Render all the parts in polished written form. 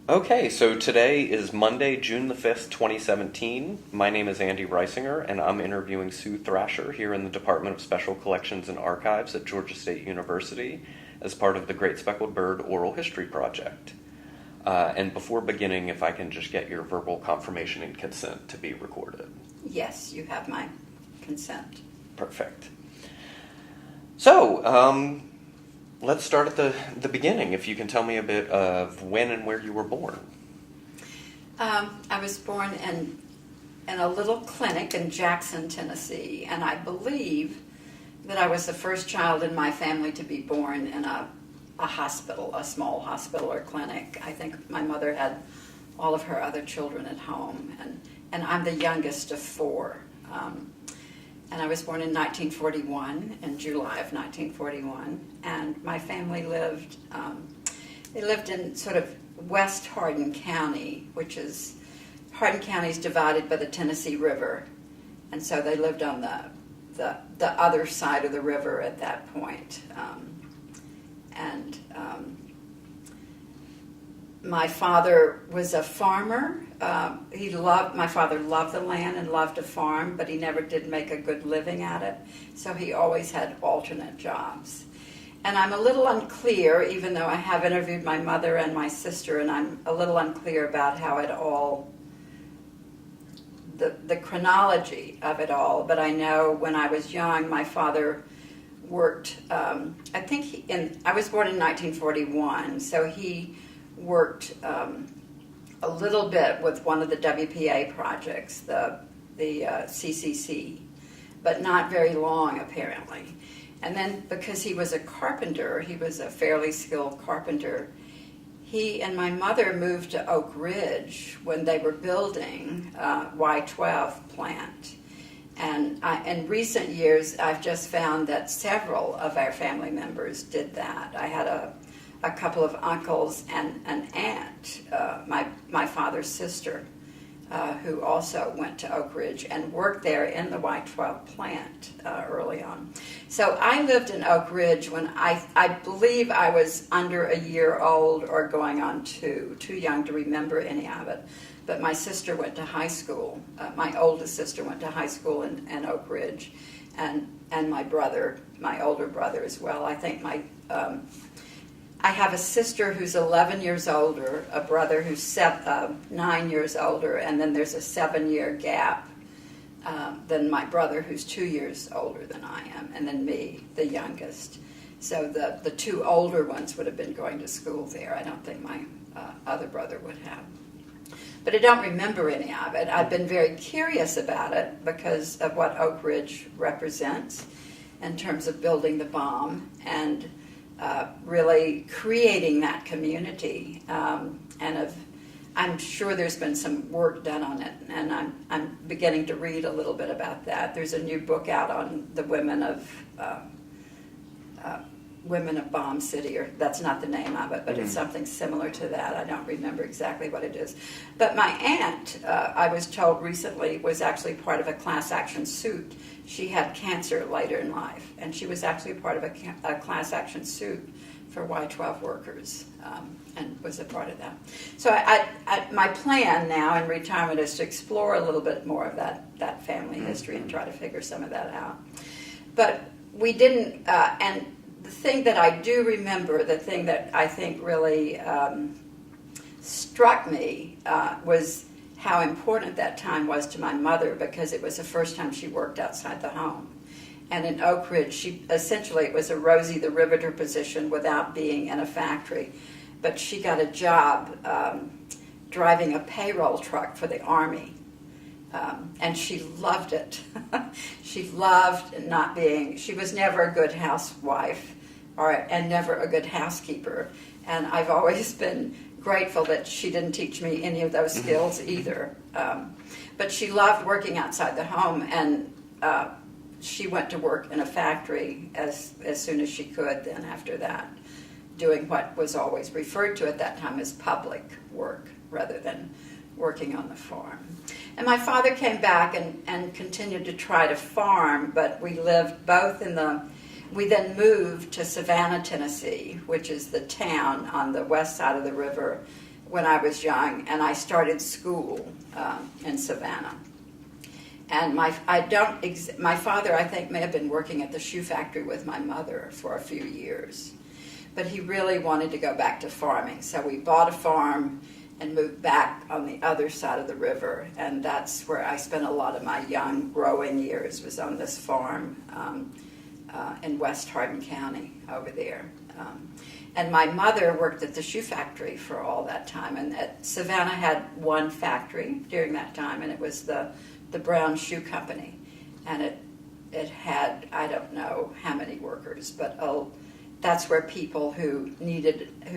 Okay, so today is Monday, June the 5th, 2017. My name is Andy Reisinger, and I'm interviewing Sue Thrasher here in the Department of Special Collections and Archives at Georgia State University as part of the Great Speckled Bird Oral History Project. And before beginning, if I can just get your verbal confirmation and consent to be recorded. Yes, you have my consent. Perfect. So, let's start at the beginning. If you can tell me a bit of when and where you were born. I was born in a little clinic in Jackson, Tennessee, and I believe that I was the first child in my family to be born in a hospital, a small hospital or clinic. I think my mother had all of her other children at home, and I'm the youngest of four. And I was born in 1941, in July of 1941, and my family lived in sort of West Hardin County, which is, Hardin County is divided by the Tennessee River, and so they lived on the other side of the river at that point. My father was a farmer. My father loved the land and loved to farm, but he never did make a good living at it, so he always had alternate jobs. And I'm a little unclear, even though I have interviewed my mother and my sister, and I'm a little unclear about how it all, the chronology of it all, but I know when I was young, my father worked, I was born in 1941, so he worked a little bit with one of the WPA projects, the CCC, but not very long apparently. And then because he was a carpenter, he was a fairly skilled carpenter, he and my mother moved to Oak Ridge when they were building Y12 plant. And in recent years, I've just found that several of our family members did that. I had a couple of uncles and an aunt, my father's sister, who also went to Oak Ridge and worked there in the Y12 plant early on. So I lived in Oak Ridge when I believe I was under a year old or going on two, too young to remember any of it. But my sister went to high school. My oldest sister went to high school in Oak Ridge, and my brother, my older brother as well. I think I have a sister who's 11 years older, a brother who's 9 years older, and then there's a 7-year gap. Then my brother who's 2 years older than I am, and then me, the youngest. So the two older ones would have been going to school there. I don't think my other brother would have. But I don't remember any of it. I've been very curious about it because of what Oak Ridge represents in terms of building the bomb and really creating that community. I'm sure there's been some work done on it, and I'm beginning to read a little bit about that. There's a new book out on the women of Bomb City, or that's not the name of it, but it's something similar to that. I don't remember exactly what it is. But my aunt, I was told recently, was actually part of a class action suit. She had cancer later in life, and she was actually part of a class action suit for Y12 workers, and was a part of that. So my plan now in retirement is to explore a little bit more of that family history and try to figure some of that out. But we didn't, and the thing that I do remember, the thing that I think really struck me was how important that time was to my mother, because it was the first time she worked outside the home. And in Oak Ridge, it was a Rosie the Riveter position without being in a factory. But she got a job driving a payroll truck for the Army. And she loved it. She loved she was never a good housewife and never a good housekeeper. And I've always been grateful that she didn't teach me any of those skills either. But she loved working outside the home, and she went to work in a factory as soon as she could then after that, doing what was always referred to at that time as public work rather than working on the farm. And my father came back and continued to try to farm, but we lived both we then moved to Savannah, Tennessee, which is the town on the west side of the river when I was young, and I started school in Savannah. And my father, I think, may have been working at the shoe factory with my mother for a few years. But he really wanted to go back to farming. So we bought a farm and moved back on the other side of the river. And that's where I spent a lot of my young growing years, was on this farm in West Hardin County over there. And my mother worked at the shoe factory for all that time. And Savannah had one factory during that time, and it was the Brown Shoe Company. And it had, I don't know how many workers, but that's where people who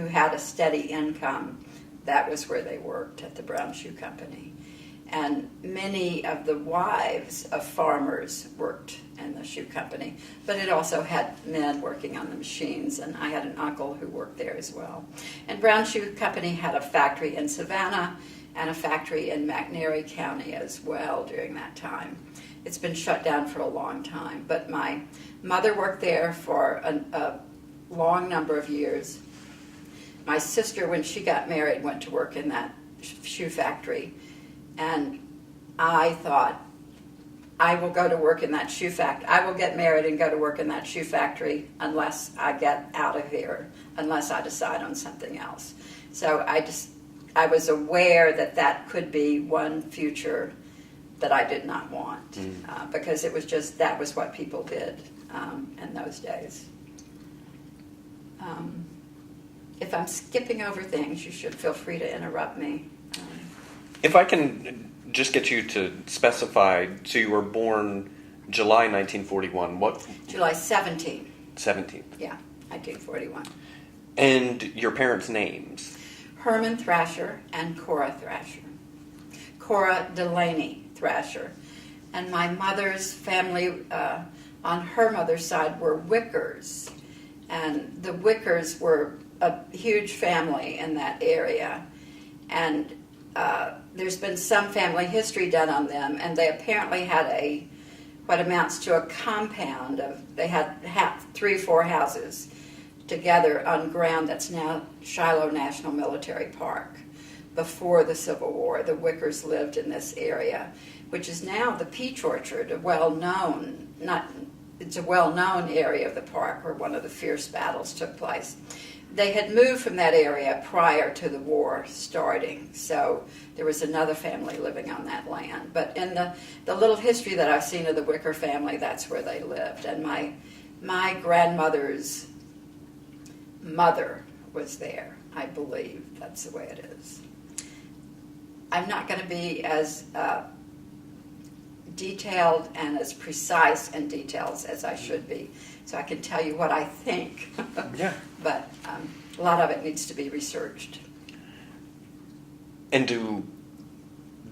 had a steady income, that was where they worked, at the Brown Shoe Company. And many of the wives of farmers worked in the shoe company, but it also had men working on the machines, and I had an uncle who worked there as well. And Brown Shoe Company had a factory in Savannah and a factory in McNairy County as well during that time. It's been shut down for a long time, but my mother worked there for a long number of years. My sister, when she got married, went to work in that shoe factory, and I thought, I will go to work in that shoe factory. I will get married and go to work in that shoe factory unless I get out of here, unless I decide on something else. So I was aware that could be one future that I did not want, because it was just, that was what people did in those days. If I'm skipping over things, you should feel free to interrupt me. If I can just get you to specify, so you were born July 1941. What? July 17th. 17th. Yeah, 1941. And your parents' names? Herman Thrasher and Cora Thrasher. Cora Delaney Thrasher. And my mother's family, on her mother's side, were Wickers. And the Wickers were a huge family in that area. And there's been some family history done on them, and they apparently had what amounts to a compound they had 3 or 4 houses together on ground that's now Shiloh National Military Park. Before the Civil War, the Wickers lived in this area, which is now the Peach Orchard, it's a well-known area of the park where one of the fierce battles took place. They had moved from that area prior to the war starting, so there was another family living on that land. But in the little history that I've seen of the Wicker family, that's where they lived. And my grandmother's mother was there, I believe. That's the way it is. I'm not going to be as detailed and as precise in details as I should be, so I can tell you what I think. Yeah. But a lot of it needs to be researched. And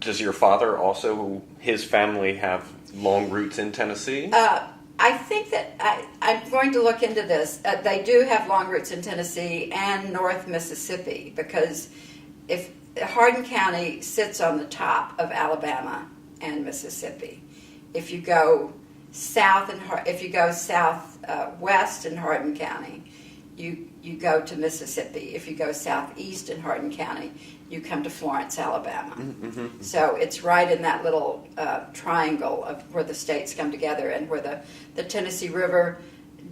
does your father also, his family, have long roots in Tennessee? I think that I'm going to look into this. They do have long roots in Tennessee and North Mississippi, because if Hardin County sits on the top of Alabama and Mississippi. If you go southwest in Hardin County, you go to Mississippi. If you go southeast in Hardin County, you come to Florence, Alabama. Mm-hmm. So it's right in that little triangle of where the states come together, and where the Tennessee River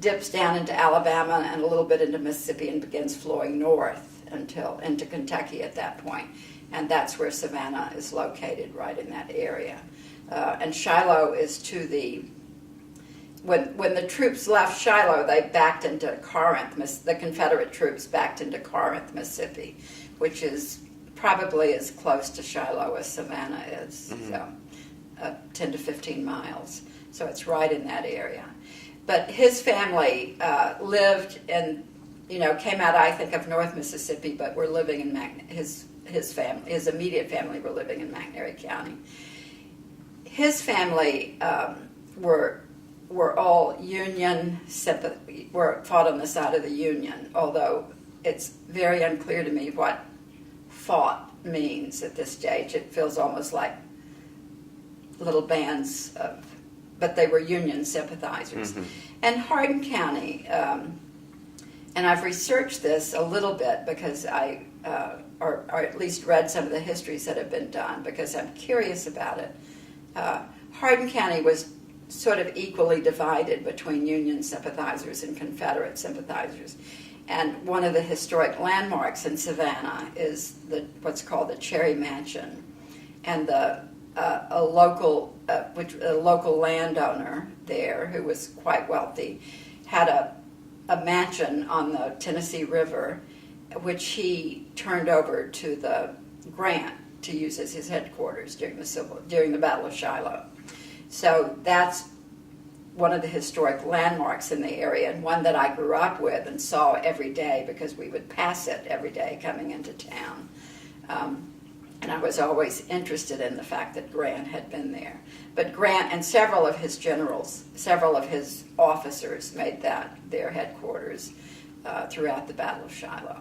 dips down into Alabama and a little bit into Mississippi and begins flowing north until into Kentucky at that point. And that's where Savannah is located, right in that area. And Shiloh is to the... When the troops left Shiloh, they backed into Corinth. The Confederate troops backed into Corinth, Mississippi, which is probably as close to Shiloh as Savannah is, mm-hmm. So 10 to 15 miles. So it's right in that area. But his family lived in, came out, I think, of North Mississippi, but were living in his immediate family were living in McNairy County. His family were all Union sympathy, fought on the side of the Union, although it's very unclear to me what fought means at this stage. It feels almost like little bands but they were Union sympathizers. Mm-hmm. And Hardin County, and I've researched this a little bit because I or at least read some of the histories that have been done because I'm curious about it. Hardin County was sort of equally divided between Union sympathizers and Confederate sympathizers. And one of the historic landmarks in Savannah is what's called the Cherry Mansion. And a local landowner there who was quite wealthy had a mansion on the Tennessee River, which he turned over to the Grant to use as his headquarters during the Battle of Shiloh. So that's one of the historic landmarks in the area, and one that I grew up with and saw every day because we would pass it every day coming into town. And I was always interested in the fact that Grant had been there. But Grant and several of his generals, several of his officers made that their headquarters throughout the Battle of Shiloh.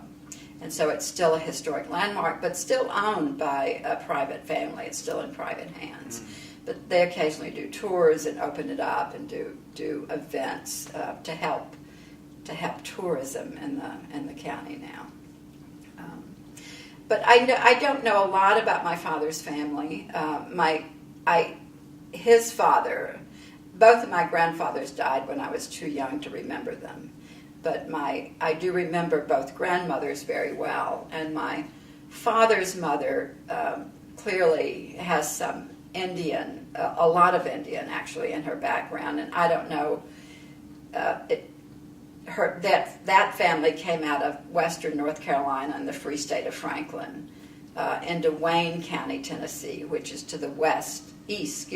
And so it's still a historic landmark, but still owned by a private family. It's still in private hands. Mm-hmm. But they occasionally do tours and open it up and do events to help tourism in the county now. But I don't know a lot about my father's family. His father, both of my grandfathers died when I was too young to remember them. But I do remember both grandmothers very well, and my father's mother clearly has some Indian, a lot of Indian actually in her background, and I don't know. That family came out of western North Carolina in the Free State of Franklin into Wayne County, Tennessee, which is to the east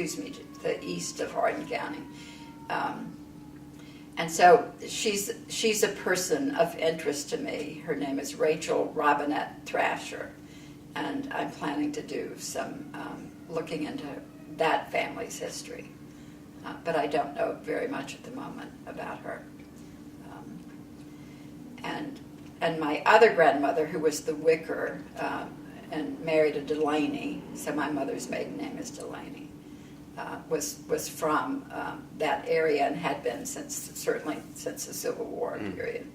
of Hardin County. And so she's a person of interest to me. Her name is Rachel Robinette Thrasher, and I'm planning to do some looking into that family's history. But I don't know very much at the moment about her. And my other grandmother, who was the Wicker, and married a Delaney, so my mother's maiden name is Delaney, was from that area and had been certainly since the Civil War period.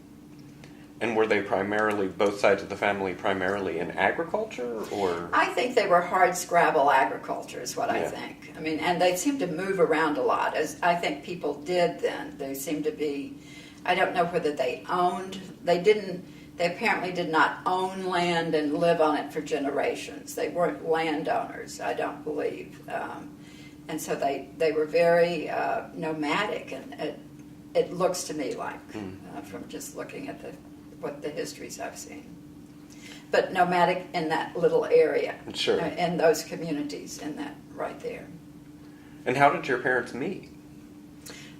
And were they both sides of the family, primarily in agriculture, or? I think they were hard scrabble agriculture is what I think. I mean, and they seemed to move around a lot, as I think people did then. They seemed to be, I don't know whether they apparently did not own land and live on it for generations. They weren't landowners, I don't believe. And so they were very nomadic, and it looks to me like, from just looking at what the histories I've seen. But nomadic in that little area, sure. In those communities, in that right there. And how did your parents meet?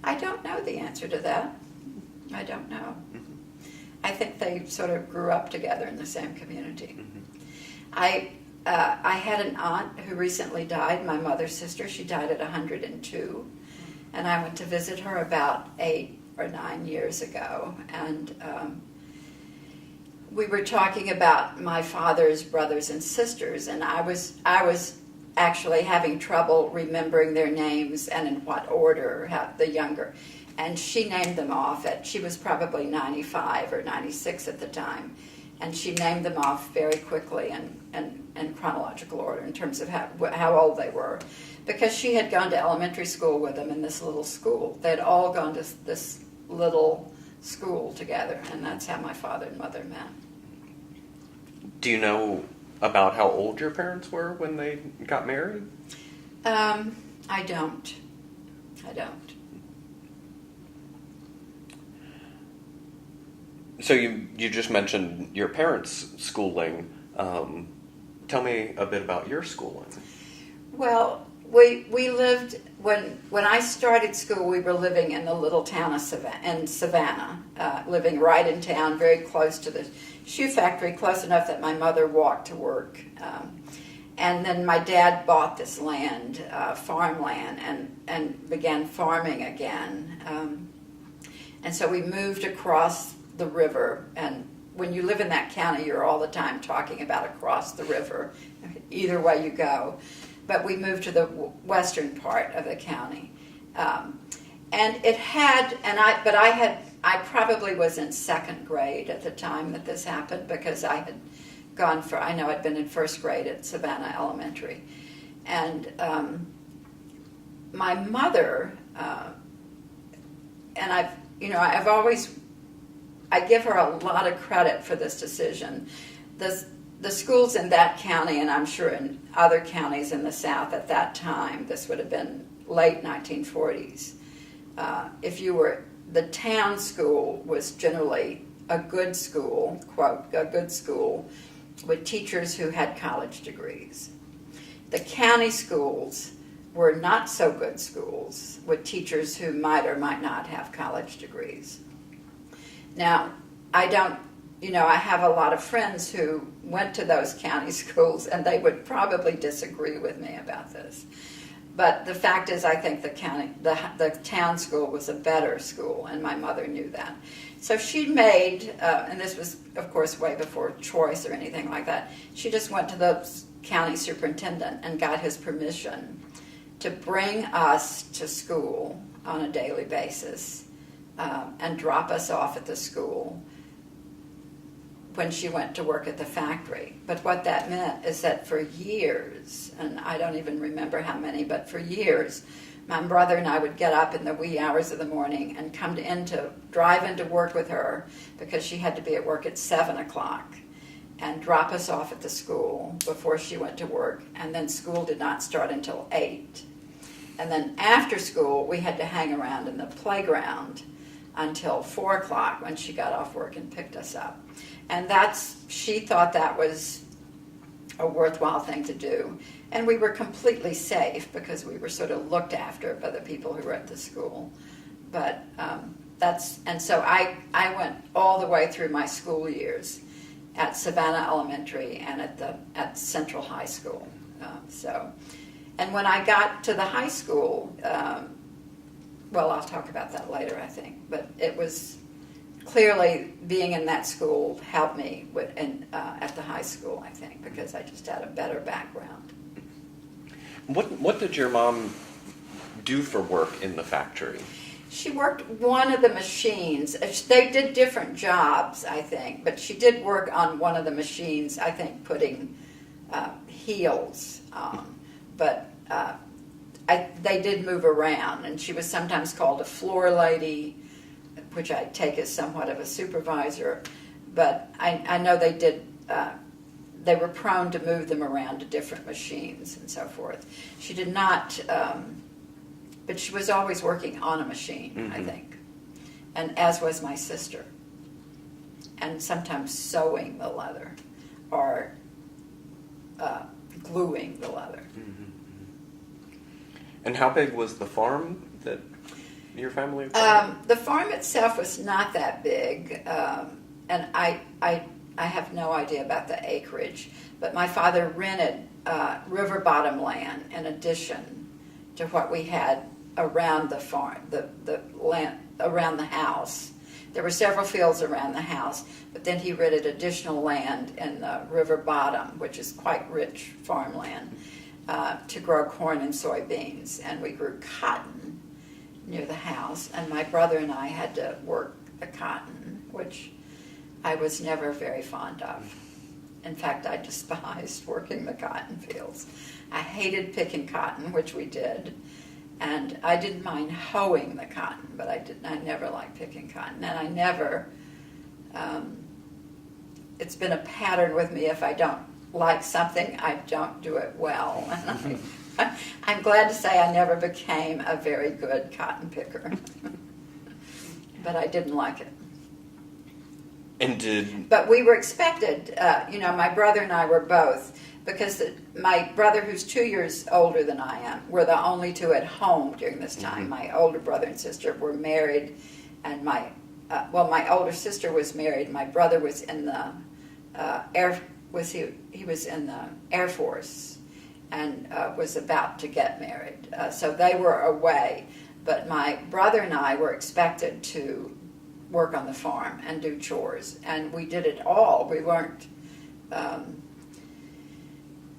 I don't know the answer to that. I don't know. Mm-hmm. I think they sort of grew up together in the same community. Mm-hmm. I had an aunt who recently died, my mother's sister. She died at 102. And I went to visit her about 8 or 9 years ago. And we were talking about my father's brothers and sisters. And I was actually having trouble remembering their names and in what order, the younger. And she named them off she was probably 95 or 96 at the time. And she named them off very quickly in chronological order in terms of how old they were. Because she had gone to elementary school with them in this little school. They had all gone to this little school together, and that's how my father and mother met. Do you know about how old your parents were when they got married? I don't. So you just mentioned your parents' schooling. Tell me a bit about your schooling. Well, we lived, when I started school, we were living in the little town of Savannah, living right in town, very close to the shoe factory, close enough that my mother walked to work. And then my dad bought this land, farmland, and began farming again. And so we moved across the river, and when you live in that county, you're all the time talking about across the river, either way you go. But we moved to the western part of the county, and it had, I probably was in second grade at the time that this happened, because I had gone for, I know I'd been in first grade at Savannah Elementary. And my mother, and I've always, I give her a lot of credit for this decision. The schools in that county, and I'm sure in other counties in the South at that time, this would have been late 1940s, the town school was generally a good school, quote, a good school, with teachers who had college degrees. The county schools were not so good schools, with teachers who might or might not have college degrees. Now, I have a lot of friends who went to those county schools, and they would probably disagree with me about this. But the fact is, I think the town school was a better school, and my mother knew that. So she made, and this was, of course, way before choice or anything like that, she just went to the county superintendent and got his permission to bring us to school on a daily basis and drop us off at the school when she went to work at the factory. But what that meant is that for years, and I don't even remember how many, but for years, my brother and I would get up in the wee hours of the morning and drive into work with her, because she had to be at work at 7 o'clock, and drop us off at the school before she went to work. And then school did not start until 8. And then after school, we had to hang around in the playground until 4 o'clock when she got off work and picked us up. And she thought that was a worthwhile thing to do. And we were completely safe because we were sort of looked after by the people who were at the school. But so I went all the way through my school years at Savannah Elementary and at Central High School. And when I got to the high school, I'll talk about that later, I think. But it was clearly, being in that school helped me at the high school, I think, because I just had a better background. What did your mom do for work in the factory? She worked one of the machines. They did different jobs, I think, but she did work on one of the machines, I think, putting heels on. But they did move around, and she was sometimes called a floor lady, which I take as somewhat of a supervisor. But I know they did. They were prone to move them around to different machines and so forth. She did not, but she was always working on a machine, mm-hmm. I think, and as was my sister. And sometimes sewing the leather or gluing the leather. Mm-hmm. And how big was the farm that your family farmed? The farm itself was not that big, and I have no idea about the acreage, but my father rented river bottom land in addition to what we had around the farm, the land around the house. There were several fields around the house, but then he rented additional land in the river bottom, which is quite rich farmland, to grow corn and soybeans. And we grew cotton near the house, and my brother and I had to work the cotton, which I was never very fond of. In fact, I despised working the cotton fields. I hated picking cotton, which we did, and I didn't mind hoeing the cotton, but I never liked picking cotton, and I never, it's been a pattern with me. If I don't like something, I don't do it well. And I'm glad to say I never became a very good cotton picker, but I didn't like it. But we were expected, my brother and I were both, because my brother, who's 2 years older than I am, were the only two at home during this time. Mm-hmm. My older brother and sister were married, and my older sister was married. My brother was in the he was in the Air Force and was about to get married. So they were away, but my brother and I were expected to work on the farm and do chores, and we did it all. We weren't,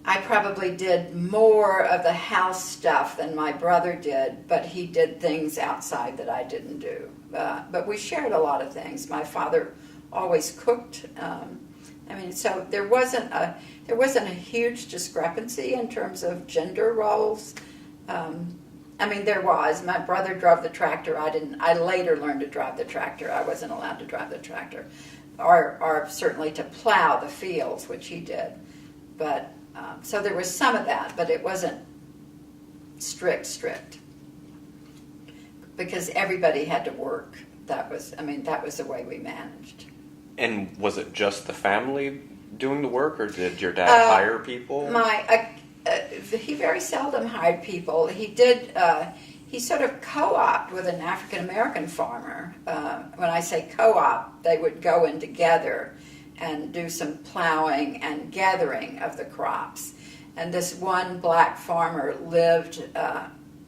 I probably did more of the house stuff than my brother did, but he did things outside that I didn't do. But we shared a lot of things. My father always cooked, I mean, so there wasn't a huge discrepancy in terms of gender roles. I mean, there was. My brother drove the tractor. I didn't. I later learned to drive the tractor. I wasn't allowed to drive the tractor, or certainly to plow the fields, which he did. But so there was some of that, but it wasn't strict, because everybody had to work. That was the way we managed. And was it just the family doing the work, or did your dad hire people? He very seldom hired people. He did. He sort of co-opted with an African American farmer. When I say co-op, they would go in together and do some plowing and gathering of the crops. And this one black farmer lived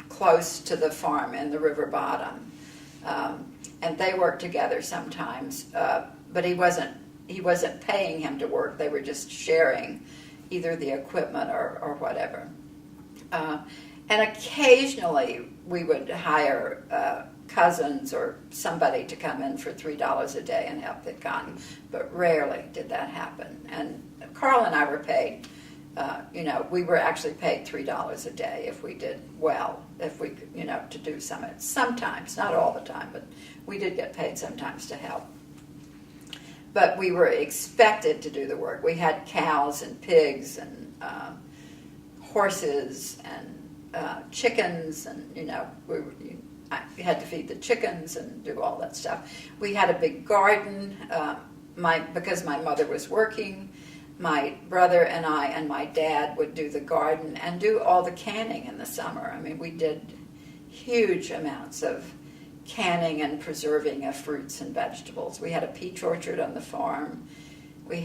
close to the farm in the river bottom, and they worked together sometimes. But he wasn't paying him to work. They were just sharing either the equipment or whatever. And occasionally we would hire cousins or somebody to come in for $3 a day and help the cotton, but rarely did that happen. And Carl and I were paid, we were actually paid $3 a day if we did well, if we could, to do sometimes, not all the time, but we did get paid sometimes to help. But we were expected to do the work. We had cows and pigs and horses and chickens, and we had to feed the chickens and do all that stuff. We had a big garden. Because my mother was working, my brother and I and my dad would do the garden and do all the canning in the summer. I mean, we did huge amounts of canning and preserving of fruits and vegetables. We had a peach orchard on the farm. We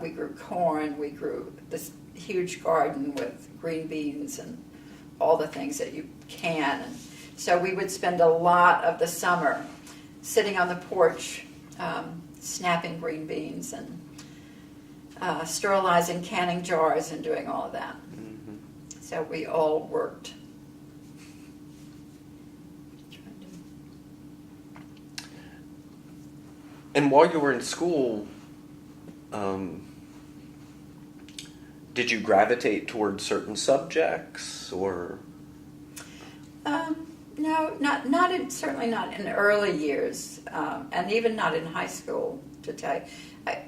grew corn. We grew this huge garden with green beans and all the things that you can. And so we would spend a lot of the summer sitting on the porch, snapping green beans and sterilizing canning jars and doing all of that. Mm-hmm. So we all worked. And while you were in school, did you gravitate towards certain subjects, or? No, certainly not in early years, and even not in high school. To tell you,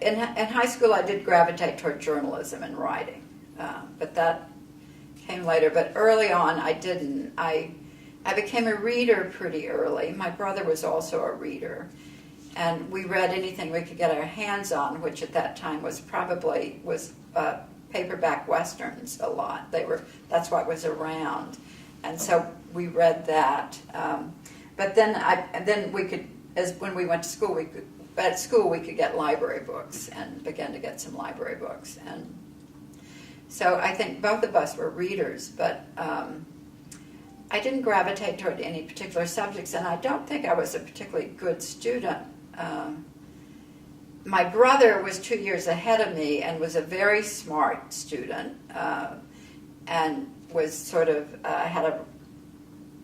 in high school I did gravitate toward journalism and writing, but that came later. But early on, I didn't. I became a reader pretty early. My brother was also a reader. And we read anything we could get our hands on, which at that time was paperback westerns a lot. That's what was around, and so we read that. But then we could, when we went to school, at school we could get library books and began to get some library books, and so I think both of us were readers, but I didn't gravitate toward any particular subjects, and I don't think I was a particularly good student. My brother was 2 years ahead of me and was a very smart student, and was sort of had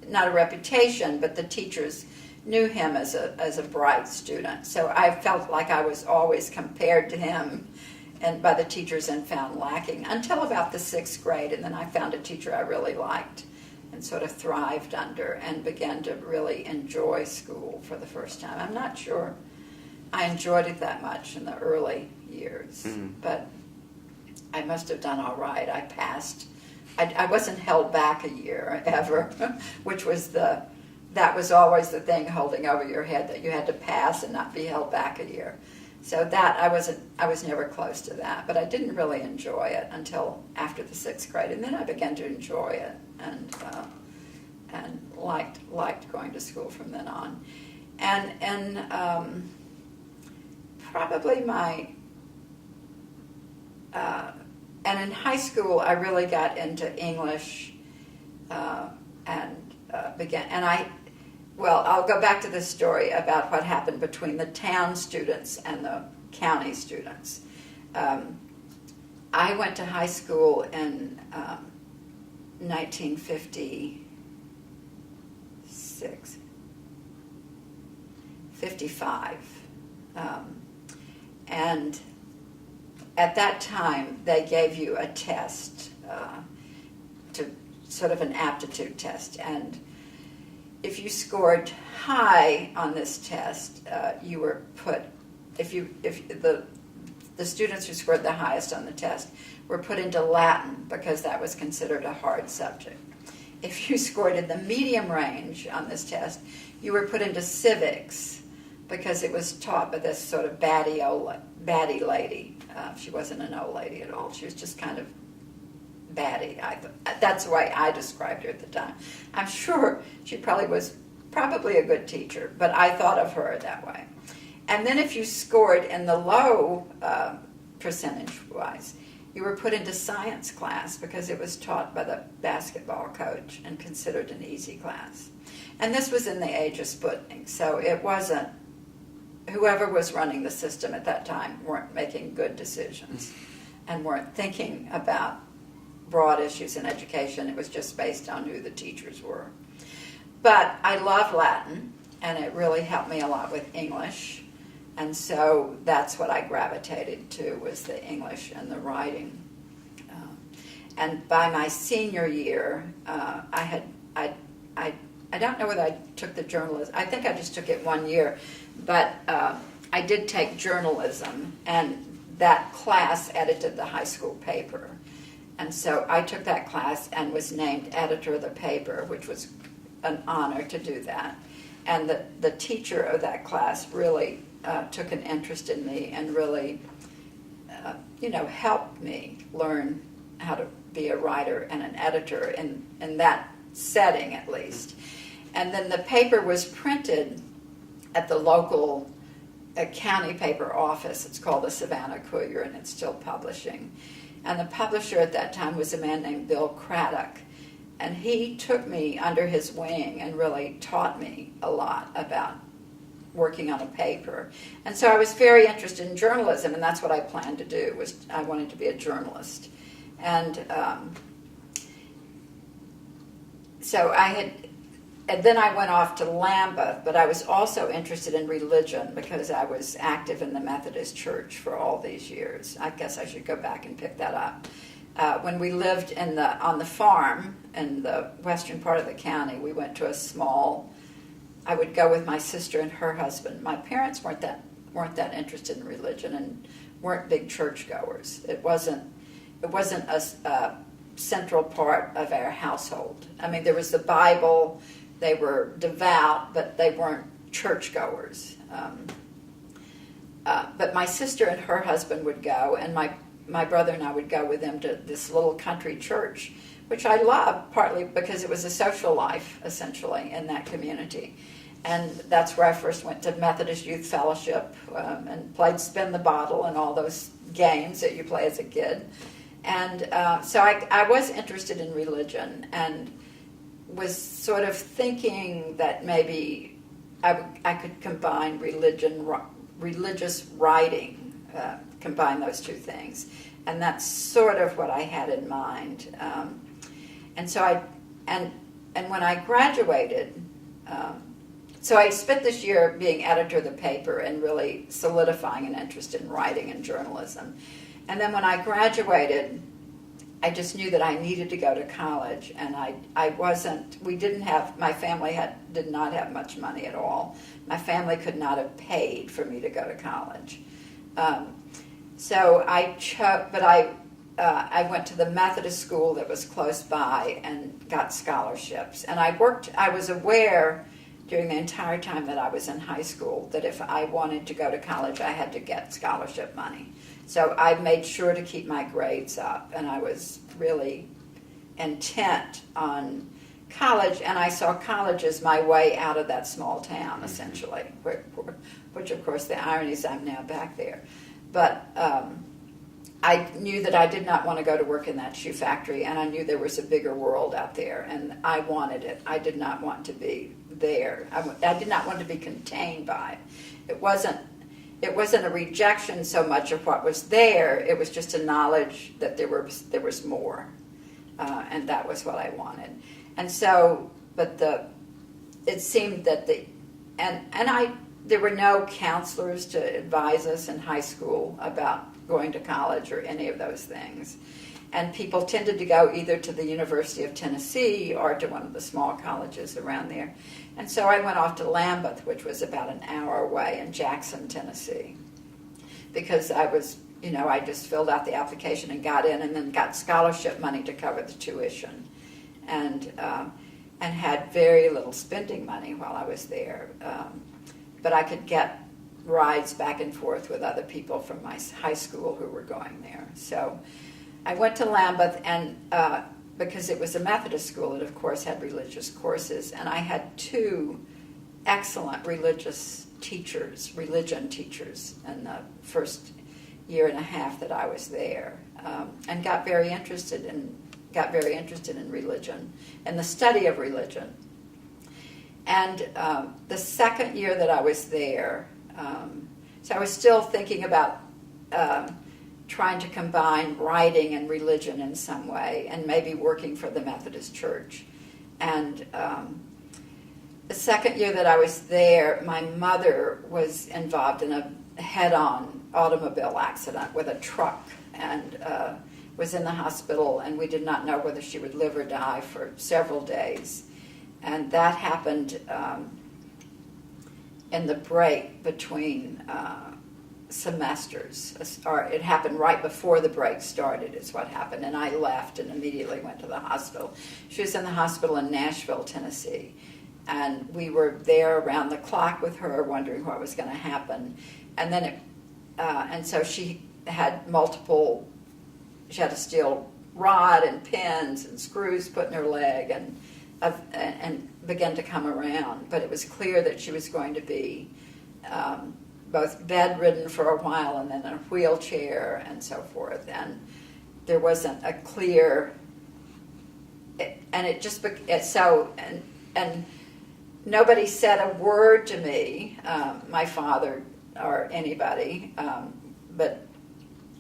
not a reputation, but the teachers knew him as a bright student. So I felt like I was always compared to him and by the teachers and found lacking until about the 6th grade, and then I found a teacher I really liked and sort of thrived under and began to really enjoy school for the first time. I'm not sure I enjoyed it that much in the early years, but I must have done all right. I passed. I wasn't held back a year ever, which was that was always the thing holding over your head, that you had to pass and not be held back a year. So that I was never close to that, but I didn't really enjoy it until after the 6th grade, and then I began to enjoy it and liked going to school from then on, and probably and in high school I really got into English and began, and I'll go back to this story about what happened between the town students and the county students. I went to high school in 1955, and at that time, they gave you a test, to sort of an aptitude test. And if you scored high on this test, you were put, if the students who scored the highest on the test were put into Latin because that was considered a hard subject. If you scored in the medium range on this test, you were put into civics because it was taught by this sort of batty lady. She wasn't an old lady at all. She was just kind of batty. That's the way I described her at the time. I'm sure she was probably a good teacher, but I thought of her that way. And then if you scored in the low percentage-wise, you were put into science class because it was taught by the basketball coach and considered an easy class. And this was in the age of Sputnik, so it wasn't, whoever was running the system at that time weren't making good decisions and weren't thinking about broad issues in education. It was just based on who the teachers were. But I love Latin, and it really helped me a lot with English. And so that's what I gravitated to, was the English and the writing. And by my senior year, I don't know whether I took the journalism. I think I just took it 1 year. But I did take journalism, and that class edited the high school paper. And so I took that class and was named editor of the paper, which was an honor to do that. And the teacher of that class really took an interest in me and really, helped me learn how to be a writer and an editor in that setting, at least. And then the paper was printed at the local county paper office. It's called the Savannah Courier, and it's still publishing. And the publisher at that time was a man named Bill Craddock. And he took me under his wing and really taught me a lot about working on a paper. And so I was very interested in journalism, and that's what I planned to do. I wanted to be a journalist. And and then I went off to Lambeth, but I was also interested in religion because I was active in the Methodist Church for all these years. I guess I should go back and pick that up. When we lived on the farm in the western part of the county, we went to I would go with my sister and her husband. My parents weren't that interested in religion and weren't big churchgoers. It wasn't a central part of our household. I mean, there was the Bible. They were devout, but they weren't churchgoers. But my sister and her husband would go, and my brother and I would go with them to this little country church, which I loved, partly because it was a social life, essentially, in that community. And that's where I first went to Methodist Youth Fellowship and played Spin the Bottle and all those games that you play as a kid. And so I was interested in religion and was sort of thinking that maybe I could combine religious writing, combine those two things. And that's sort of what I had in mind. And so when I graduated, so I spent this year being editor of the paper and really solidifying an interest in writing and journalism. And then when I graduated, I just knew that I needed to go to college, and my family did not have much money at all. My family could not have paid for me to go to college. So I went to the Methodist school that was close by and got scholarships. And I was aware during the entire time that I was in high school that if I wanted to go to college, I had to get scholarship money. So I made sure to keep my grades up, and I was really intent on college, and I saw college as my way out of that small town, essentially, which of course the irony is I'm now back there. But I knew that I did not want to go to work in that shoe factory, and I knew there was a bigger world out there, and I wanted it. I did not want to be there. I did not want to be contained by it. It wasn't a rejection so much of what was there. It was just a knowledge that there was more, and that was what I wanted. And so, it seemed that there were no counselors to advise us in high school about going to college or any of those things. And people tended to go either to the University of Tennessee or to one of the small colleges around there. And so I went off to Lambeth, which was about an hour away in Jackson, Tennessee, because I was, I just filled out the application and got in, and then got scholarship money to cover the tuition, and had very little spending money while I was there. But I could get rides back and forth with other people from my high school who were going there. So I went to Lambeth, and because it was a Methodist school, it of course had religious courses, and I had two excellent religion teachers in the first year and a half that I was there, and got very interested in religion and the study of religion. And the second year that I was there, so I was still thinking about trying to combine writing and religion in some way, and maybe working for the Methodist Church. And the second year that I was there, my mother was involved in a head-on automobile accident with a truck, and was in the hospital, and we did not know whether she would live or die for several days. And that happened in the break between semesters, or it happened right before the break started is what happened, and I left and immediately went to the hospital. She was in the hospital in Nashville, Tennessee, and we were there around the clock with her, wondering what was going to happen. And then and so she had she had a steel rod and pins and screws put in her leg, and began to come around. But it was clear that she was going to be both bedridden for a while and then in a wheelchair and so forth. And there wasn't a clear, and nobody said a word to me, my father or anybody, but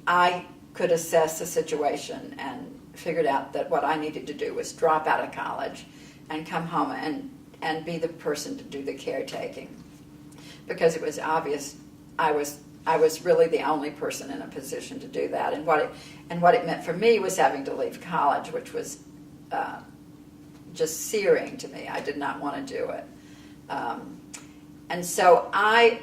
I could assess the situation and figured out that what I needed to do was drop out of college and come home and be the person to do the caretaking, because it was obvious I was really the only person in a position to do that. And what it meant for me was having to leave college, which was just searing to me. I did not want to do it. And so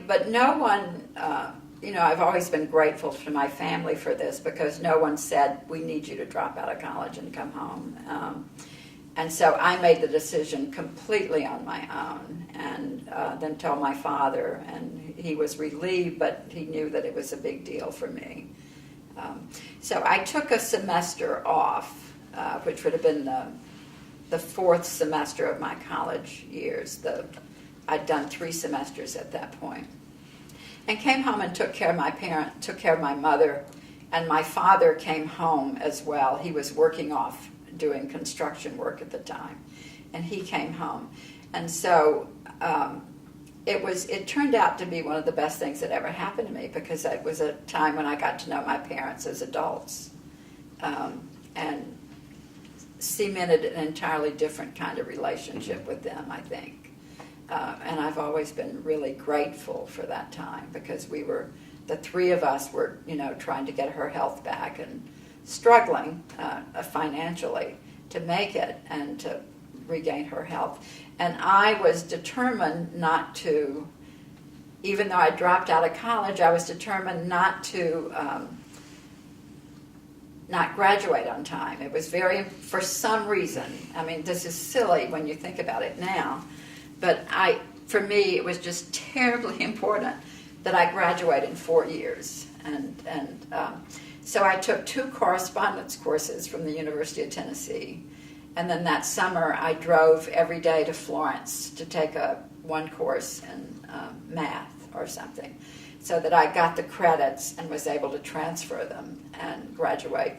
but no one, I've always been grateful to my family for this, because no one said, we need you to drop out of college and come home. And so I made the decision completely on my own, and then told my father, and he was relieved, but he knew that it was a big deal for me. So I took a semester off, which would have been the fourth semester of my college years. I'd done 3 semesters at that point, and came home and took care of my mother, and my father came home as well. He was working off doing construction work at the time, and he came home. And so it turned out to be one of the best things that ever happened to me, because it was a time when I got to know my parents as adults, and cemented an entirely different kind of relationship with them, I think. And I've always been really grateful for that time, because the 3 of us were, trying to get her health back and struggling financially to make it and to regain her health. And I was determined not to, even though I dropped out of college, I was determined not to not graduate on time. It was for some reason, this is silly when you think about it now, but for me, it was just terribly important that I graduate in 4 years. So I took 2 correspondence courses from the University of Tennessee. And then that summer, I drove every day to Florence to take one course in math or something, so that I got the credits and was able to transfer them and graduate,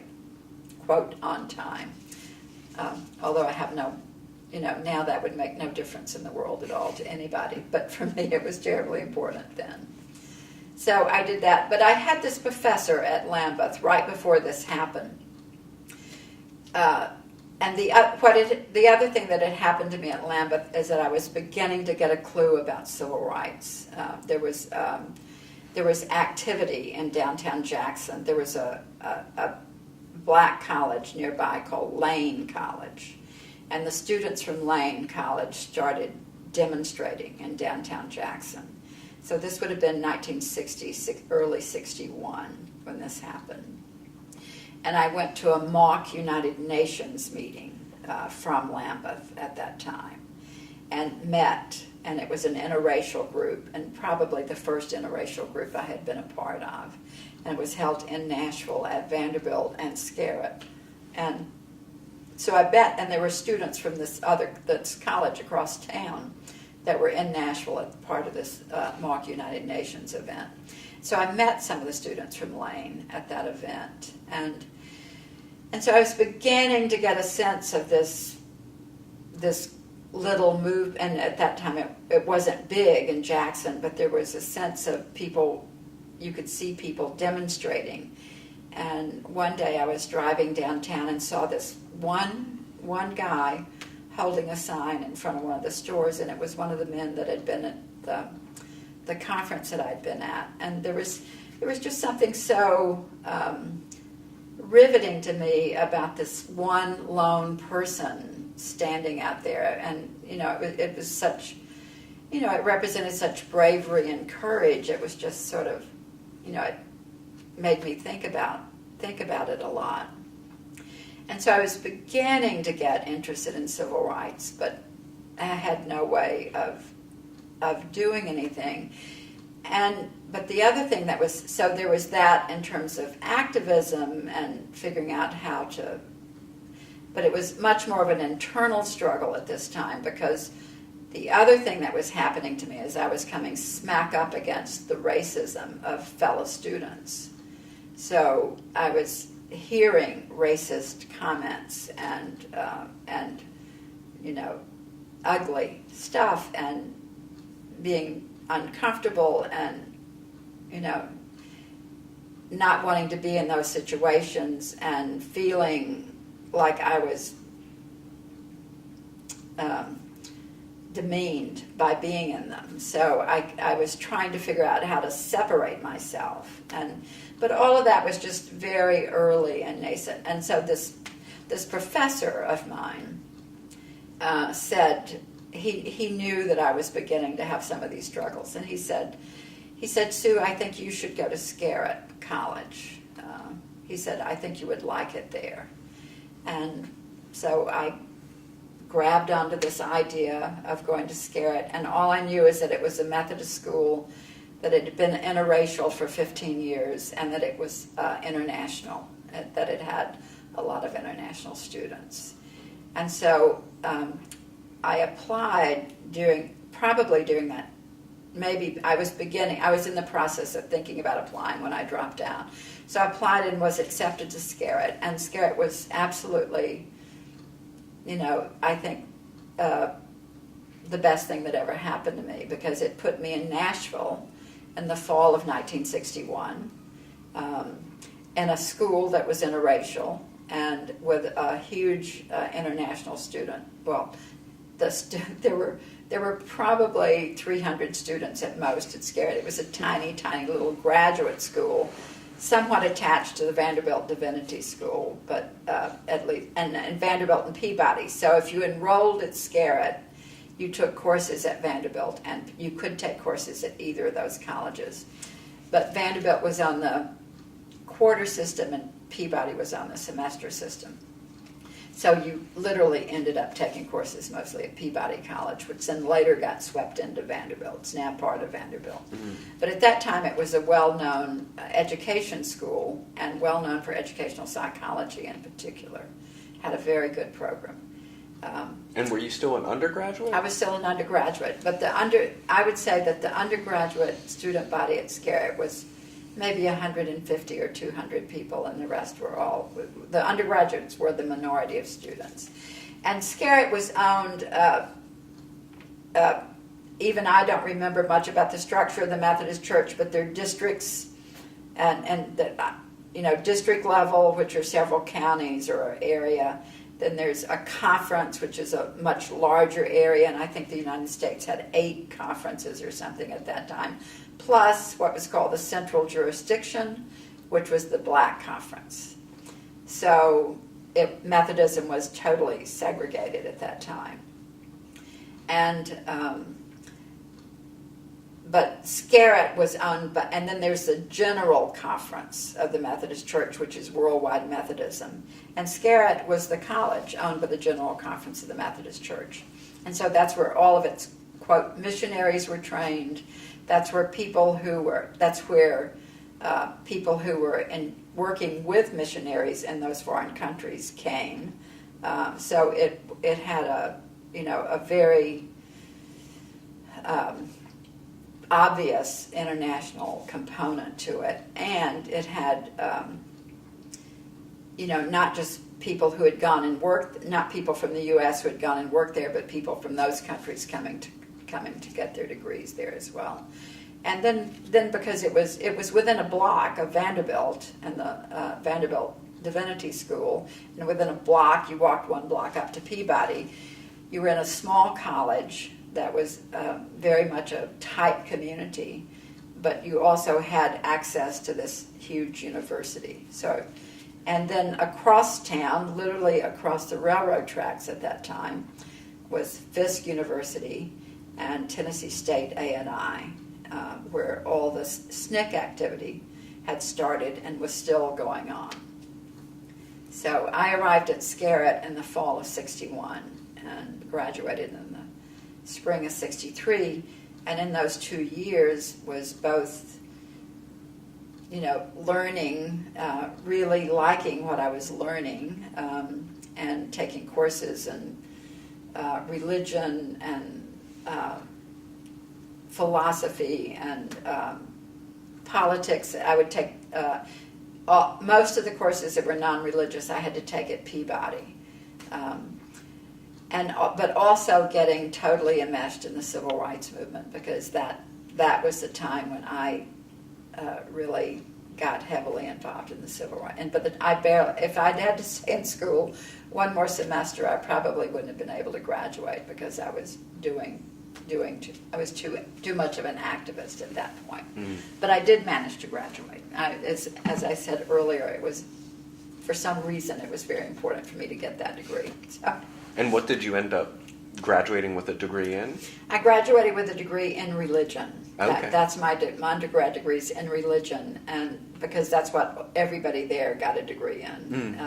quote, on time. Although I have now that would make no difference in the world at all to anybody. But for me, it was terribly important then. So I did that. But I had this professor at Lambeth right before this happened. And the other thing that had happened to me at Lambeth is that I was beginning to get a clue about civil rights. There there was activity in downtown Jackson. There was a black college nearby called Lane College, and the students from Lane College started demonstrating in downtown Jackson. So this would have been 1960, early 61 when this happened. And I went to a mock United Nations meeting from Lambeth at that time and met, and it was an interracial group, and probably the first interracial group I had been a part of. And it was held in Nashville at Vanderbilt and Scarrett. And so I bet, and there were students from this college across town that were in Nashville at part of this mock United Nations event. So I met some of the students from Lane at that event. And so I was beginning to get a sense of this little move, and at that time it wasn't big in Jackson, but there was a sense of people, you could see people demonstrating. And one day I was driving downtown and saw this one guy holding a sign in front of one of the stores, and it was one of the men that had been at the conference that I'd been at. And there was just something so riveting to me about this one lone person standing out there. And it was such, it represented such bravery and courage. It was just sort of, it made me think about it a lot. And so I was beginning to get interested in civil rights, but I had no way of doing anything. But the other thing that was, so there was that in terms of activism and figuring out how to, but it was much more of an internal struggle at this time, because the other thing that was happening to me is I was coming smack up against the racism of fellow students. So I was hearing racist comments and ugly stuff, and being uncomfortable and not wanting to be in those situations, and feeling like I was demeaned by being in them. So I was trying to figure out how to separate myself, but all of that was just very early and nascent. And so this professor of mine said he knew that I was beginning to have some of these struggles, and he said, Sue, I think you should go to Scarrett College. He said, I think you would like it there. And so I grabbed onto this idea of going to Scarrett, and all I knew is that it was a Methodist school, that it had been interracial for 15 years, and that it was international, that it had a lot of international students. And so I applied during that. Maybe I was in the process of thinking about applying when I dropped out. So I applied and was accepted to Scarrett, and Scarrett was absolutely, I think the best thing that ever happened to me, because it put me in Nashville in the fall of 1961, in a school that was interracial and with a huge international student. Well, there were probably 300 students at most at Scarrett. It was a tiny, tiny little graduate school, somewhat attached to the Vanderbilt Divinity School, but at least, and Vanderbilt and Peabody. So if you enrolled at Scarrett, you took courses at Vanderbilt, and you could take courses at either of those colleges. But Vanderbilt was on the quarter system, and Peabody was on the semester system. So you literally ended up taking courses mostly at Peabody College, which then later got swept into Vanderbilt. It's now part of Vanderbilt. Mm-hmm. But at that time, it was a well-known education school, and well-known for educational psychology in particular. Had a very good program. And were you still an undergraduate? I was still an undergraduate, but I would say that the undergraduate student body at Scarrett was maybe 150 or 200 people, and the rest were all, the undergraduates were the minority of students. And Scarrett was owned, even I don't remember much about the structure of the Methodist Church, but their districts and district level, which are several counties or area, Then there's a conference, which is a much larger area, and I think the United States had 8 conferences or something at that time, plus what was called the Central Jurisdiction, which was the Black Conference. So Methodism was totally segregated at that time. And but Scarrett was owned by, and then there's the General Conference of the Methodist Church, which is Worldwide Methodism. And Scarrett was the college owned by the General Conference of the Methodist Church. And so that's where all of its, quote, missionaries were trained. That's where people who were working with missionaries in those foreign countries came. So it had a very obvious international component to it, and it had not just people who had gone and worked, not people from the U.S. who had gone and worked there, but people from those countries coming to get their degrees there as well. And then because it was within a block of Vanderbilt and the Vanderbilt Divinity School, and within a block, you walked 1 block up to Peabody, you were in a small college that was very much a tight community, but you also had access to this huge university. So, and then across town, literally across the railroad tracks at that time, was Fisk University and Tennessee State A&I, where all this SNCC activity had started and was still going on. So I arrived at Scarrett in the fall of '61 and graduated in the spring of '63, and in those 2 years was both, learning, really liking what I was learning, and taking courses in religion and philosophy and politics. I would take most of the courses that were non-religious I had to take at Peabody. But also getting totally enmeshed in the civil rights movement, because that was the time when I really got heavily involved in the civil rights. If I'd had to stay in school 1 more semester, I probably wouldn't have been able to graduate, because I was I was too much of an activist at that point. But I did manage to graduate. As I said earlier, it was, for some reason, it was very important for me to get that degree. So. And what did you end up graduating with a degree in? I graduated with a degree in religion. Okay. That's my undergrad degrees in religion, and because that's what everybody there got a degree in.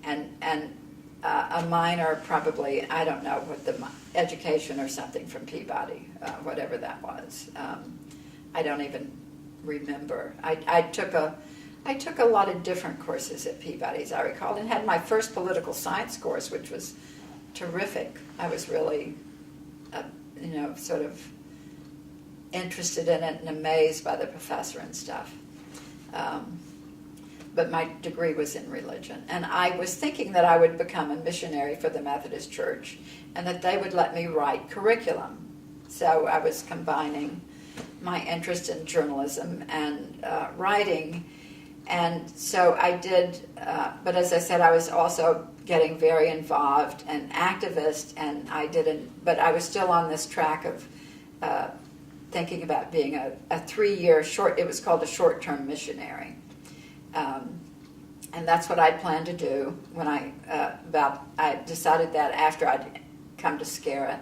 And a minor, probably, I don't know what the education or something from Peabody, whatever that was. I don't even remember. I took a lot of different courses at Peabody, as I recall, and had my first political science course, which was terrific. I was really, sort of interested in it and amazed by the professor and stuff. But my degree was in religion. And I was thinking that I would become a missionary for the Methodist Church and that they would let me write curriculum. So I was combining my interest in journalism and writing. And so I did, but as I said, I was also getting very involved and activist, and but I was still on this track of thinking about being a 3-year it was called a short-term missionary. And that's what I planned to do when I decided that after I'd come to Scarrett.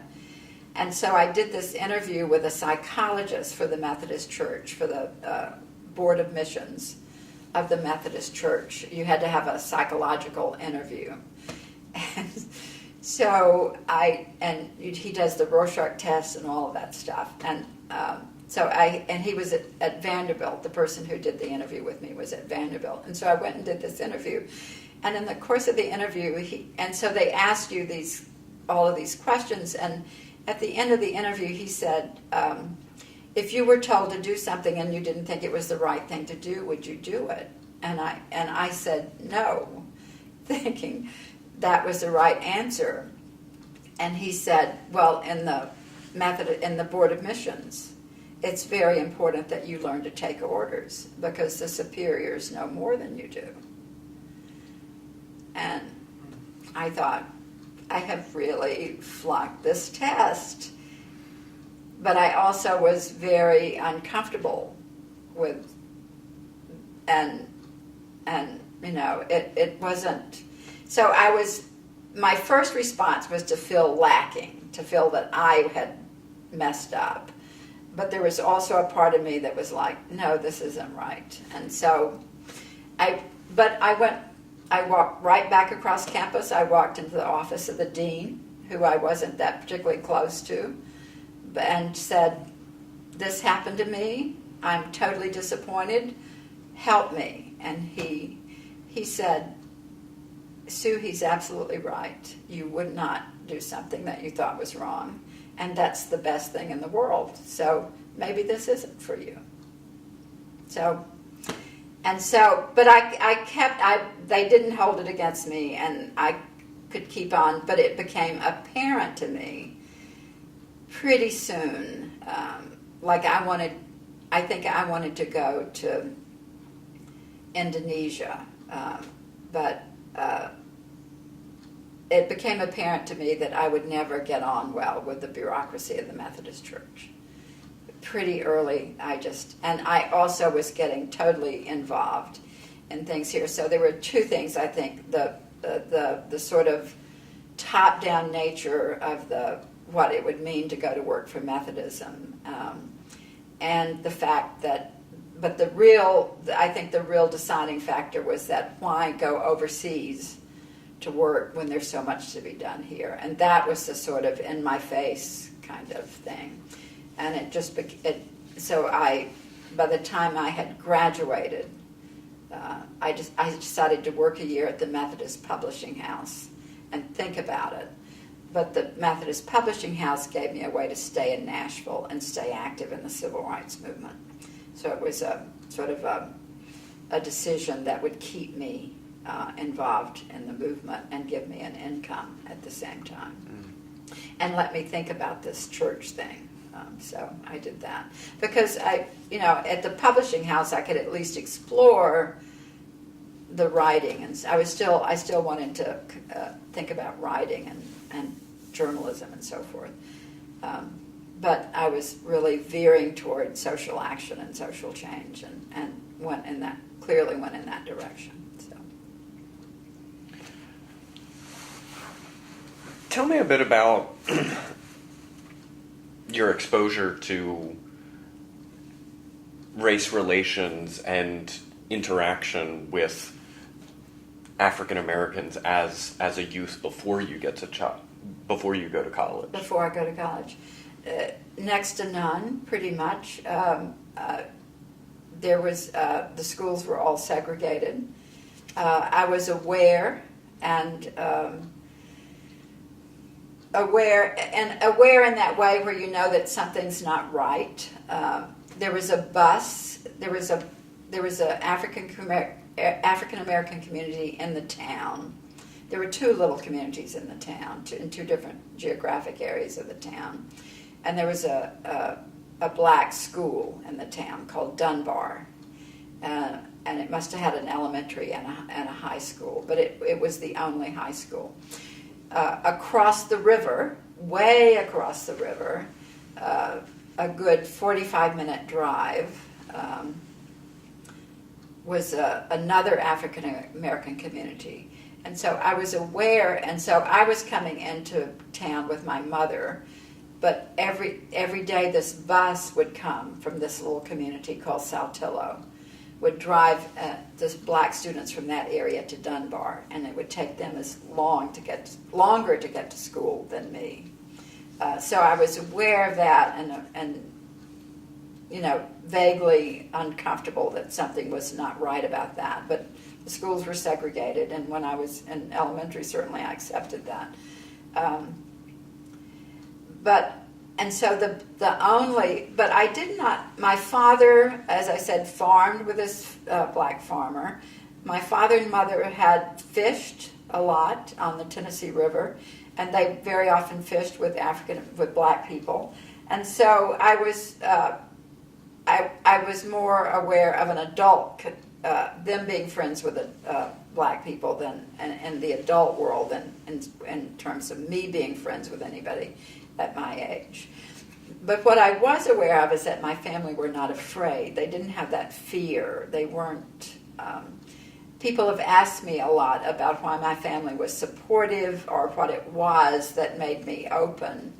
And so I did this interview with a psychologist for the Methodist Church, for the Board of Missions of the Methodist Church. You had to have a psychological interview. And so he does the Rorschach test and all of that stuff. And he was at Vanderbilt. The person who did the interview with me was at Vanderbilt. And so I went and did this interview. And in the course of the interview, so they asked you all of these questions. And at the end of the interview, he said, if you were told to do something and you didn't think it was the right thing to do, would you do it? And I said no, thinking that was the right answer. And he said, well, in the Board of Missions, it's very important that you learn to take orders, because the superiors know more than you do. And I thought, I have really flunked this test. But I also was very uncomfortable with, and it wasn't, so my first response was to feel lacking, to feel that I had messed up. But there was also a part of me that was like, no, this isn't right. And so I walked right back across campus. I walked into the office of the dean, who I wasn't that particularly close to, and said, this happened to me. I'm totally disappointed. Help me. And he said, Sue, he's absolutely right. You would not do something that you thought was wrong. And that's the best thing in the world. So maybe this isn't for you. But they didn't hold it against me, and I could keep on, but it became apparent to me pretty soon, I think I wanted to go to Indonesia, but it became apparent to me that I would never get on well with the bureaucracy of the Methodist Church. Pretty early, and I also was getting totally involved in things here. So there were two things, I think, the sort of top-down nature of what it would mean to go to work for Methodism, and the fact that, but I think the real deciding factor was that why go overseas to work when there's so much to be done here? And that was the sort of in-my-face kind of thing. And by the time I had graduated, I decided to work a year at the Methodist Publishing House and think about it. But the Methodist Publishing House gave me a way to stay in Nashville and stay active in the civil rights movement. So it was a sort of a decision that would keep me involved in the movement and give me an income at the same time. And let me think about this church thing. So I did that. Because at the publishing house I could at least explore the writing, and I still wanted to think about writing and journalism and so forth. But I was really veering toward social action and social change, and clearly went in that direction. So, tell me a bit about your exposure to race relations and interaction with African Americans as a youth before you go to college. Before I go to college, next to none, pretty much. There was the schools were all segregated. I was aware in that way where you know that something's not right. There was a bus. There was a African American community in the town. There were two little communities in the town, in two different geographic areas of the town, and there was a black school in the town called Dunbar, and it must have had an elementary and a high school, but it was the only high school. Across the river, way across the river, a good 45-minute drive, was another African American community. And so I was aware, and so I was coming into town with my mother, but every day this bus would come from this little community called Saltillo, would drive the black students from that area to Dunbar, and it would take them longer to get to school than me. So I was aware of that, and vaguely uncomfortable that something was not right about that. But the schools were segregated, and when I was in elementary, certainly I accepted that. But I did not, my father, as I said, farmed with this black farmer. My father and mother had fished a lot on the Tennessee River, and they very often fished with black people. And so I was more aware of an adult, them being friends with black people than in the adult world than in terms of me being friends with anybody at my age. But what I was aware of is that my family were not afraid. They didn't have that fear. They weren't. People have asked me a lot about why my family was supportive or what it was that made me open.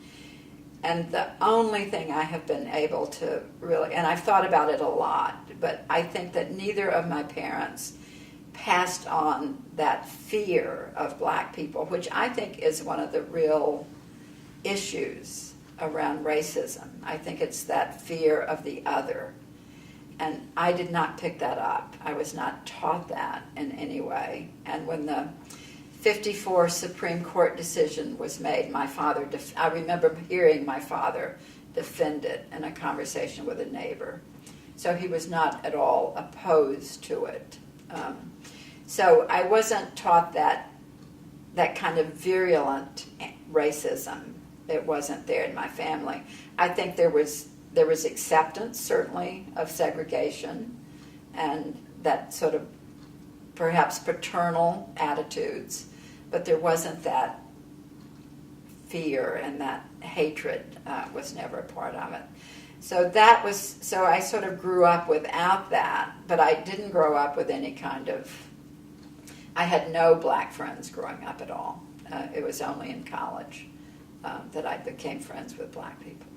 And the only thing I have been able to really, and I've thought about it a lot, but I think that neither of my parents passed on that fear of black people, which I think is one of the real issues around racism. I think it's that fear of the other. And I did not pick that up. I was not taught that in any way. And when the 54 Supreme Court decision was made, my father, I remember hearing my father defend it in a conversation with a neighbor. So he was not at all opposed to it. So I wasn't taught that kind of virulent racism. It wasn't there in my family. I think there was acceptance, certainly, of segregation and that sort of perhaps paternal attitudes, but there wasn't that fear, and that hatred was never a part of it. So I sort of grew up without that, but I didn't grow up with any kind of, I had no black friends growing up at all. It was only in college that I became friends with black people.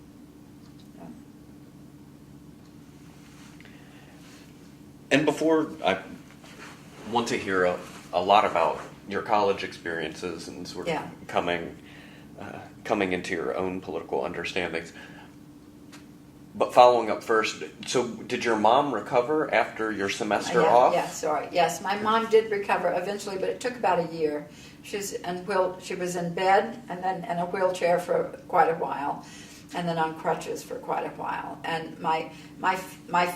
And before, I want to hear a lot about your college experiences and sort of coming into your own political understandings. But following up first, so did your mom recover after your semester off? Yes, my mom did recover eventually, but it took about a year. She was in bed and then in a wheelchair for quite a while, and then on crutches for quite a while. And my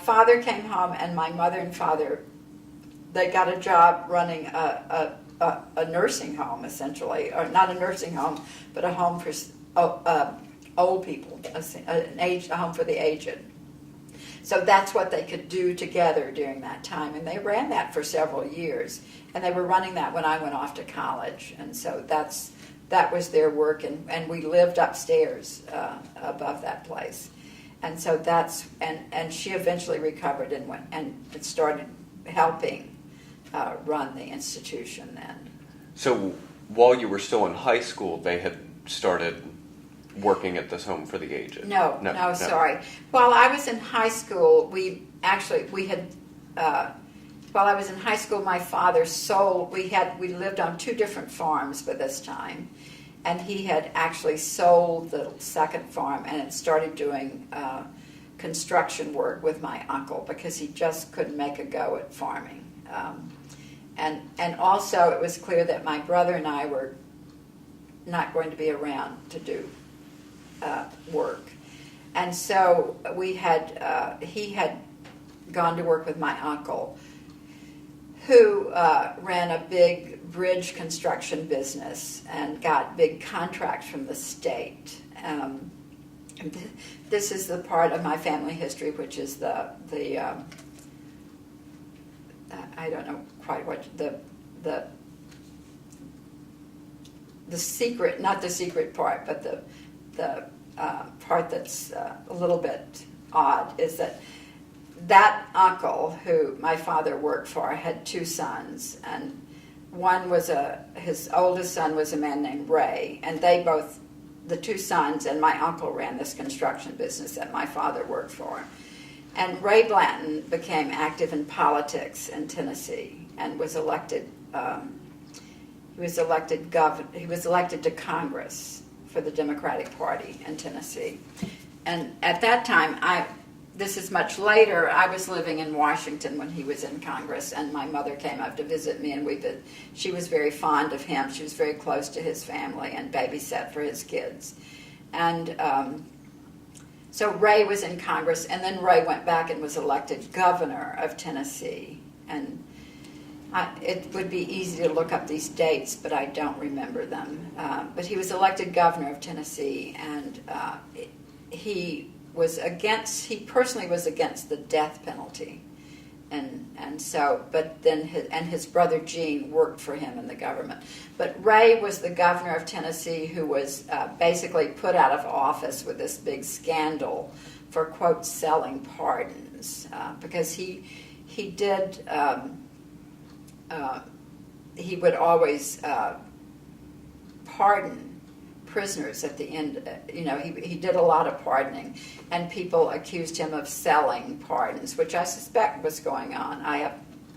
father came home, and my mother and father, they got a job running a nursing home, essentially, or not a nursing home, but a home for old people, a home for the aged. So that's what they could do together during that time, and they ran that for several years. And they were running that when I went off to college, and so that was their work, and we lived upstairs above that place. And so and she eventually recovered and started helping run the institution then. So while you were still in high school, they had started working at this home for the aged? No, sorry. While I was in high school, while I was in high school, my father sold. We lived on two different farms by this time, and he had actually sold the second farm and had started doing construction work with my uncle because he just couldn't make a go at farming. And also it was clear that my brother and I were not going to be around to do work. And so he had gone to work with my uncle, who ran a big bridge construction business and got big contracts from the state. This is the part of my family history, which is the I don't know quite what the secret, not the secret part, but the part that's a little bit odd is that uncle who my father worked for had two sons, and one was his oldest son was a man named Ray, and the two sons and my uncle ran this construction business that my father worked for. And Ray Blanton became active in politics in Tennessee and was elected. He was elected to Congress for the Democratic Party in Tennessee. And at that time, this is much later, I was living in Washington when he was in Congress, and my mother came up to visit me, and she was very fond of him. She was very close to his family and babysat for his kids. And so Ray was in Congress, and then Ray went back and was elected governor of Tennessee. And it would be easy to look up these dates, but I don't remember them. But he was elected governor of Tennessee, and he personally was against the death penalty. and so, but then his brother Gene worked for him in the government. But Ray was the governor of Tennessee who was basically put out of office with this big scandal for, quote, selling pardons, because he did he would always pardon prisoners at the end. He did a lot of pardoning, and people accused him of selling pardons, which I suspect was going on.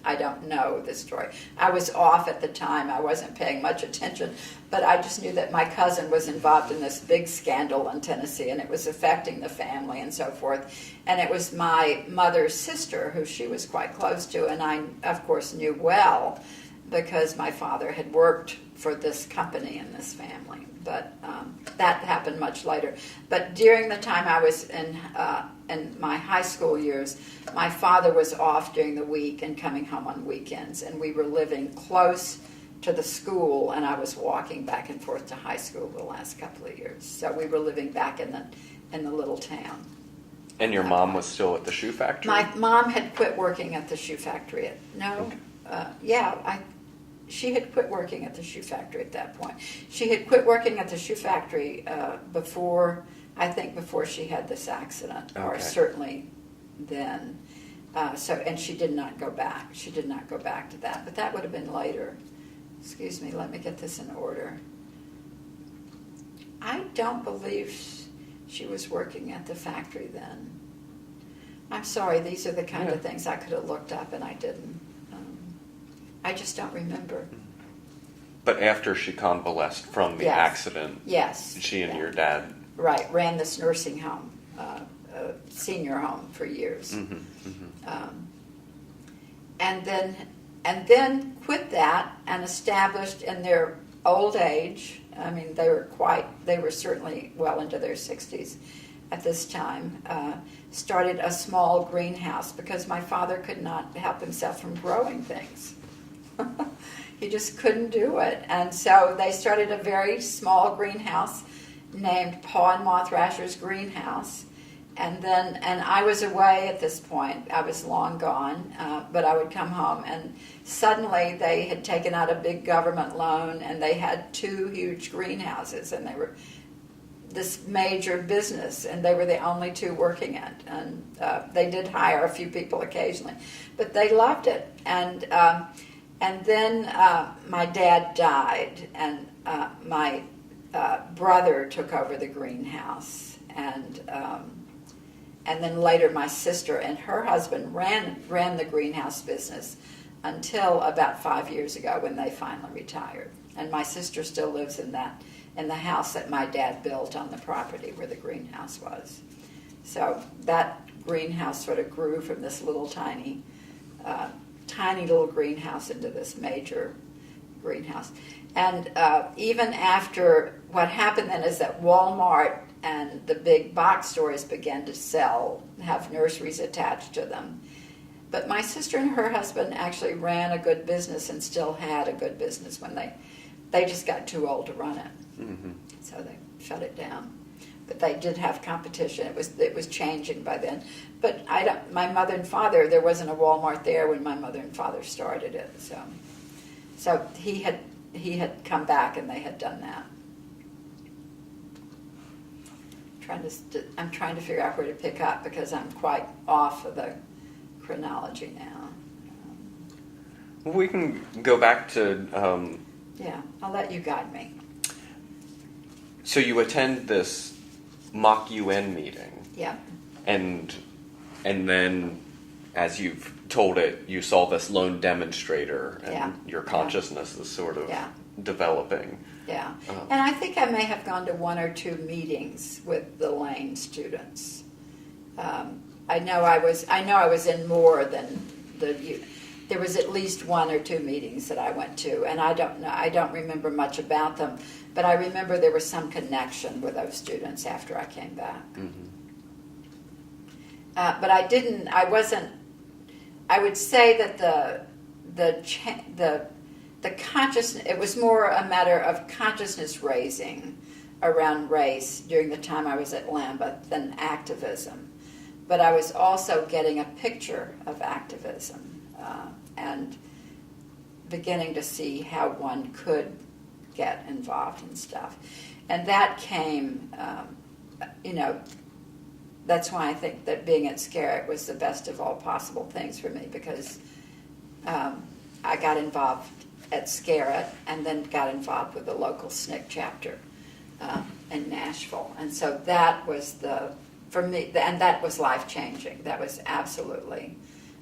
I don't know the story. I was off at the time. I wasn't paying much attention, but I just knew that my cousin was involved in this big scandal in Tennessee, and it was affecting the family and so forth. And it was my mother's sister, who she was quite close to, and I, of course, knew well because my father had worked for this company and this family. But that happened much later. But during the time I was in my high school years, my father was off during the week and coming home on weekends, and we were living close to the school, and I was walking back and forth to high school the last couple of years. So we were living back in the little town. And your mom was still at the shoe factory? My mom had quit working at the shoe factory. She had quit working at the shoe factory at that point. She had quit working at the shoe factory before she had this accident, or certainly then. And she did not go back. She did not go back to that. But that would have been later. Excuse me, let me get this in order. I don't believe she was working at the factory then. I'm sorry, these are the kind of things I could have looked up and I didn't. I just don't remember. But after she convalesced from the accident, she and your dad ran this nursing home, senior home for years, and then quit that and established in their old age. I mean, they were certainly well into their 60s at this time. Started a small greenhouse because my father could not help himself from growing things. He just couldn't do it. And so they started a very small greenhouse named Paw and Ma Thrasher's Greenhouse. And I was away at this point. I was long gone, but I would come home, and suddenly they had taken out a big government loan, and they had 2 huge greenhouses, and they were this major business, and they were the only 2 working it. And they did hire a few people occasionally, but they loved it. And then my dad died, and my brother took over the greenhouse, and then later my sister and her husband ran the greenhouse business until about 5 years ago when they finally retired. And my sister still lives in the house that my dad built on the property where the greenhouse was. So that greenhouse sort of grew from this little tiny little greenhouse into this major greenhouse. And even after, what happened then is that Walmart and the big box stores began to have nurseries attached to them. But my sister and her husband actually ran a good business and still had a good business when they just got too old to run it. Mm-hmm. So they shut it down. But they did have competition. It was changing by then. But my mother and father, there wasn't a Walmart there when my mother and father started it. So he had come back and they had done that. I'm trying to figure out where to pick up because I'm quite off of the chronology now. Well, we can go back to... I'll let you guide me. So you attend this mock UN meeting. Yeah. And then, as you've told it, you saw this lone demonstrator, and your consciousness is sort of developing. Yeah. And I think I may have gone to 1 or 2 meetings with the Lane students. I know I was in more than there was at least 1 or 2 meetings that I went to, and I don't remember much about them, but I remember there was some connection with those students after I came back. Mm-hmm. But I would say that the consciousness, it was more a matter of consciousness raising around race during the time I was at Lambeth than activism. but I was also getting a picture of activism and beginning to see how one could get involved in stuff. And that came, that's why I think that being at Scarrett was the best of all possible things for me, because I got involved at Scarrett and then got involved with the local SNCC chapter in Nashville. And so that was for me, and that was life-changing. That was absolutely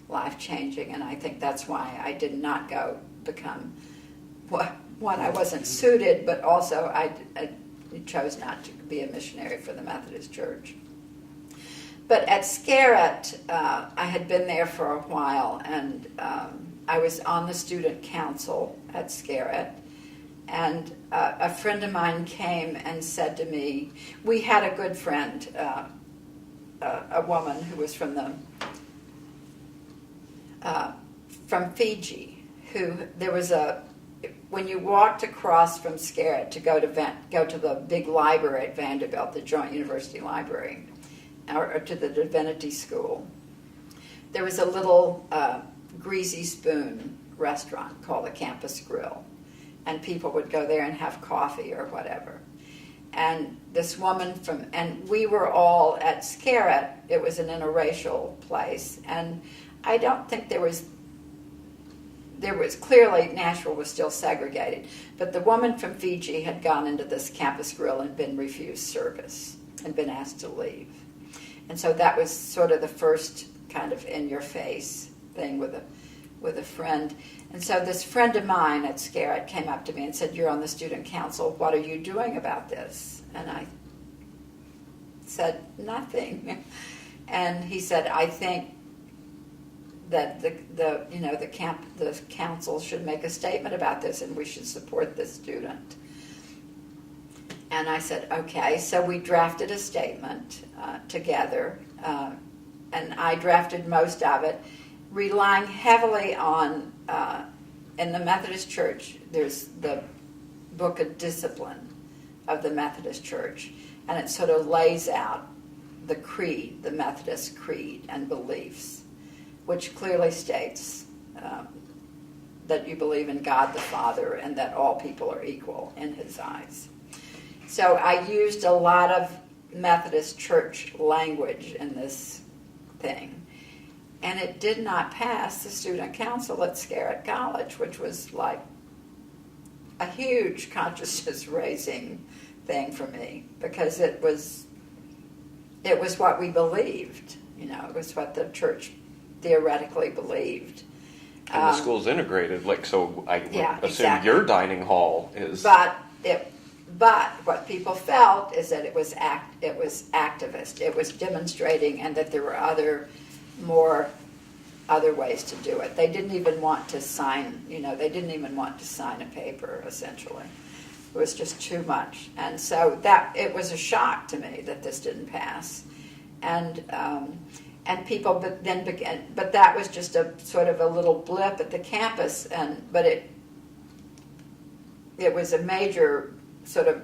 life-changing, and I think that's why I did not go become one, I wasn't suited, but also I chose not to be a missionary for the Methodist Church. But at Scarrett, I had been there for a while, and I was on the student council at Scarrett, and a friend of mine came and said to me, we had a good friend, a woman who was from Fiji, who there was when you walked across from Scarrett to go to the big library at Vanderbilt, the Joint University Library, or to the Divinity School, there was a little Greasy Spoon restaurant called the Campus Grill, and people would go there and have coffee or whatever. And this woman and we were all at Scarrett. It was an interracial place, and I don't think there was clearly, Nashville was still segregated, but the woman from Fiji had gone into this Campus Grill and been refused service and been asked to leave. And so that was sort of the first kind of in-your-face thing with a friend. And so this friend of mine at Scarrett came up to me and said, you're on the student council, what are you doing about this? And I said, nothing. And he said, I think that the council should make a statement about this and we should support this student. And I said, okay. So we drafted a statement together, and I drafted most of it, relying heavily on, in the Methodist Church, there's the Book of Discipline of the Methodist Church, and it sort of lays out the creed, the Methodist creed and beliefs, which clearly states that you believe in God the Father and that all people are equal in His eyes. So I used a lot of Methodist Church language in this thing, and it did not pass the student council at Scarrett College, which was like a huge consciousness-raising thing for me, because it was what we believed. It was what the church theoretically believed. And the school's integrated, so I assume exactly. Your dining hall is. But what people felt is that it was activist. It was demonstrating, and that there were other ways to do it. They didn't even want to sign. They didn't even want to sign a paper. Essentially, it was just too much. And so it was a shock to me that this didn't pass. And people then began. But that was just a sort of a little blip at the campus. But it was a major sort of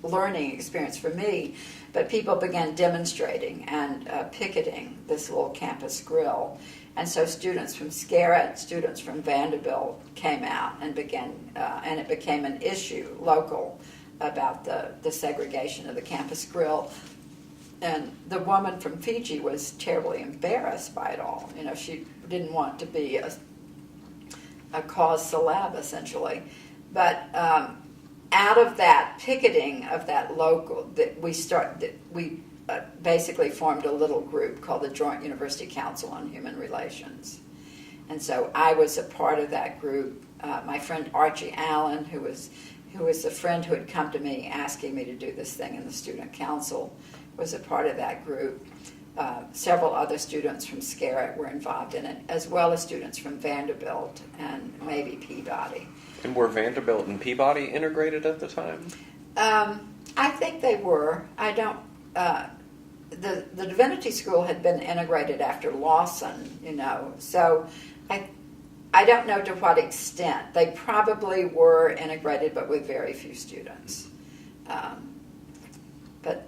learning experience for me, but people began demonstrating and picketing this little Campus Grill. And so students from Scarrett, students from Vanderbilt came out and began, and it became an issue, local, about the segregation of the Campus Grill. And the woman from Fiji was terribly embarrassed by it all. She didn't want to be a cause célèbre, essentially. But out of that picketing of that local, we basically formed a little group called the Joint University Council on Human Relations. And so I was a part of that group. My friend Archie Allen, who was a friend who had come to me asking me to do this thing in the student council, was a part of that group. Several other students from Scarrett were involved in it, as well as students from Vanderbilt and maybe Peabody. And were Vanderbilt and Peabody integrated at the time? I think they were. I don't. The Divinity School had been integrated after Lawson, So I don't know to what extent. They probably were integrated, but with very few students. But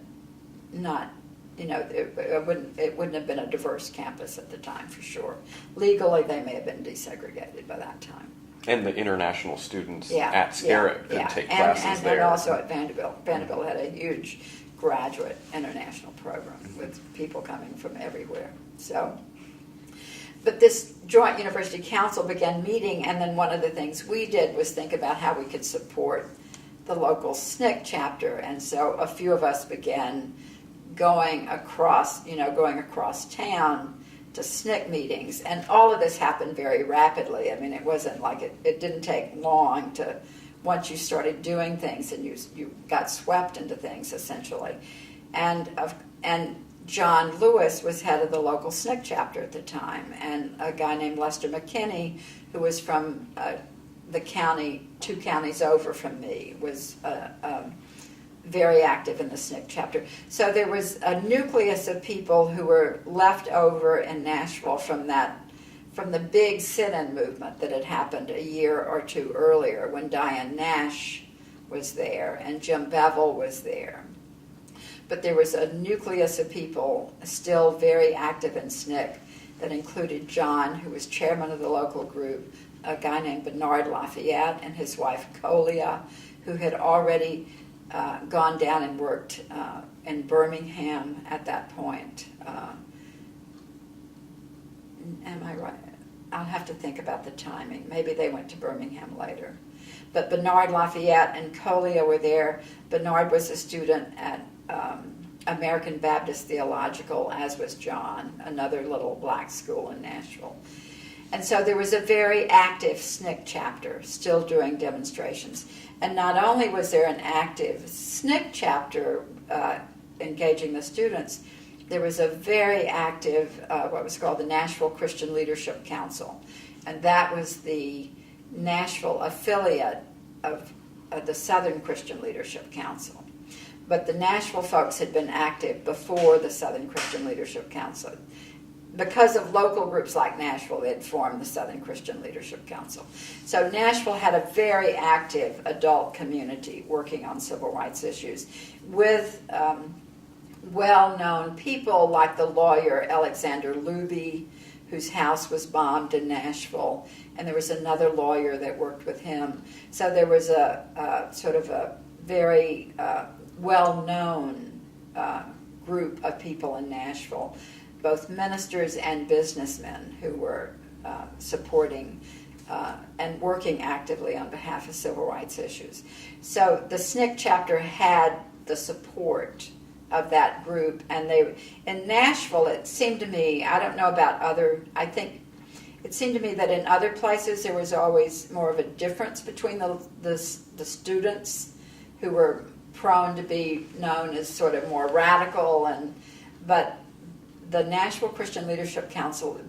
not it wouldn't have been a diverse campus at the time for sure. Legally, they may have been desegregated by that time. And the international students Yeah, at Scarrett could take classes there. And also at Vanderbilt. Vanderbilt had a huge graduate international program with people coming from everywhere. So, but this Joint University Council began meeting, and then one of the things we did was think about how we could support the local SNCC chapter. And so a few of us began going across town to SNCC meetings, and all of this happened very rapidly. I mean, it wasn't like it didn't take long to, once you started doing things and you got swept into things essentially. And John Lewis was head of the local SNCC chapter at the time, and a guy named Lester McKinney, who was from the county, 2 counties over from me, was very active in the SNCC chapter. So there was a nucleus of people who were left over in Nashville from the big sit-in movement that had happened a year or two earlier when Diane Nash was there and Jim Bevel was there. But there was a nucleus of people still very active in SNCC that included John, who was chairman of the local group, a guy named Bernard Lafayette and his wife Colia, who had already gone down and worked in Birmingham at that point. Am I right? I'll have to think about the timing. Maybe they went to Birmingham later. But Bernard Lafayette and Colia were there. Bernard was a student at American Baptist Theological, as was John, another little black school in Nashville. And so there was a very active SNCC chapter still doing demonstrations. And not only was there an active SNCC chapter engaging the students, there was a very active, what was called the Nashville Christian Leadership Council. And that was the Nashville affiliate of the Southern Christian Leadership Council. But the Nashville folks had been active before the Southern Christian Leadership Council. Because of local groups like Nashville, they had formed the Southern Christian Leadership Council. So Nashville had a very active adult community working on civil rights issues with well-known people like the lawyer Alexander Luby, whose house was bombed in Nashville, and there was another lawyer that worked with him. So there was a sort of a very well-known group of people in Nashville, both ministers and businessmen who were supporting and working actively on behalf of civil rights issues. So the SNCC chapter had the support of that group, and in Nashville, it seemed to me, I don't know about it seemed to me that in other places there was always more of a difference between the students who were prone to be known as sort of more radical, but the Nashville Christian Leadership Council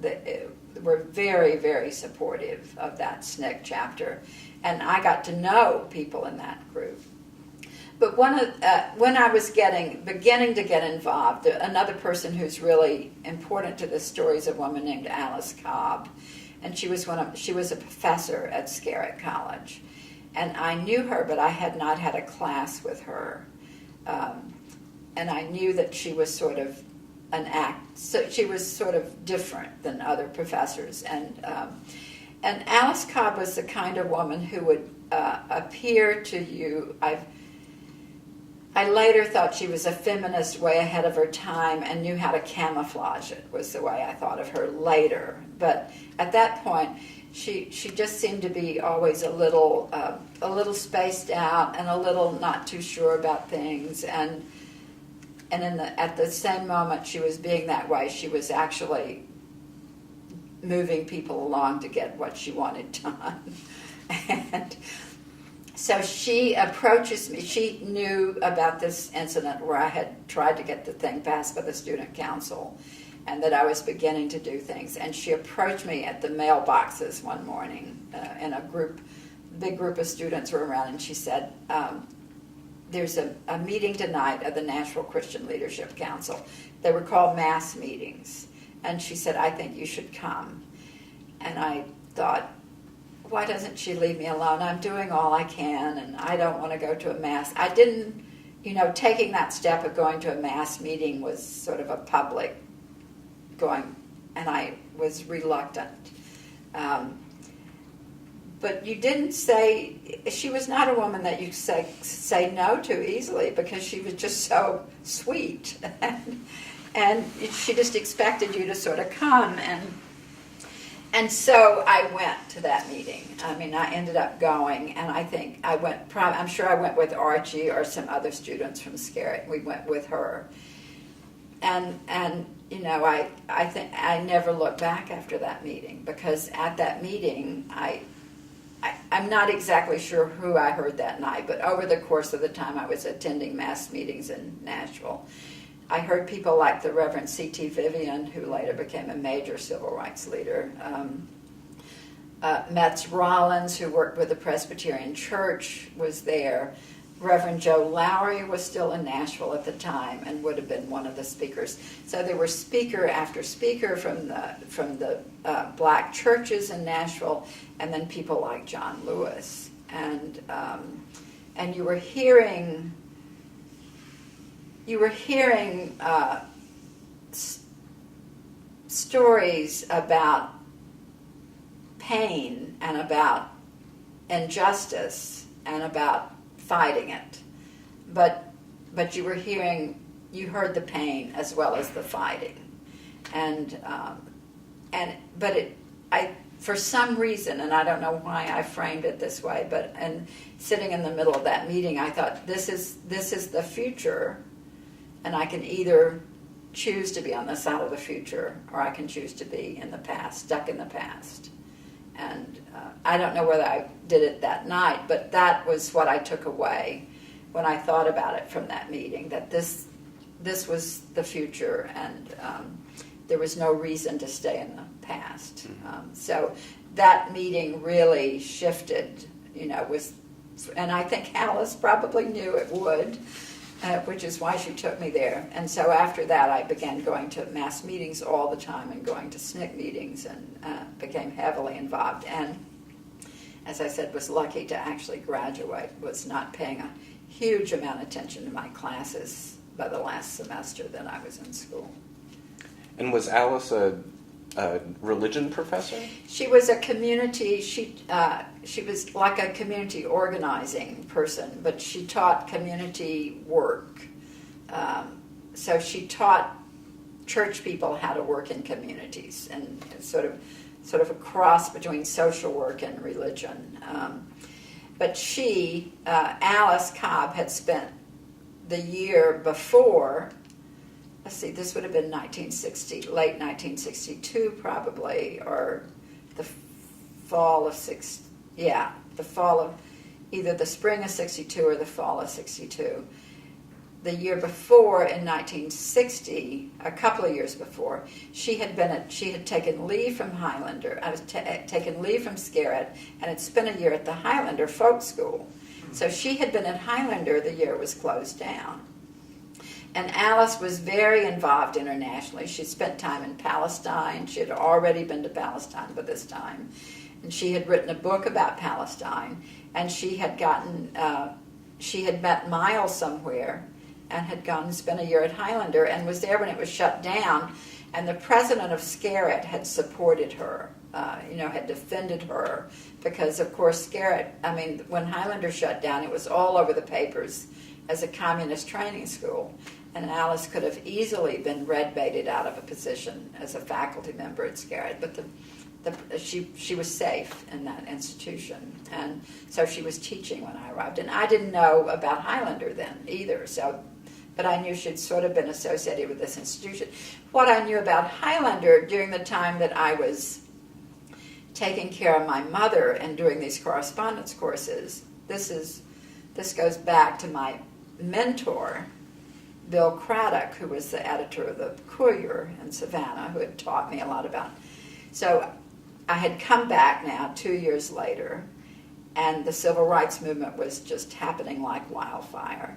were very, very supportive of that SNCC chapter, and I got to know people in that group. But when I was beginning to get involved, another person who's really important to this story is a woman named Alice Cobb, and she was a professor at Scarrett College, and I knew her, but I had not had a class with her, and I knew that she was sort of so she was sort of different than other professors, and Alice Cobb was the kind of woman who would appear to you. I later thought she was a feminist way ahead of her time and knew how to camouflage it, was the way I thought of her later. But at that point, she just seemed to be always a little spaced out and a little not too sure about things. And at the same moment she was being that way, she was actually moving people along to get what she wanted done. And so she approaches me. She knew about this incident where I had tried to get the thing passed by the student council and that I was beginning to do things. And she approached me at the mailboxes one morning and a big group of students were around, and she said, there's a meeting tonight of the Nashville Christian Leadership Council. They were called mass meetings. And she said, I think you should come. And I thought, why doesn't she leave me alone? I'm doing all I can, and I don't want to go to a mass. I didn't taking that step of going to a mass meeting was sort of a public going, and I was reluctant. But you didn't say, she was not a woman that you say no to easily, because she was just so sweet. And she just expected you to sort of come. And so I went to that meeting. I mean, I ended up going, and I think I went, I'm sure I went with Archie or some other students from Scarrett. We went with her. And I think I never looked back after that meeting, because at that meeting, I'm not exactly sure who I heard that night, but over the course of the time I was attending mass meetings in Nashville, I heard people like the Reverend C.T. Vivian, who later became a major civil rights leader, Metz Rollins, who worked with the Presbyterian Church, was there. Reverend Joe Lowry was still in Nashville at the time and would have been one of the speakers. So there were speaker after speaker from the black churches in Nashville, and then people like John Lewis, and you were hearing stories about pain and about injustice and about fighting it, but you heard the pain as well as the fighting, I for some reason, and I don't know why I framed it this way, and sitting in the middle of that meeting, I thought, this is the future, and I can either choose to be on the side of the future, or I can choose to be in the past, stuck in the past. And I don't know whether I did it that night, but that was what I took away when I thought about it from that meeting, that this was the future, and there was no reason to stay in the past. So that meeting really shifted, and I think Alice probably knew it would, which is why she took me there. And so after that, I began going to mass meetings all the time and going to SNCC meetings, and became heavily involved. And as I said, was lucky to actually graduate, was not paying a huge amount of attention to my classes by the last semester that I was in school. And was Alice a religion professor? She was a community, she was like a community organizing person, but she taught community work. So she taught church people how to work in communities, and sort of a cross between social work and religion. But she, Alice Cobb, had spent the year before, let's see, this would have been late 1962 probably, or the fall of either the spring of 62 or the fall of 62. The year before, in 1960, a couple of years before, she had taken leave from Highlander. I was taken leave from Scarrett, and had spent a year at the Highlander Folk School. So she had been at Highlander the year it was closed down. And Alice was very involved internationally. She spent time in Palestine. She had already been to Palestine by this time. And she had written a book about Palestine. And she had met Miles somewhere, and had gone and spent a year at Highlander, and was there when it was shut down. And the president of Scarrett had supported her, had defended her, because of course Scarrett, when Highlander shut down, it was all over the papers as a communist training school. And Alice could have easily been red-baited out of a position as a faculty member at Scarrett, but she was safe in that institution, and so she was teaching when I arrived. And I didn't know about Highlander then either, but I knew she'd sort of been associated with this institution. What I knew about Highlander during the time that I was taking care of my mother and doing these correspondence courses, this goes back to my mentor, Bill Craddock, who was the editor of the Courier in Savannah, who had taught me a lot about. So I had come back now 2 years later, and the civil rights movement was just happening like wildfire.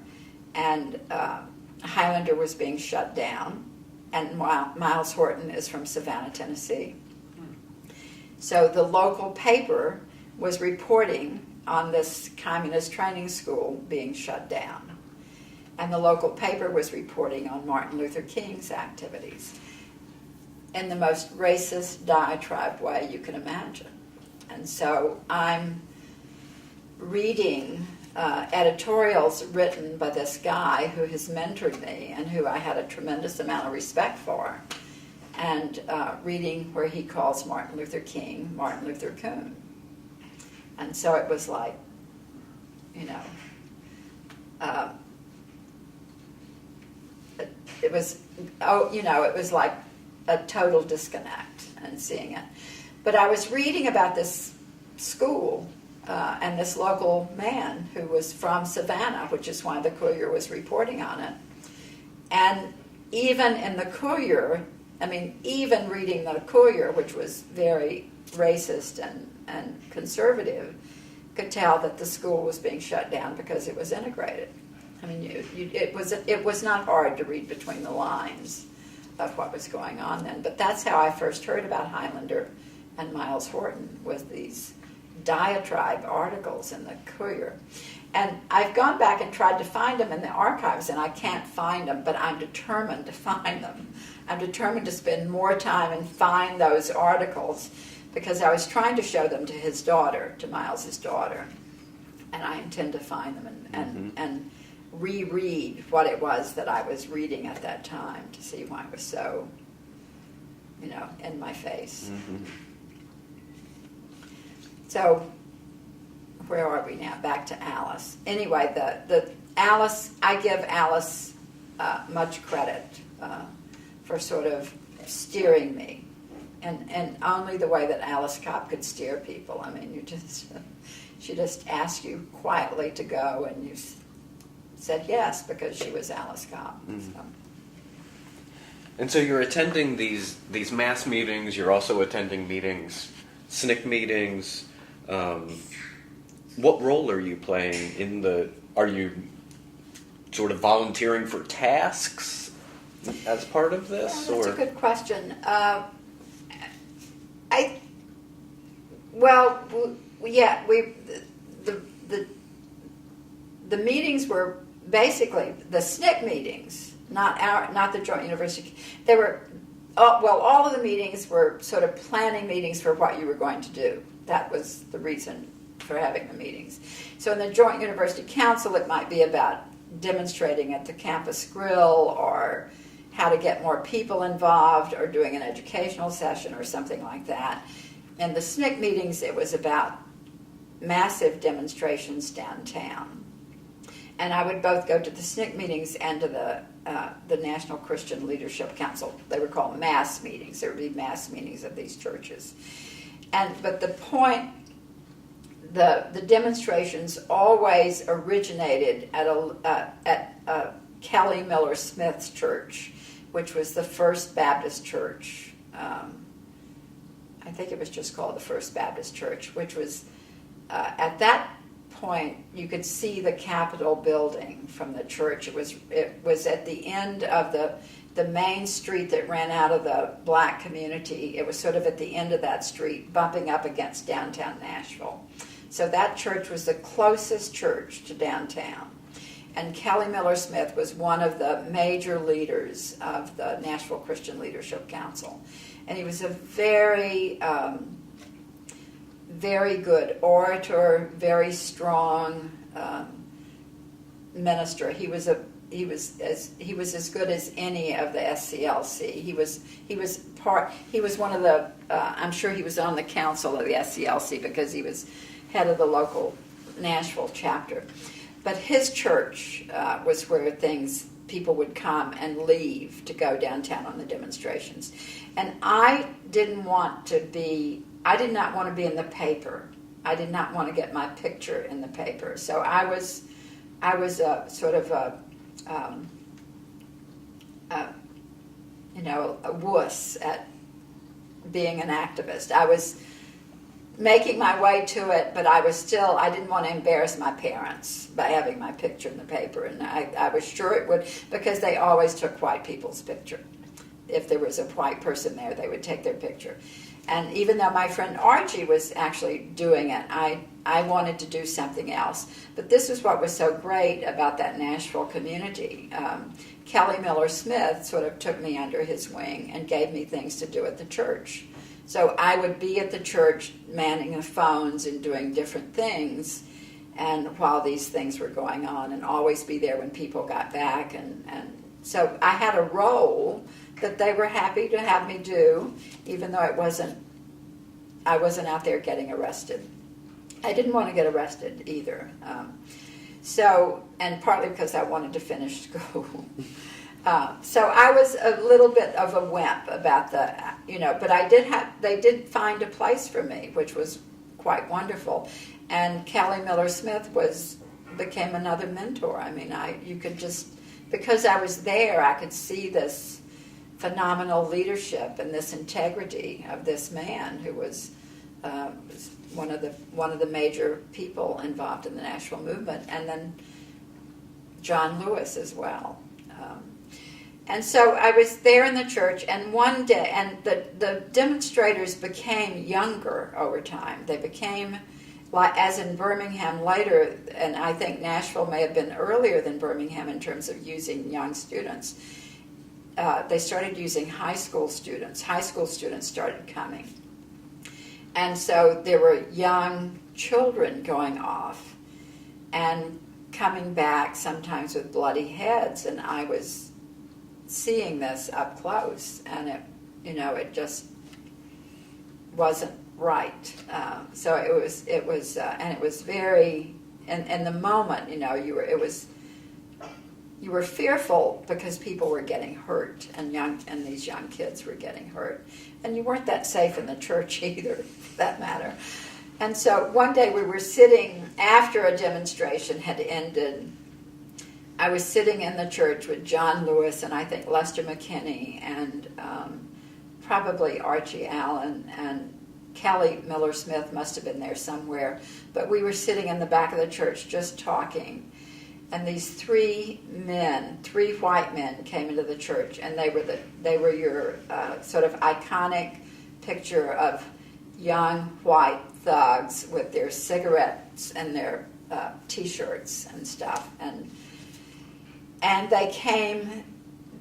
And Highlander was being shut down, and Miles Horton is from Savannah, Tennessee. So the local paper was reporting on this communist training school being shut down. and the local paper was reporting on Martin Luther King's activities in the most racist diatribe way you can imagine. And so I'm reading editorials written by this guy who has mentored me and who I had a tremendous amount of respect for, and reading where he calls Martin Luther King Martin Luther Coon. And so it was like, you know, it was like a total disconnect and seeing it. But I was reading about this school and this local man who was from Savannah, which is why the Courier was reporting on it. And even in the Courier, even reading the Courier, which was very racist and conservative, could tell that the school was being shut down because it was integrated. It was not hard to read between the lines of what was going on then. But that's how I first heard about Highlander and Miles Horton, with these diatribe articles in the Courier. And I've gone back and tried to find them in the archives, and I can't find them, but I'm determined to find them. I'm determined to spend more time and find those articles, because I was trying to show them to his daughter, to Miles's daughter, and I intend to find them and reread what it was that I was reading at that time to see why it was so, in my face. Mm-hmm. So, where are we now? Back to Alice. Anyway, the Alice, I give Alice much credit for sort of steering me, and only the way that Alice Cobb could steer people. She just asked you quietly to go, and you said yes because she was Alice Cobb. Mm-hmm. So. And so you're attending these mass meetings. You're also attending meetings, SNCC meetings. What role are you playing are you sort of volunteering for tasks as part of this? Yeah, that's a good question. The meetings were basically the SNCC meetings, not the Joint University. They were, all of the meetings were sort of planning meetings for what you were going to do. That was the reason for having the meetings. So in the Joint University Council, it might be about demonstrating at the campus grill, or how to get more people involved, or doing an educational session or something like that. In the SNCC meetings, it was about massive demonstrations downtown. And I would both go to the SNCC meetings and to the National Christian Leadership Council. They were called mass meetings. There would be mass meetings at these churches. But the point, the demonstrations always originated at Kelly Miller Smith's church, which was the First Baptist Church. I think it was just called the First Baptist Church, which was, at that point, you could see the Capitol building from the church. It was at the end of the main street that ran out of the black community. It was sort of at the end of that street, bumping up against downtown Nashville. So that church was the closest church to downtown. And Kelly Miller Smith was one of the major leaders of the Nashville Christian Leadership Council. And he was a very, very good orator, very strong minister. He was as good as any of the SCLC. He was one of the. I'm sure he was on the council of the SCLC because he was head of the local Nashville chapter. But his church was where people would come and leave to go downtown on the demonstrations. And I did not want to be in the paper. I did not want to get my picture in the paper. So I was a sort of a wuss at being an activist. I was making my way to it, but I didn't want to embarrass my parents by having my picture in the paper. And I was sure it would, because they always took white people's picture. If there was a white person there, they would take their picture. And even though my friend Archie was actually doing it, I wanted to do something else. But this is what was so great about that Nashville community. Kelly Miller Smith sort of took me under his wing and gave me things to do at the church. So I would be at the church manning the phones and doing different things, and while these things were going on, and always be there when people got back. And so I had a role that they were happy to have me do, even though I wasn't out there getting arrested. I didn't want to get arrested either. And partly because I wanted to finish school. So I was a little bit of a wimp about but they did find a place for me, which was quite wonderful. And Kelly Miller Smith became another mentor. I mean, you could just, because I was there, I could see this phenomenal leadership and this integrity of this man who was one of the major people involved in the Nashville movement, and then John Lewis as well. And so I was there in the church, and one day, and the demonstrators became younger over time. They became, as in Birmingham later, and I think Nashville may have been earlier than Birmingham in terms of using young students. They started using high school students. High school students started coming. And so there were young children going off and coming back sometimes with bloody heads, and I was seeing this up close, and it just wasn't right. So it was very, in the moment, you were fearful because people were getting hurt, and these young kids were getting hurt, and you weren't that safe in the church either, for that matter. And so one day we were sitting after a demonstration had ended. I was sitting in the church with John Lewis and I think Lester McKinney and probably Archie Allen, and Kelly Miller Smith must have been there somewhere. But we were sitting in the back of the church just talking. And these three white men came into the church, and they were your sort of iconic picture of young white thugs with their cigarettes and their T-shirts and stuff. And they came,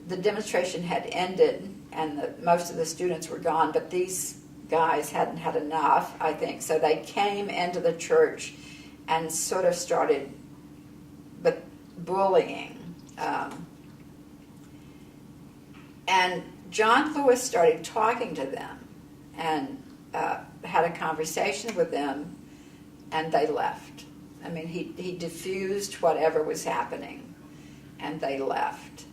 the demonstration had ended, and most of the students were gone, but these guys hadn't had enough, I think. So they came into the church and sort of started bullying. And John Lewis started talking to them and had a conversation with them, and they left. I mean, he diffused whatever was happening, and they left.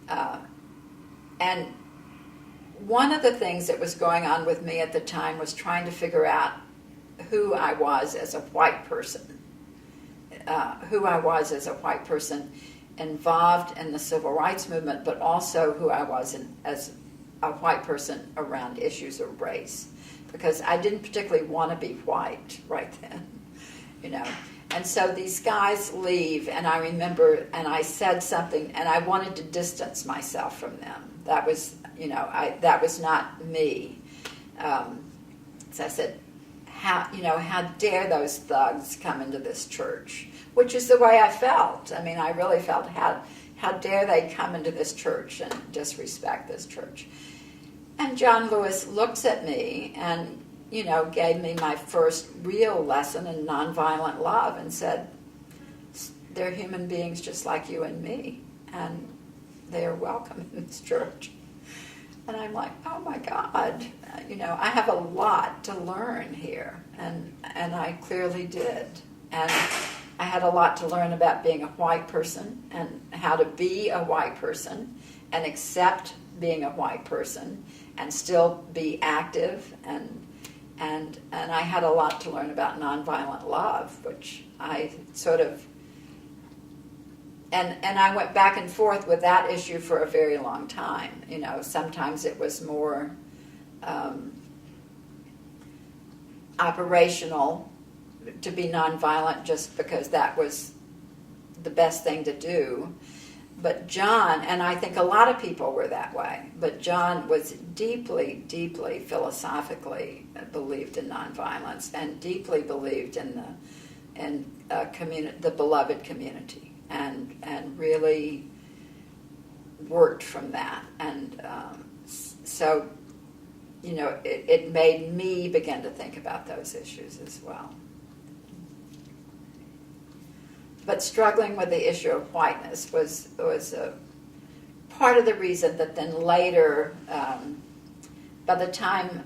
And one of the things that was going on with me at the time was trying to figure out who I was as a white person. Involved in the civil rights movement, but also who I was as a white person around issues of race, because I didn't particularly want to be white right then, And so these guys leave, and I remember, and I said something, and I wanted to distance myself from them. That was, that was not me. So I said, how dare those thugs come into this church? Which is the way I felt. I mean, I really felt, how dare they come into this church and disrespect this church? And John Lewis looks at me and, gave me my first real lesson in nonviolent love and said, they're human beings just like you and me, and they are welcome in this church. And I'm like, oh my God, I have a lot to learn here, and I clearly did. And I had a lot to learn about being a white person and how to be a white person and accept being a white person and still be active, and I had a lot to learn about nonviolent love, which I sort of, and I went back and forth with that issue for a very long time. Sometimes it was more operational to be nonviolent just because that was the best thing to do. but John, and I think a lot of people were that way, but John was deeply, deeply philosophically believed in nonviolence and deeply believed in the beloved community, and really worked from that. And so, it made me begin to think about those issues as well. But struggling with the issue of whiteness was a part of the reason that then later, by the time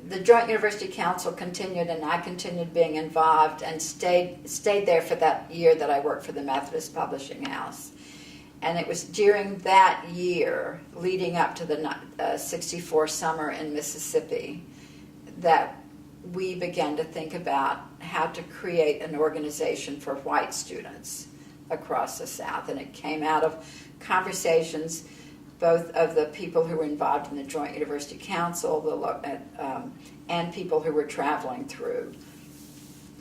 the Joint University Council continued, and I continued being involved and stayed there for that year that I worked for the Methodist Publishing House. And it was during that year, leading up to the 64 summer in Mississippi, that we began to think about how to create an organization for white students across the South. And it came out of conversations both of the people who were involved in the Joint University Council and people who were traveling through.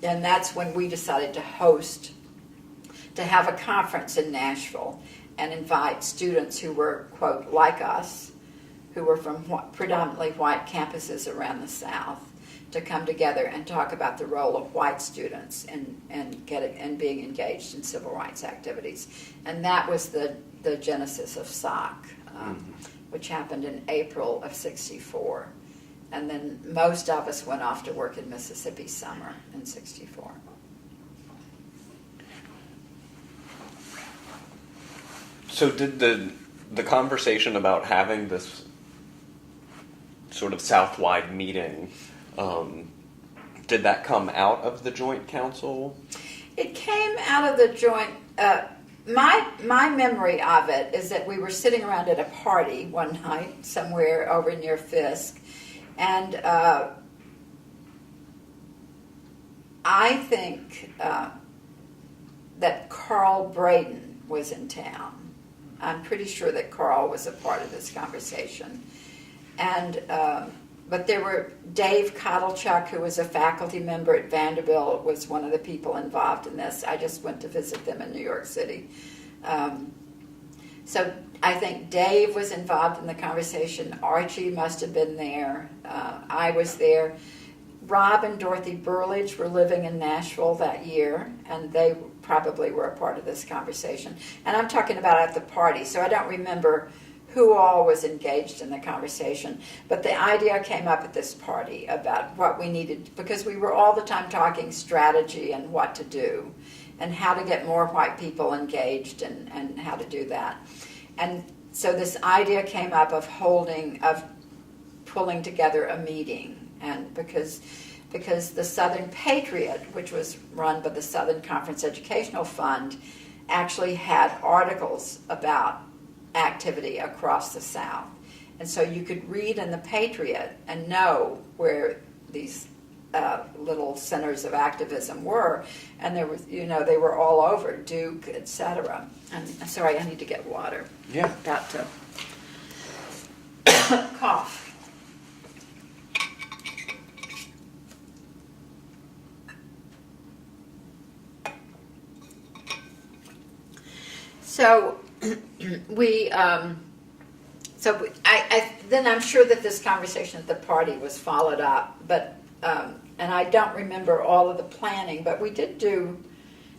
And that's when we decided to have a conference in Nashville and invite students who were, quote, like us, who were from predominantly white campuses around the South, to come together and talk about the role of white students and being engaged in civil rights activities. And that was the genesis of SOC, which happened in April of '64. And then most of us went off to work in Mississippi summer in '64. So did the conversation about having this sort of South-wide meeting, did that come out of the Joint Council? It came out of the Joint. My memory of it is that we were sitting around at a party one night somewhere over near Fisk, and I think that Carl Braden was in town. I'm pretty sure that Carl was a part of this conversation. And but there were Dave Kotelchuk, who was a faculty member at Vanderbilt, was one of the people involved in this. I just went to visit them in New York City. So I think Dave was involved in the conversation. Archie must have been there. I was there. Rob and Dorothy Burlage were living in Nashville that year, and they probably were a part of this conversation. And I'm talking about at the party, so I don't remember who all was engaged in the conversation. But the idea came up at this party about what we needed, because we were all the time talking strategy and what to do and how to get more white people engaged and how to do that. And so this idea came up of pulling together a meeting. And because the Southern Patriot, which was run by the Southern Conference Educational Fund, actually had articles about activity across the South. And so you could read in the Patriot and know where these little centers of activism were. And there was, they were all over, Duke, etc. And sorry, I need to get water. Yeah. Got to cough. So then I'm sure that this conversation at the party was followed up, but and I don't remember all of the planning, but we did do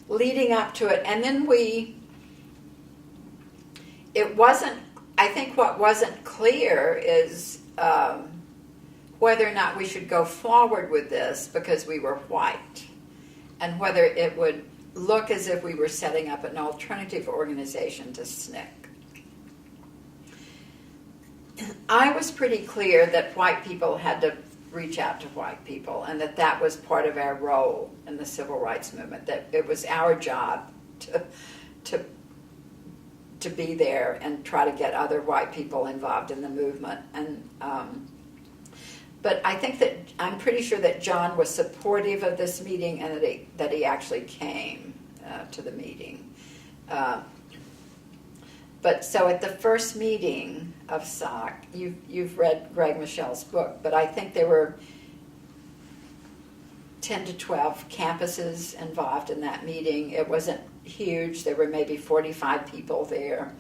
leading up to it, and then I think what wasn't clear is whether or not we should go forward with this because we were white, and whether it would look as if we were setting up an alternative organization to SNCC. I was pretty clear that white people had to reach out to white people, and that was part of our role in the civil rights movement, that it was our job to be there and try to get other white people involved in the movement. And but I think that I'm pretty sure that John was supportive of this meeting, and that he actually came to the meeting. But so at the first meeting of SOC, you've read Greg Michel's book, but I think there were 10 to 12 campuses involved in that meeting. It wasn't huge. There were maybe 45 people there,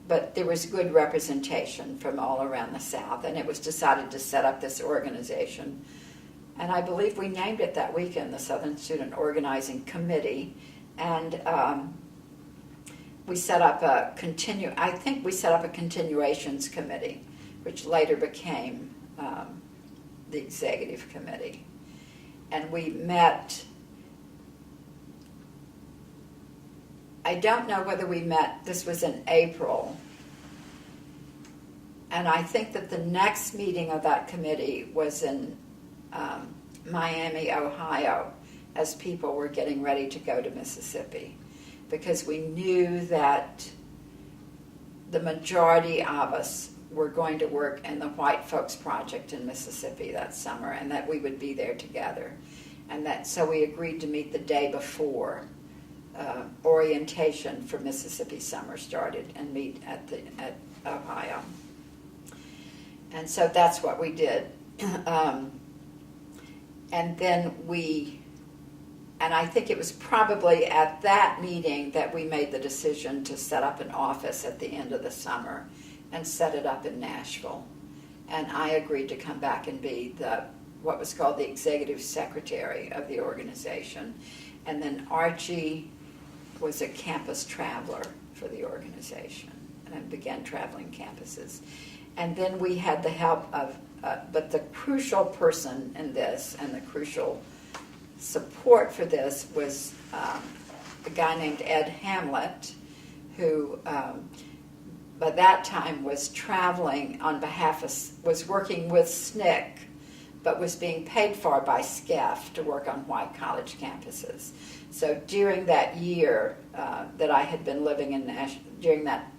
but there was good representation from all around the South, and it was decided to set up this organization. And I believe we named it that weekend the Southern Student Organizing Committee, and we set up a continuations committee, which later became the executive committee. And we met, I don't know whether we met, this was in April, and I think that the next meeting of that committee was in Miami, Ohio, as people were getting ready to go to Mississippi, because we knew that the majority of us were going to work in the White Folks Project in Mississippi that summer, and that we would be there together. And that, so we agreed to meet the day before orientation for Mississippi summer started, and meet at Ohio. And so that's what we did. And then and I think it was probably at that meeting that we made the decision to set up an office at the end of the summer and set it up in Nashville. And I agreed to come back and be what was called the executive secretary of the organization. And then Archie was a campus traveler for the organization and began traveling campuses. And then we had the help of, but the crucial person in this and the crucial support for this was a guy named Ed Hamlet, who by that time was traveling on behalf of, was working with SNCC, but was being paid for by SCEF to work on white college campuses. So during that year that I had been living in Nashville, during that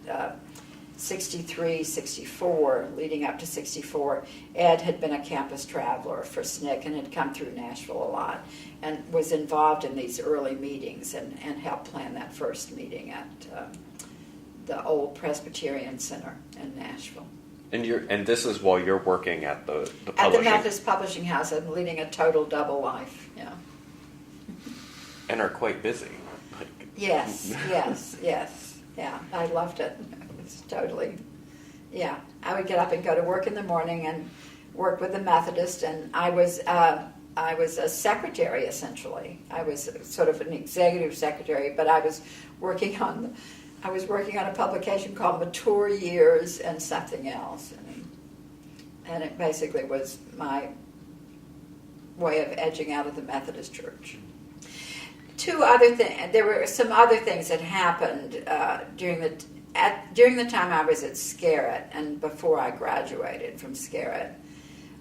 63, 64, leading up to 64, Ed had been a campus traveler for SNCC and had come through Nashville a lot and was involved in these early meetings and helped plan that first meeting at the old Presbyterian Center in Nashville. And this is while you're working at the publishing. At the Methodist Publishing House. I'm leading a total double life, yeah. And are quite busy. Yes. Yeah, I loved it. It was totally, yeah. I would get up and go to work in the morning and work with the Methodist, and I was a secretary, essentially. I was sort of an executive secretary, but I was working on a publication called Mature Years and something else. And it basically was my way of edging out of the Methodist Church. There were some other things that happened during the time I was at Scarrett and before I graduated from Scarrett.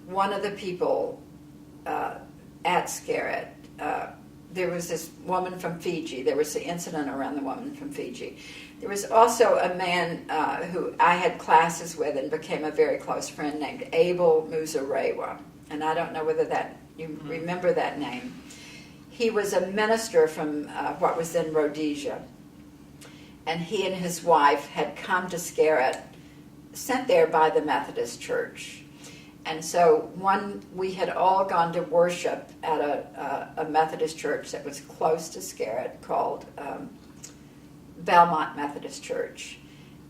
One of the people at Scarrett, there was this woman from Fiji. There was an incident around the woman from Fiji. There was also a man who I had classes with and became a very close friend named Abel Muzarewa. And I don't know whether you remember that name. He was a minister from what was then Rhodesia. And he and his wife had come to Scarrett, sent there by the Methodist Church. And so we had all gone to worship at a Methodist church that was close to Scarrett called Belmont Methodist Church.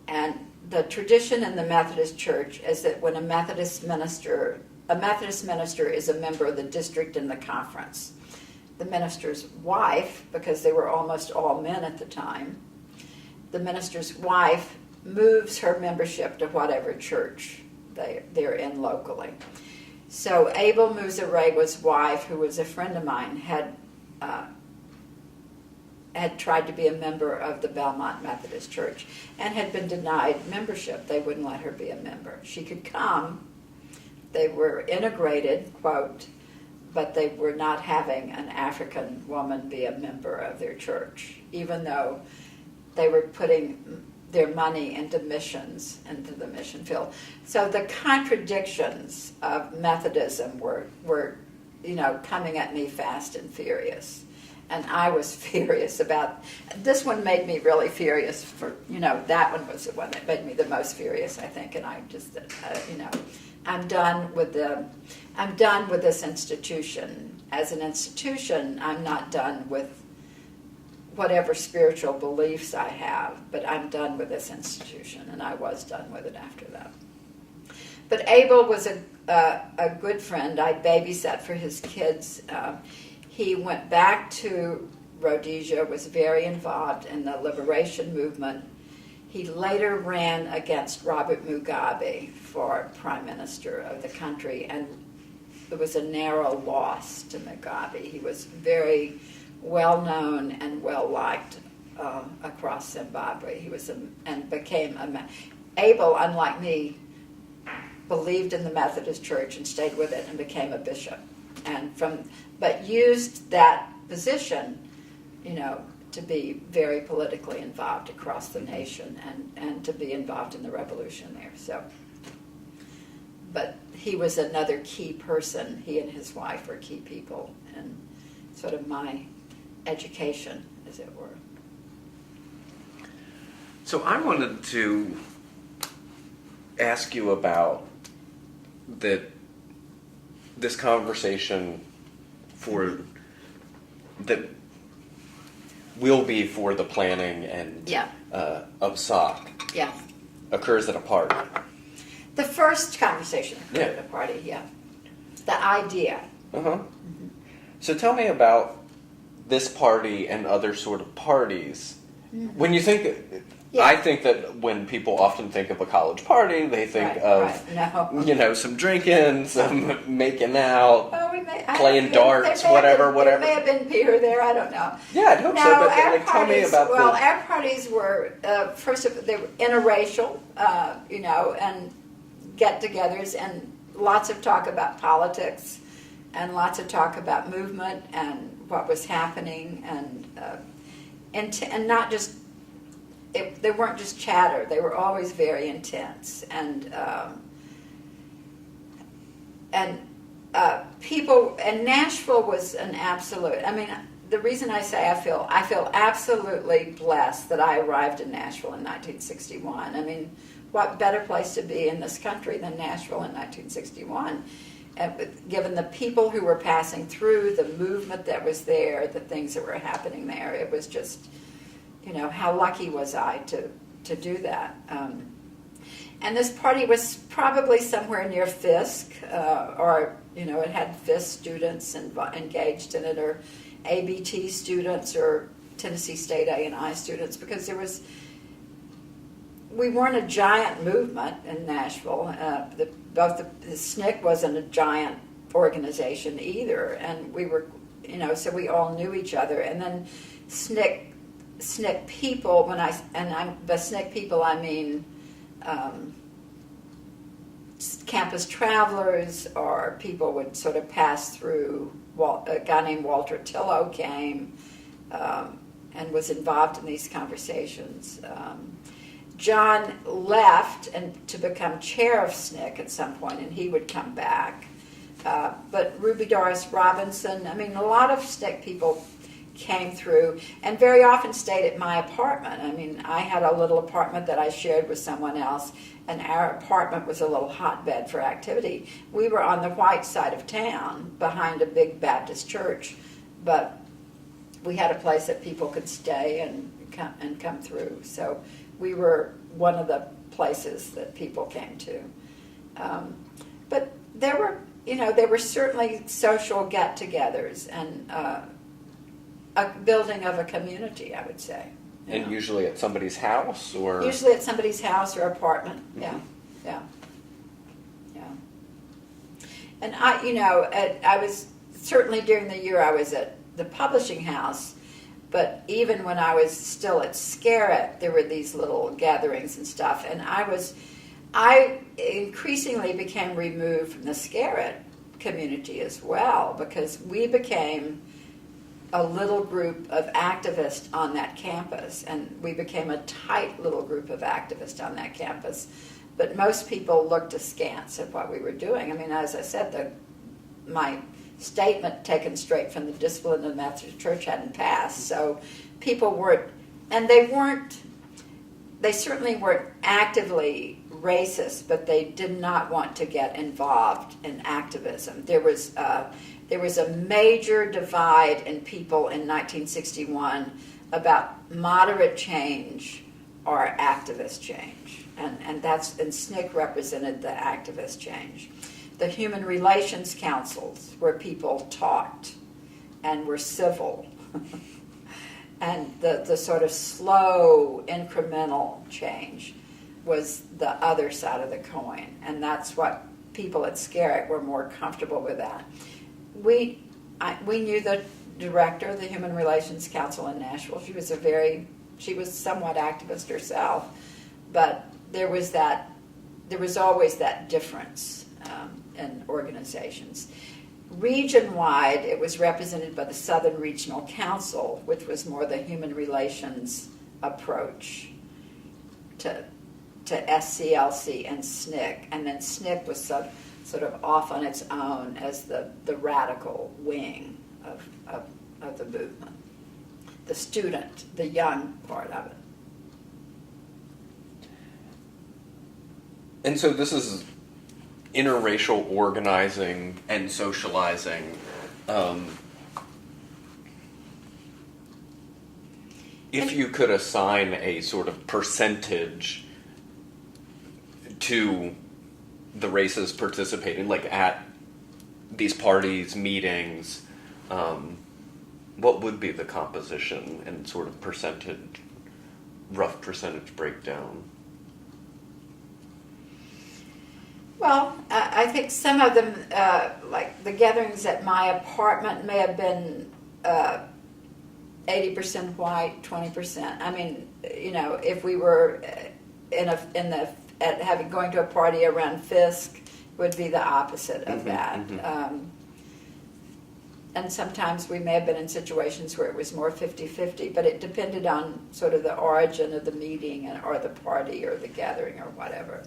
And the tradition in the Methodist Church is that when a Methodist minister is a member of the district and the conference, the minister's wife, because they were almost all men at the time, the minister's wife moves her membership to whatever church they're in locally. So Abel Muzarewa's wife, who was a friend of mine, had tried to be a member of the Belmont Methodist Church and had been denied membership. They wouldn't let her be a member. She could come. They were integrated, quote, but they were not having an African woman be a member of their church, even though they were putting their money into missions, into the mission field. So the contradictions of Methodism were coming at me fast and furious. And I was furious about, this one made me really furious that one was the one that made me the most furious, I think. And I just, I'm done with this institution. as an institution, I'm not done with whatever spiritual beliefs I have, but I'm done with this institution, and I was done with it after that. But Abel was a good friend. I babysat for his kids. He went back to Rhodesia, was very involved in the liberation movement. He later ran against Robert Mugabe for prime minister of the country, and it was a narrow loss to Mugabe. He was very well known and well liked across Zimbabwe. He was and became Abel, unlike me, believed in the Methodist Church and stayed with it and became a bishop, but used that position, to be very politically involved across the nation and to be involved in the revolution there. So, but he was another key person. He and his wife were key people in sort of my education, as it were. So I wanted to ask you about this conversation that will be for the planning and of SOC occurs at a party. The first conversation occurred at a party, the idea. Mm-hmm. So tell me about this party and other sort of parties. Mm-hmm. When you think, I think that when people often think of a college party, they think of, some drinking, some making out, playing darts, whatever. There may have been beer there, I don't know. Yeah, I hope so, but tell me about our parties were, first of all, they were interracial, and get-togethers, and lots of talk about politics, and lots of talk about movement and what was happening, and not just, they weren't just chatter, they were always very intense, and people, and Nashville was an absolute, the reason I say I feel absolutely blessed that I arrived in Nashville in 1961. What better place to be in this country than Nashville in 1961? Given the people who were passing through, the movement that was there, the things that were happening there, it was just, how lucky was I to do that. And this party was probably somewhere near Fisk, or, it had Fisk students engaged in it, or ABT students, or Tennessee State A&I students, because we weren't a giant movement in Nashville. The SNCC wasn't a giant organization either, and we were, so we all knew each other. And then SNCC people, by SNCC people I mean campus travelers, or people would sort of pass through. A guy named Walter Tillow came and was involved in these conversations. John left to become chair of SNCC at some point, and he would come back. But Ruby Doris Robinson, a lot of SNCC people came through and very often stayed at my apartment. I had a little apartment that I shared with someone else, and our apartment was a little hotbed for activity. We were on the white side of town behind a big Baptist church, but we had a place that people could stay and come through. So we were one of the places that people came to. But there were certainly social get-togethers and a building of a community, I would say. And usually at somebody's house, or? Usually at somebody's house or apartment, yeah. And I was, certainly during the year I was at the publishing house, but even when I was still at Scarrett, there were these little gatherings and stuff, and I increasingly became removed from the Scarrett community as well, because we became a little group of activists on that campus, and we became a tight little group of activists on that campus. But most people looked askance at what we were doing. As I said, my statement taken straight from the discipline of the Methodist Church hadn't passed, so people weren't, and they certainly weren't actively racist, but they did not want to get involved in activism. There was there was a major divide in people in 1961 about moderate change or activist change. And SNCC represented the activist change. The Human Relations Councils, where people talked and were civil. And the sort of slow, incremental change was the other side of the coin. And that's what people at Scarrett were more comfortable with that. We knew the director of the Human Relations Council in Nashville. She was somewhat activist herself, but there was always that difference in organizations. Region-wide, it was represented by the Southern Regional Council, which was more the human relations approach to SCLC and SNCC, and then SNCC was sort of off on its own as the radical wing of the movement, the student, the young part of it. And so this is interracial organizing and socializing. If you could assign a sort of percentage to the races participating, like at these parties, meetings, what would be the composition and sort of rough percentage breakdown? Well, I think some of them, like the gatherings at my apartment, may have been 80% white, 20%. I mean, if we were going to a party around Fisk, would be the opposite of that. And sometimes we may have been in situations where it was more 50-50, but it depended on sort of the origin of the meeting or the party or the gathering or whatever.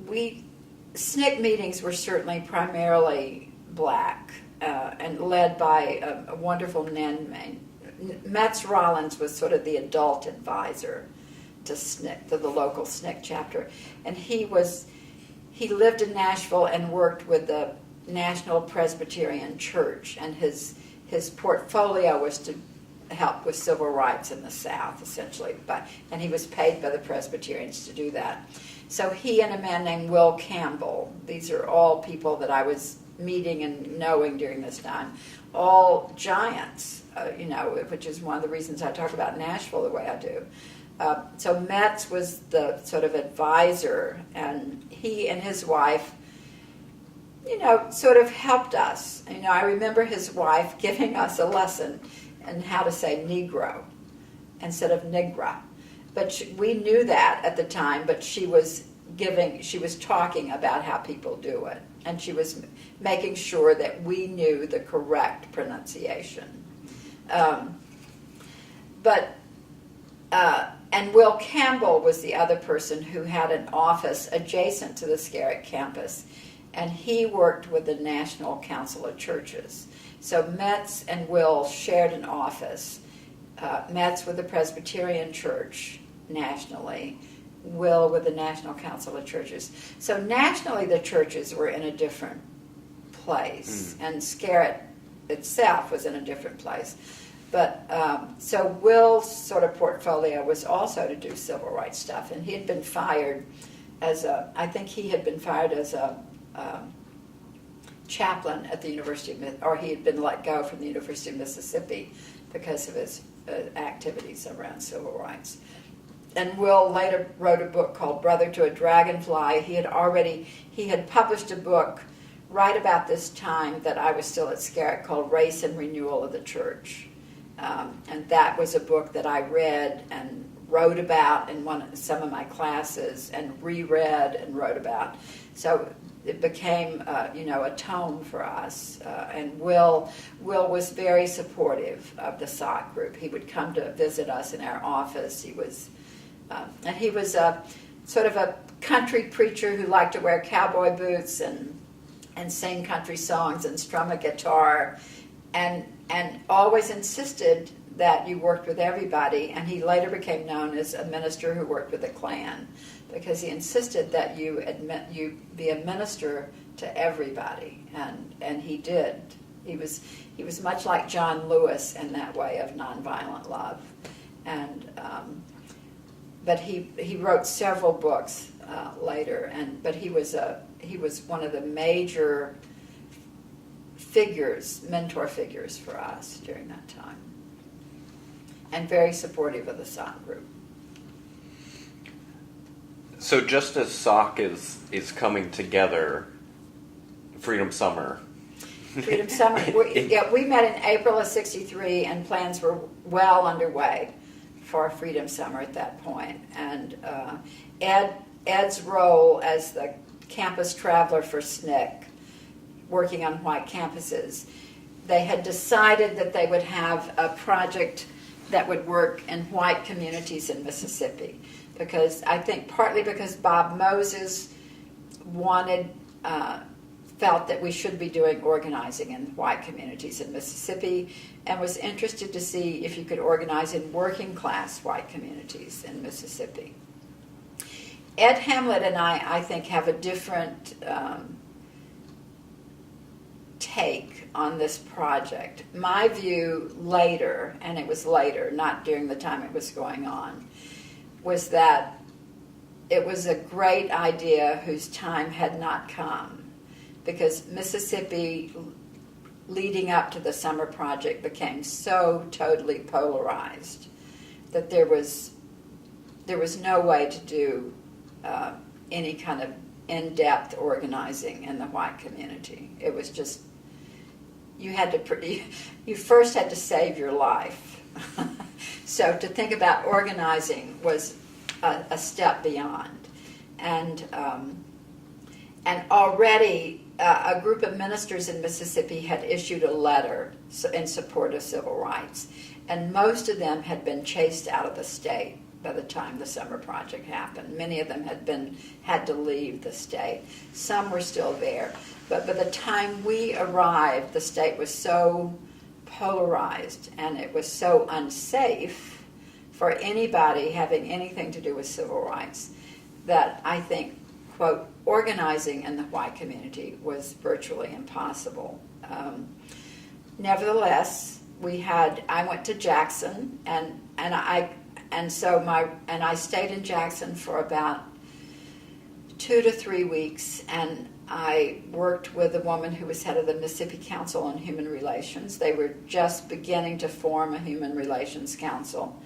SNCC meetings were certainly primarily black and led by a wonderful man. Metz Rollins was sort of the adult advisor to SNCC, to the local SNCC chapter. And he lived in Nashville and worked with the National Presbyterian Church, and his portfolio was to help with civil rights in the South, essentially. And he was paid by the Presbyterians to do that. So he and a man named Will Campbell, these are all people that I was meeting and knowing during this time, all giants, which is one of the reasons I talk about Nashville the way I do. So Metz was the sort of advisor, and he and his wife, sort of helped us. I remember his wife giving us a lesson in how to say Negro instead of Negra. But we knew that at the time, but she was talking about how people do it. And she was making sure that we knew the correct pronunciation. And Will Campbell was the other person who had an office adjacent to the Scarrett campus. And he worked with the National Council of Churches. So Metz and Will shared an office. Metz with the Presbyterian Church nationally, Will with the National Council of Churches. So nationally the churches were in a different place, and Scarrett itself was in a different place. But so Will's sort of portfolio was also to do civil rights stuff, and he had been fired as a chaplain at the University of or he had been let go from the University of Mississippi because of his activities around civil rights. And Will later wrote a book called Brother to a Dragonfly. He had published a book right about this time that I was still at Scarrett called Race and Renewal of the Church. And that was a book that I read and wrote about in some of my classes, and reread and wrote about. So it became, a tome for us. And Will was very supportive of the SOC group. He would come to visit us in our office. He was sort of a country preacher who liked to wear cowboy boots and sing country songs and strum a guitar, and always insisted that you worked with everybody. And he later became known as a minister who worked with the Klan. because he insisted that you be a minister to everybody, and he did. He was much like John Lewis in that way of nonviolent love, and but he wrote several books later, but he was one of the major mentor figures for us during that time, and very supportive of the SOC group. So just as SOC is coming together, Freedom Summer. Freedom Summer. We met in April of '63, and plans were well underway for Freedom Summer at that point. And Ed's role as the campus traveler for SNCC, working on white campuses, they had decided that they would have a project that would work in white communities in Mississippi. Because I think partly because Bob Moses felt that we should be doing organizing in white communities in Mississippi, and was interested to see if you could organize in working class white communities in Mississippi. Ed Hamlet and I think, have a different take on this project. My view later, and it was later, not during the time it was going on, was that it was a great idea whose time had not come, because Mississippi, leading up to the summer project, became so totally polarized that there was no way to do any kind of in-depth organizing in the white community. It was just, you first had to save your life. So to think about organizing was a step beyond, and already a group of ministers in Mississippi had issued a letter in support of civil rights, and most of them had been chased out of the state by the time the summer project happened. Many of them had to leave the state. Some were still there, but by the time we arrived, the state was so polarized, and it was so unsafe for anybody having anything to do with civil rights that I think, quote, organizing in the white community was virtually impossible. Nevertheless, I went to Jackson, and I stayed in Jackson for about 2 to 3 weeks, and I worked with a woman who was head of the Mississippi Council on Human Relations. They were just beginning to form a Human Relations Council.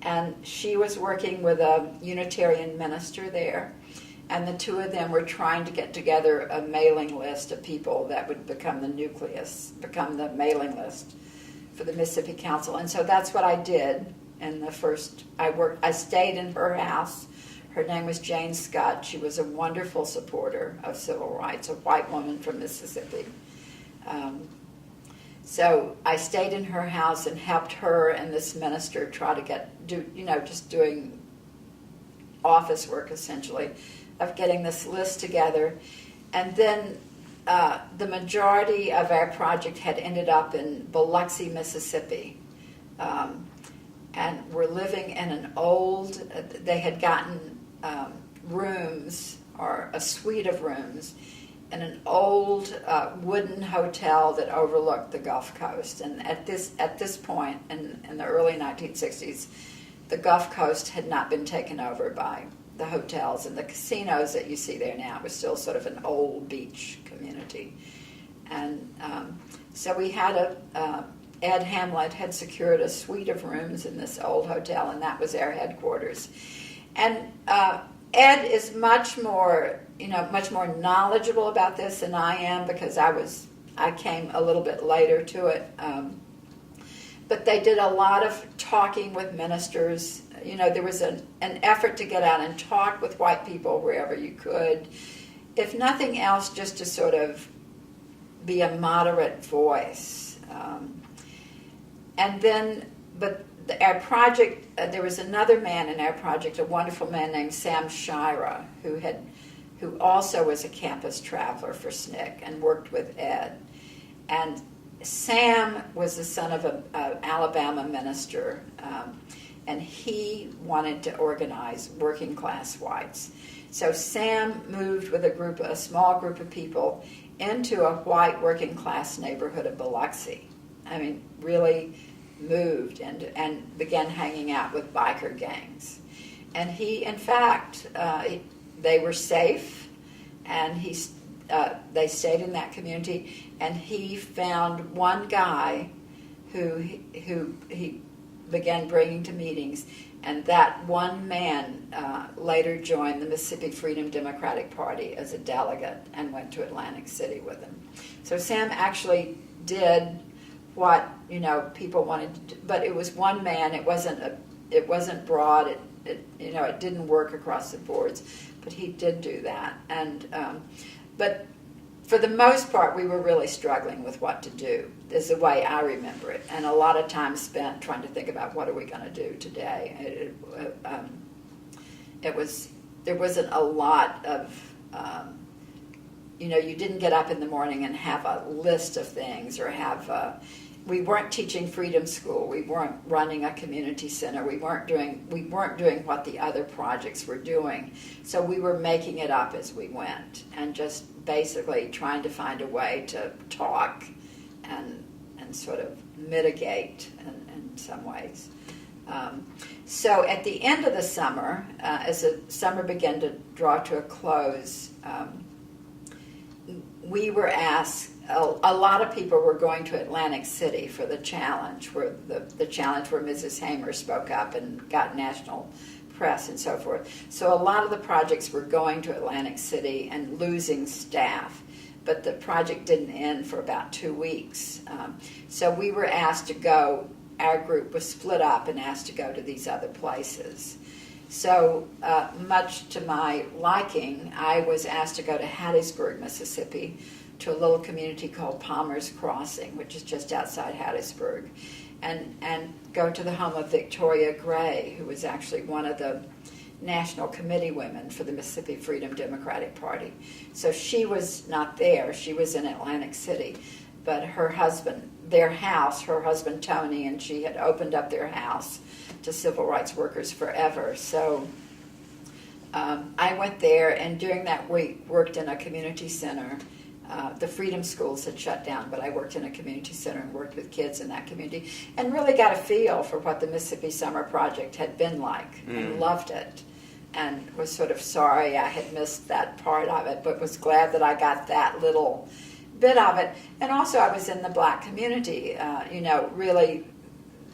And she was working with a Unitarian minister there. And the two of them were trying to get together a mailing list of people that would become the mailing list for the Mississippi Council. And so that's what I did. I stayed in her house. Her name was Jane Scott. She was a wonderful supporter of civil rights, a white woman from Mississippi. So I stayed in her house and helped her and this minister try to just doing office work, essentially, of getting this list together. And then the majority of our project had ended up in Biloxi, Mississippi. And we're living in they had gotten rooms, or a suite of rooms, in an old wooden hotel that overlooked the Gulf Coast. And at this point, in the early 1960s, the Gulf Coast had not been taken over by the hotels and the casinos that you see there now. It was still sort of an old beach community. And so we had Ed Hamlet had secured a suite of rooms in this old hotel, and that was our headquarters. And Ed is much more knowledgeable about this than I am, because I came a little bit later to it. But they did a lot of talking with ministers. There was an effort to get out and talk with white people wherever you could, if nothing else, just to sort of be a moderate voice. But our project, there was another man in our project, a wonderful man named Sam Shira, who also was a campus traveler for SNCC and worked with Ed. And Sam was the son of an Alabama minister, and he wanted to organize working class whites. So Sam moved with a small group of people into a white working class neighborhood of Biloxi. I mean, really moved and began hanging out with biker gangs. And he, in fact, they were safe, and they stayed in that community. And he found one guy who he began bringing to meetings, and that one man later joined the Mississippi Freedom Democratic Party as a delegate and went to Atlantic City with him. So Sam actually did what people wanted to do, but it was one man. It wasn't broad. It didn't work across the boards, but he did do that. And but for the most part, we were really struggling with what to do, is the way I remember it, and a lot of time spent trying to think about what are we going to do today. There wasn't a lot of, you didn't get up in the morning and have a list of things, or we weren't teaching Freedom School. We weren't running a community center. We weren't doing what the other projects were doing. So we were making it up as we went, and just basically trying to find a way to talk and sort of mitigate in some ways. So at the end of the summer, as the summer began to draw to a close, we were asked. A lot of people were going to Atlantic City for the challenge, where the challenge where Mrs. Hamer spoke up and got national press and so forth. So a lot of the projects were going to Atlantic City and losing staff, but the project didn't end for about 2 weeks. So we were asked to go. Our group was split up and asked to go to these other places. So much to my liking, I was asked to go to Hattiesburg, Mississippi, to a little community called Palmer's Crossing, which is just outside Hattiesburg, and go to the home of Victoria Gray, who was actually one of the national committee women for the Mississippi Freedom Democratic Party. So she was not there. She was in Atlantic City, but her husband Tony, and she had opened up their house to civil rights workers forever. So I went there, and during that week worked in a community center. The Freedom Schools had shut down, but I worked in a community center and worked with kids in that community, and really got a feel for what the Mississippi Summer Project had been like, and loved it, and was sort of sorry I had missed that part of it, but was glad that I got that little bit of it. And also I was in the Black community, really,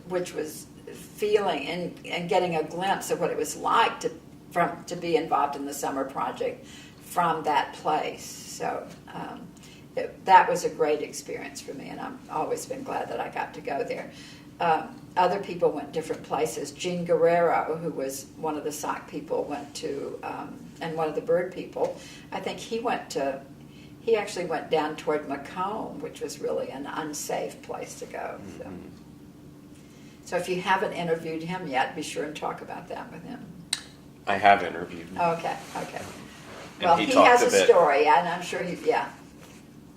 which was feeling and getting a glimpse of what it was like to be involved in the Summer Project from that place. So that was a great experience for me, and I've always been glad that I got to go there. Other people went different places. Gene Guerrero, who was one of the sock people, went to, and one of the bird people, I think he actually went down toward Macomb, which was really an unsafe place to go. So if you haven't interviewed him yet, be sure and talk about that with him. I have interviewed him. Okay. And Well, he has a story, and I'm sure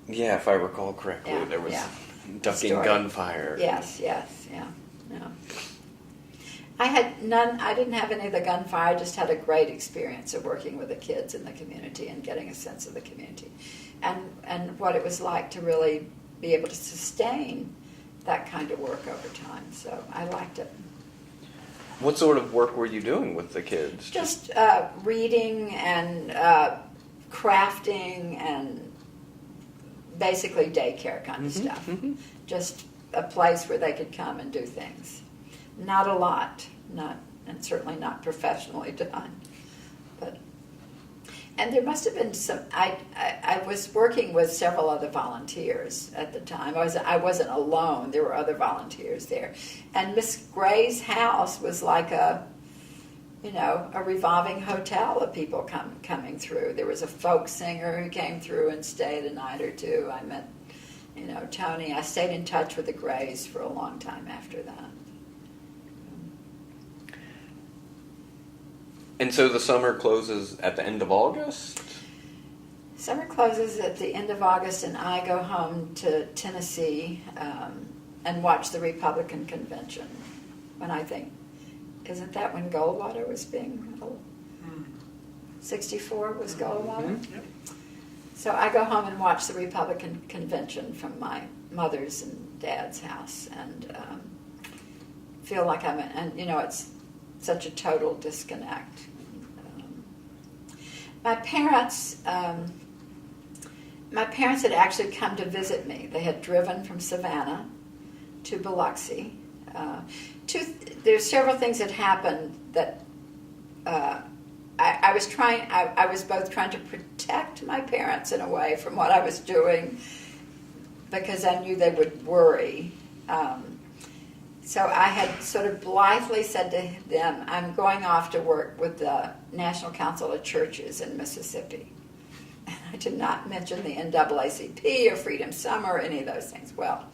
Yeah, if I recall correctly, there was ducking gunfire. Yes, yeah. I didn't have any of the gunfire. I just had a great experience of working with the kids in the community and getting a sense of the community, and what it was like to really be able to sustain that kind of work over time. So I liked it. What sort of work were you doing with the kids? Just reading and crafting and basically daycare kind of stuff. Just a place where they could come and do things. Not a lot, and certainly not professionally done. And there must have been some. I was working with several other volunteers at the time. I wasn't alone. There were other volunteers there, and Miss Gray's house was like a revolving hotel of people coming through. There was a folk singer who came through and stayed a night or two. I met, Tony. I stayed in touch with the Grays for a long time after that. And so the summer closes at the end of August? Summer closes at the end of August, and I go home to Tennessee and watch the Republican convention, when I think isn't that when Goldwater was being, 64 was Goldwater? Mm-hmm. Yep. So I go home and watch the Republican convention from my mother's and dad's house, and feel like and it's such a total disconnect. My parents had actually come to visit me. They had driven from Savannah to Biloxi. There's several things that happened that I was both trying to protect my parents in a way from what I was doing, because I knew they would worry. So I had sort of blithely said to them, I'm going off to work with the National Council of Churches in Mississippi. And I did not mention the NAACP or Freedom Summer or any of those things. Well,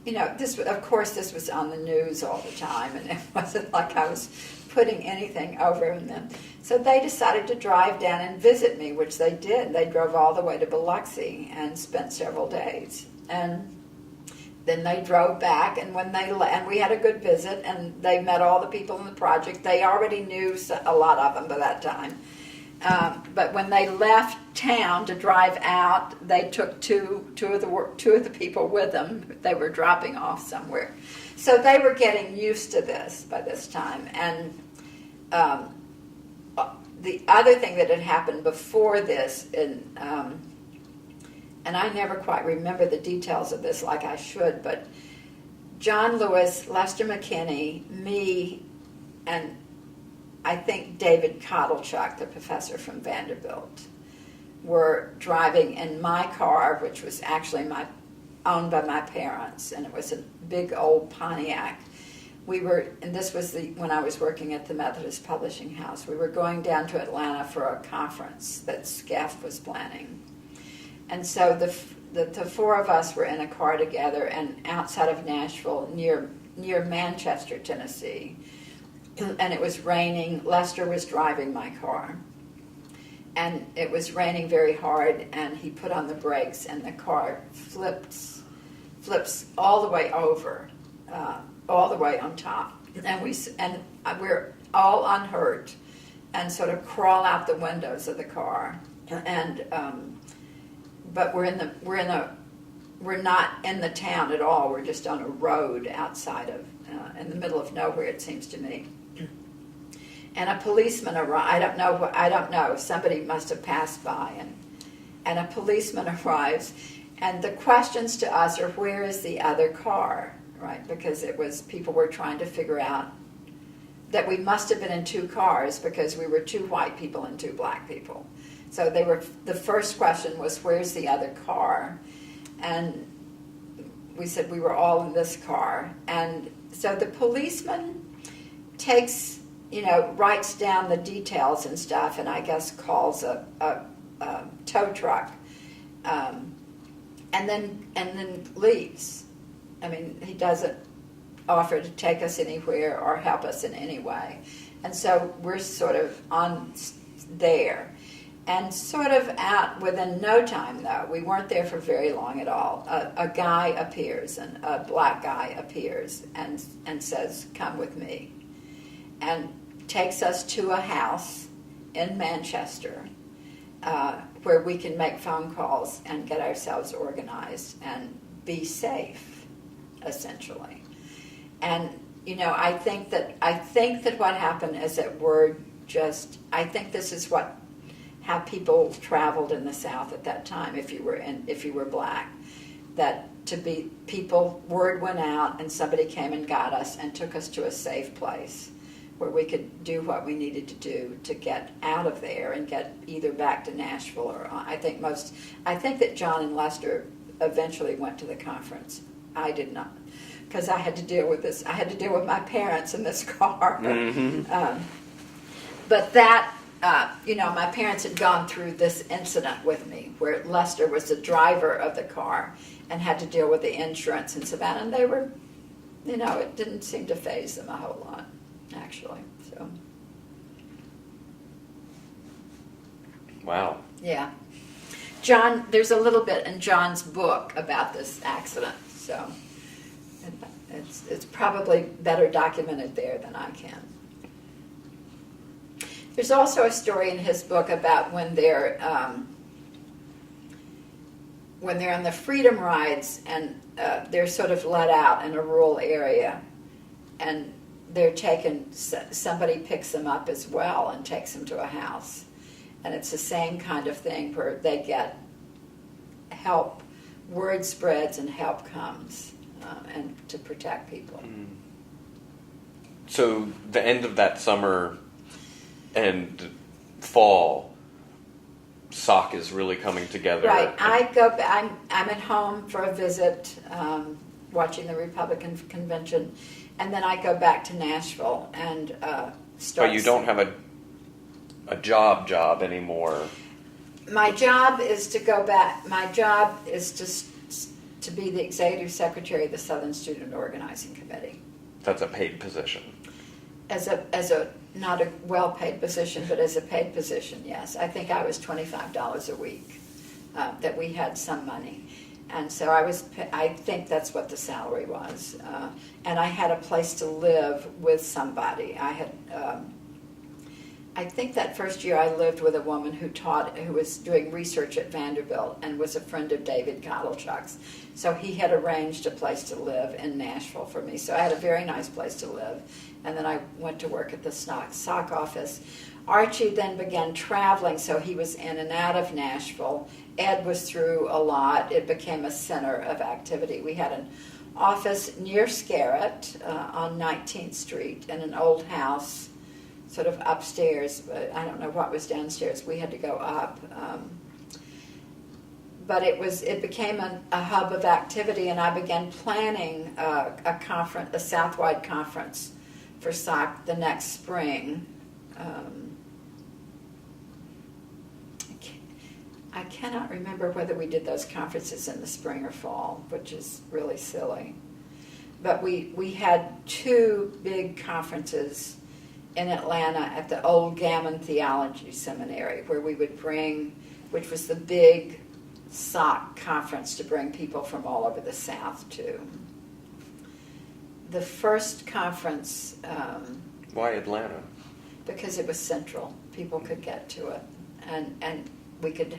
this was on the news all the time, and it wasn't like I was putting anything over on them. So they decided to drive down and visit me, which they did. They drove all the way to Biloxi and spent several days. And then they drove back, and and we had a good visit, and they met all the people in the project. They already knew a lot of them by that time. But when they left town to drive out, they took two of the people with them. They were dropping off somewhere, so they were getting used to this by this time. And the other thing that had happened before this, and I never quite remember the details of this like I should, but John Lewis, Lester McKinney, me, and I think David Kotelchuk, the professor from Vanderbilt, were driving in my car, which was actually owned by my parents, and it was a big old Pontiac. And this was when I was working at the Methodist Publishing House. We were going down to Atlanta for a conference that SCAF was planning. And so the four of us were in a car together, and outside of Nashville, near Manchester, Tennessee, and it was raining. Lester was driving my car, and it was raining very hard, and he put on the brakes, and the car flips all the way over, all the way on top, and we're all unhurt, and sort of crawl out the windows of the car, and but we're not in the town at all. We're just on a road outside of, in the middle of nowhere, it seems to me. And a policeman arrived. I don't know. Somebody must have passed by, and a policeman arrives. And the questions to us are, where is the other car, right? Because people were trying to figure out that we must have been in two cars, because we were two white people and two black people. So the first question was, where's the other car? And we said we were all in this car. And so the policeman writes down the details and stuff, and I guess calls a tow truck, and then leaves. I mean, he doesn't offer to take us anywhere or help us in any way. And so we're sort of on there. And sort of out within no time, though, we weren't there for very long at all, a guy appears, and a black guy appears and says, come with me, and takes us to a house in Manchester where we can make phone calls and get ourselves organized and be safe, essentially. And, I think that what happened is that I think this is how people traveled in the South at that time, if you were black, that word went out, and somebody came and got us and took us to a safe place where we could do what we needed to do to get out of there and get either back to Nashville, or I think that John and Lester eventually went to the conference. I did not, because I had to deal with this. I had to deal with my parents in this car. Mm-hmm. But that. My parents had gone through this incident with me where Lester was the driver of the car and had to deal with the insurance in Savannah, and they were, it didn't seem to faze them a whole lot, actually. So. Wow. Yeah. John, there's a little bit in John's book about this accident, so It's probably better documented there than I can. There's also a story in his book about when they're on the freedom rides and they're sort of let out in a rural area, and they're taken. Somebody picks them up as well and takes them to a house, and it's the same kind of thing where they get help, word spreads and help comes, and to protect people. So the end of that summer and fall, SOC is really coming together. Right. I'm at home for a visit, watching the Republican convention, and then I go back to Nashville and start. But you don't have a job anymore. My job is to go back. My job is to be the executive secretary of the Southern Student Organizing Committee. That's a paid position. As a not a well-paid position, but as a paid position, yes. I think I was $25 a week, that we had some money. And so I think that's what the salary was. And I had a place to live with somebody. I think that first year I lived with a woman who was doing research at Vanderbilt and was a friend of David Kovalchuk's. So he had arranged a place to live in Nashville for me. So I had a very nice place to live. And then I went to work at the SOC office. Archie then began traveling, so he was in and out of Nashville. Ed was through a lot. It became a center of activity. We had an office near Scarrett on 19th Street in an old house, sort of upstairs. I don't know what was downstairs. We had to go up. But it became a hub of activity, and I began planning a conference, a Southwide conference for SOC the next spring. I cannot remember whether we did those conferences in the spring or fall, which is really silly. But we had two big conferences in Atlanta at the old Gammon Theology Seminary, where we would bring, which was the big SOC conference to bring people from all over the South to. The first conference... Why Atlanta? Because it was central. People could get to it. And we could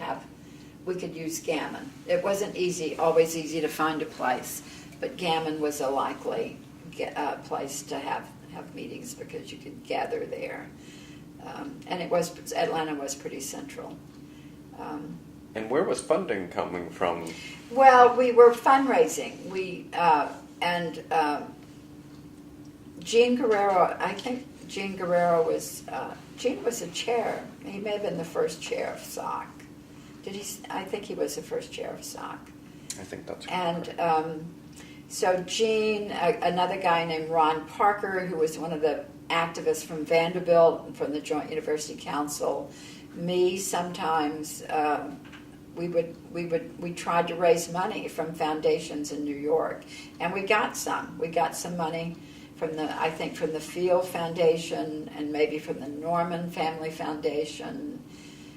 use Gammon. It wasn't always easy to find a place, but Gammon was a likely place to have meetings because you could gather there. And Atlanta was pretty central. And where was funding coming from? Well, we were fundraising. Gene Guerrero, I think Gene Guerrero Gene was a chair. He may have been the first chair of SOC. I think he was the first chair of SOC. I think that's correct. correct. And so Gene, another guy named Ron Parker, who was one of the activists from Vanderbilt and from the Joint University Council, me sometimes, we tried to raise money from foundations in New York, and we got some. We got some money from the Field Foundation and maybe from the Norman Family Foundation.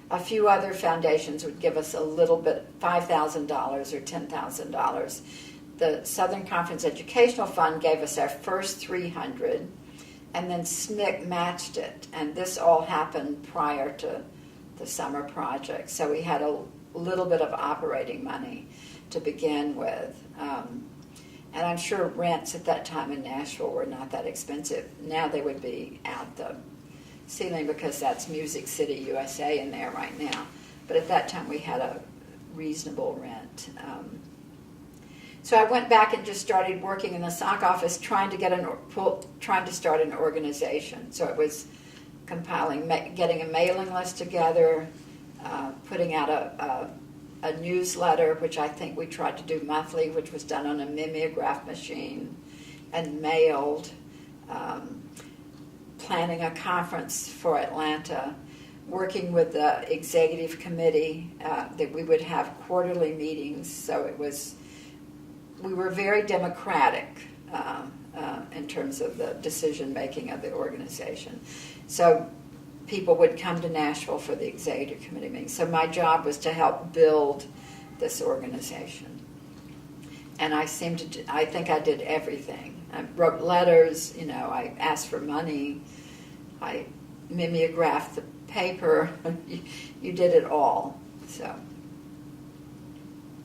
A few other foundations would give us a little bit, $5,000 or $10,000. The Southern Conference Educational Fund gave us our first $300, and then SNCC matched it. And this all happened prior to the summer project. So we had a little bit of operating money to begin with. And I'm sure rents at that time in Nashville were not that expensive. Now they would be out the ceiling because that's Music City, USA in there right now. But at that time we had a reasonable rent. So I went back and just started working in the SOC office trying to start an organization. So it was compiling, getting a mailing list together, putting out a newsletter, which I think we tried to do monthly, which was done on a mimeograph machine and mailed, planning a conference for Atlanta, working with the executive committee, that we would have quarterly meetings. So we were very democratic in terms of the decision making of the organization. So people would come to Nashville for the executive committee meeting. So my job was to help build this organization. And I think I did everything. I wrote letters, I asked for money, I mimeographed the paper. You did it all. So.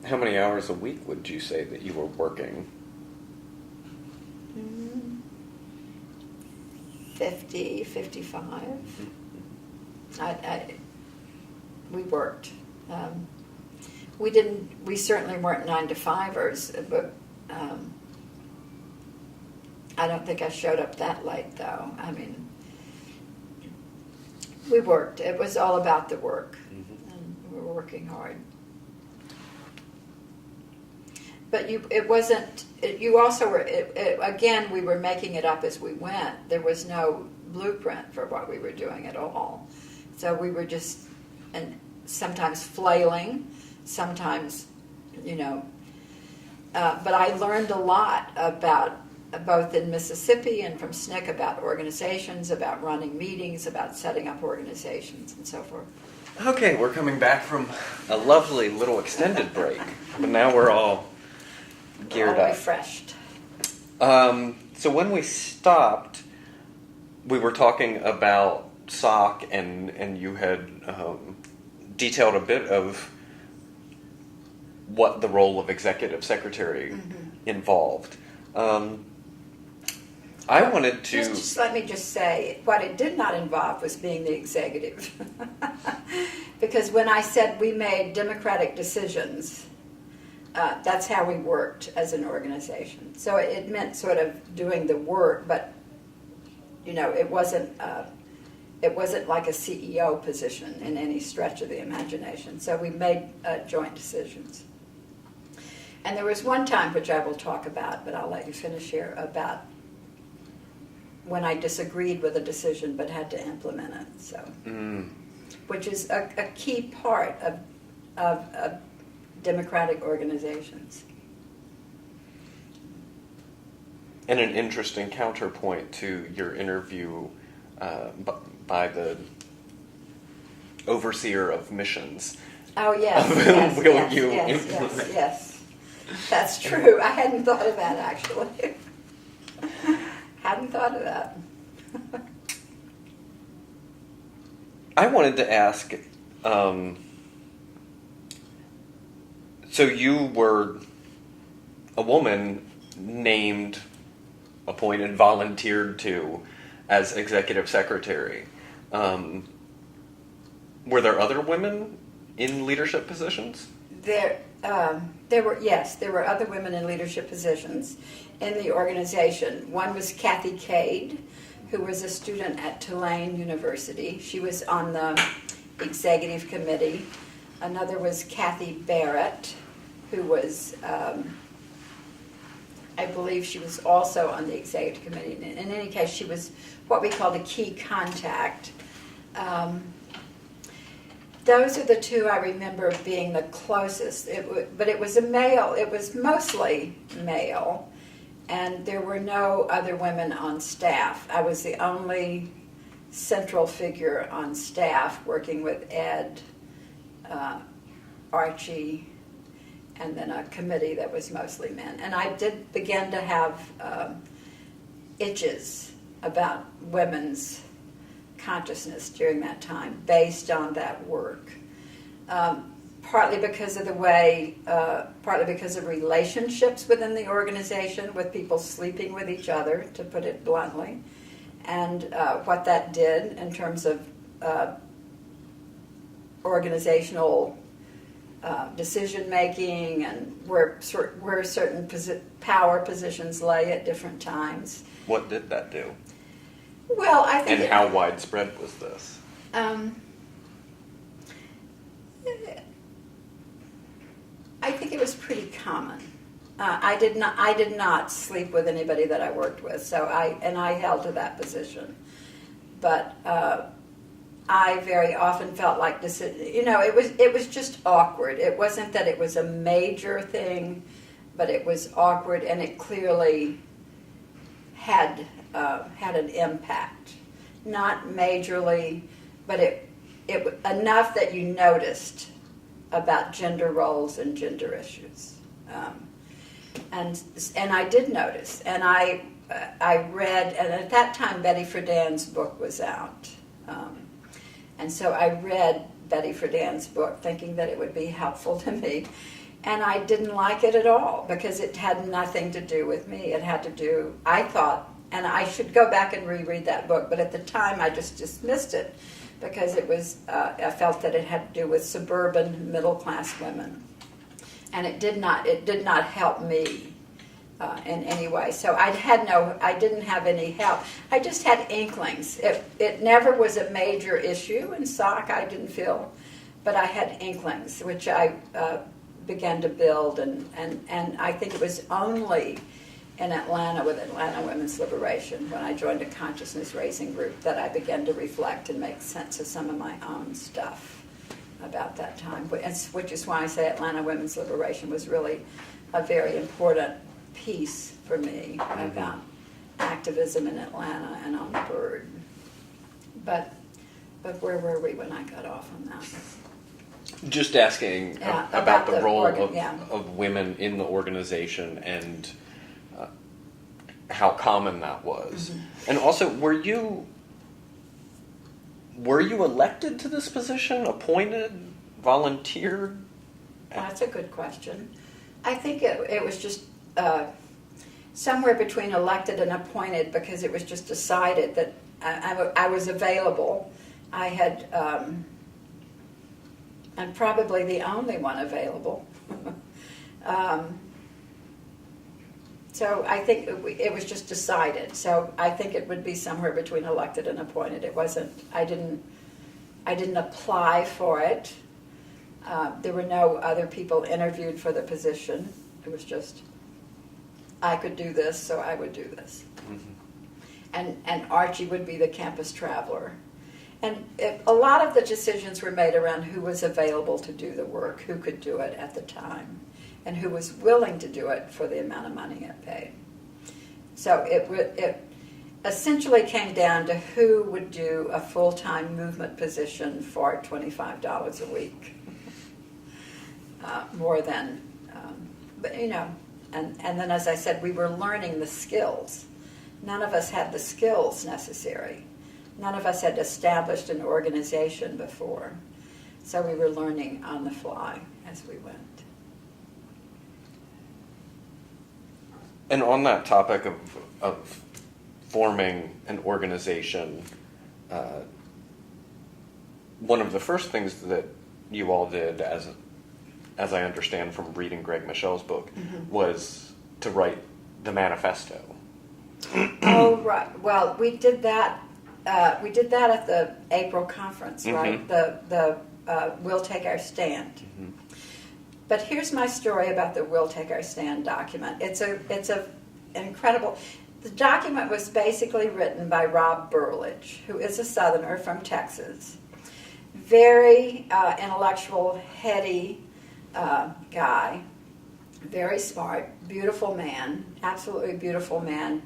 How many hours a week would you say that you were working? 50, 55. We worked. We certainly weren't 9-to-5ers, but I don't think I showed up that late, though. I mean, we worked. It was all about the work, and we were working hard. But it wasn't. You also were. Again, we were making it up as we went. There was no blueprint for what we were doing at all. So we were just, and sometimes flailing, sometimes, But I learned a lot about both in Mississippi and from SNCC about organizations, about running meetings, about setting up organizations, and so forth. Okay, we're coming back from a lovely little extended break, but now we're all geared up. Refreshed. So when we stopped, we were talking about SOC, and you had detailed a bit of what the role of executive secretary involved. I wanted to... Just let me just say, what it did not involve was being the executive. Because when I said we made democratic decisions, that's how we worked as an organization. So it meant sort of doing the work, but it wasn't like a CEO position in any stretch of the imagination. So we made joint decisions. And there was one time, which I will talk about, but I'll let you finish here, about when I disagreed with a decision but had to implement it. So, which is a key part of democratic organizations. And an interesting counterpoint to your interview by the overseer of missions. Oh, yes. Yes. That's true. I hadn't thought of that, actually. Hadn't thought of that. I wanted to ask, so you were a woman named, appointed, volunteered to as executive secretary. Were there other women in leadership positions? There were other women in leadership positions in the organization. One was Kathy Cade, who was a student at Tulane University. She was on the executive committee. Another was Kathy Barrett, who was, I believe she was also on the executive committee. In any case, she was what we called a key contact. Those are the two I remember being the closest. But it was a male. It was mostly male, and there were no other women on staff. I was the only central figure on staff, working with Ed, Archie, and then a committee that was mostly men. And I did begin to have itches about women's consciousness during that time based on that work. Partly because of the way, partly because of relationships within the organization with people sleeping with each other, to put it bluntly, and what that did in terms of organizational decision making and where certain power positions lay at different times. What did that do? Well, I think. And how widespread was this? I think it was pretty common. I did not sleep with anybody that I worked with, so I held to that position. But I very often felt like this. It was just awkward. It wasn't that it was a major thing, but it was awkward, and it clearly had an impact. Not majorly, but it enough that you noticed about gender roles and gender issues. and I did notice, and I read, and at that time Betty Friedan's book was out, and so I read Betty Friedan's book thinking that it would be helpful to me, and I didn't like it at all because it had nothing to do with me. It had to do, I thought, and I should go back and reread that book, but at the time I just dismissed it because it was, I felt that it had to do with suburban middle-class women. And it did not help me in any way. So I didn't have any help. I just had inklings. It never was a major issue in SOC, I didn't feel, but I had inklings, which I began to build, and I think it was only in Atlanta with Atlanta Women's Liberation, when I joined a consciousness raising group, that I began to reflect and make sense of some of my own stuff about that time, which is why I say Atlanta Women's Liberation was really a very important piece for me about activism in Atlanta and on the Bird. But where were we when I got off on that? Just asking about the role of women in the organization and how common that was. And also, were you elected to this position, appointed, volunteered? That's a good question. I think it was just somewhere between elected and appointed, because it was just decided that I was available. I had, I'm probably the only one available. So I think it was just decided. So I think it would be somewhere between elected and appointed. It wasn't. I didn't apply for it. There were no other people interviewed for the position. It was just, I could do this, so I would do this. And Archie would be the campus traveler. And a lot of the decisions were made around who was available to do the work, who could do it at the time, and who was willing to do it for the amount of money it paid. So it essentially came down to who would do a full-time movement position for $25 a week. More than, but you know, and then as I said, we were learning the skills. None of us had the skills necessary. None of us had established an organization before. So we were learning on the fly as we went. And on that topic of forming an organization, one of the first things that you all did, as I understand from reading Greg Michel's book, was to write the manifesto. Oh, right. Well, we did that. We did that at the April conference, right? The We'll Take Our Stand. But here's my story about the We'll Take Our Stand document. It's a incredible. The document was basically written by Rob Burlage, who is a Southerner from Texas. Very intellectual, heady guy. Very smart, beautiful man, absolutely beautiful man.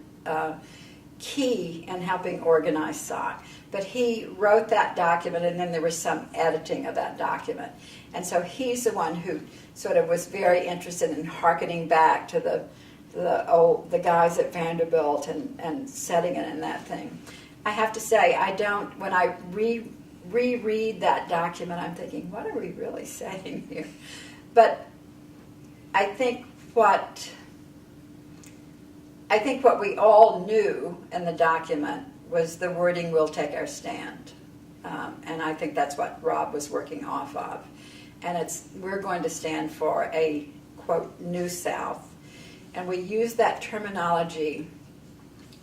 Key in helping organize SOC. But he wrote that document, and then there was some editing of that document. And so he's the one who sort of was very interested in hearkening back to the guys at Vanderbilt and setting it in that thing. I have to say, when I reread that document, I'm thinking, what are we really saying here? But I think what we all knew in the document was the wording, "We'll take our stand." And I think that's what Rob was working off of. And we're going to stand for a, quote, New South. And we use that terminology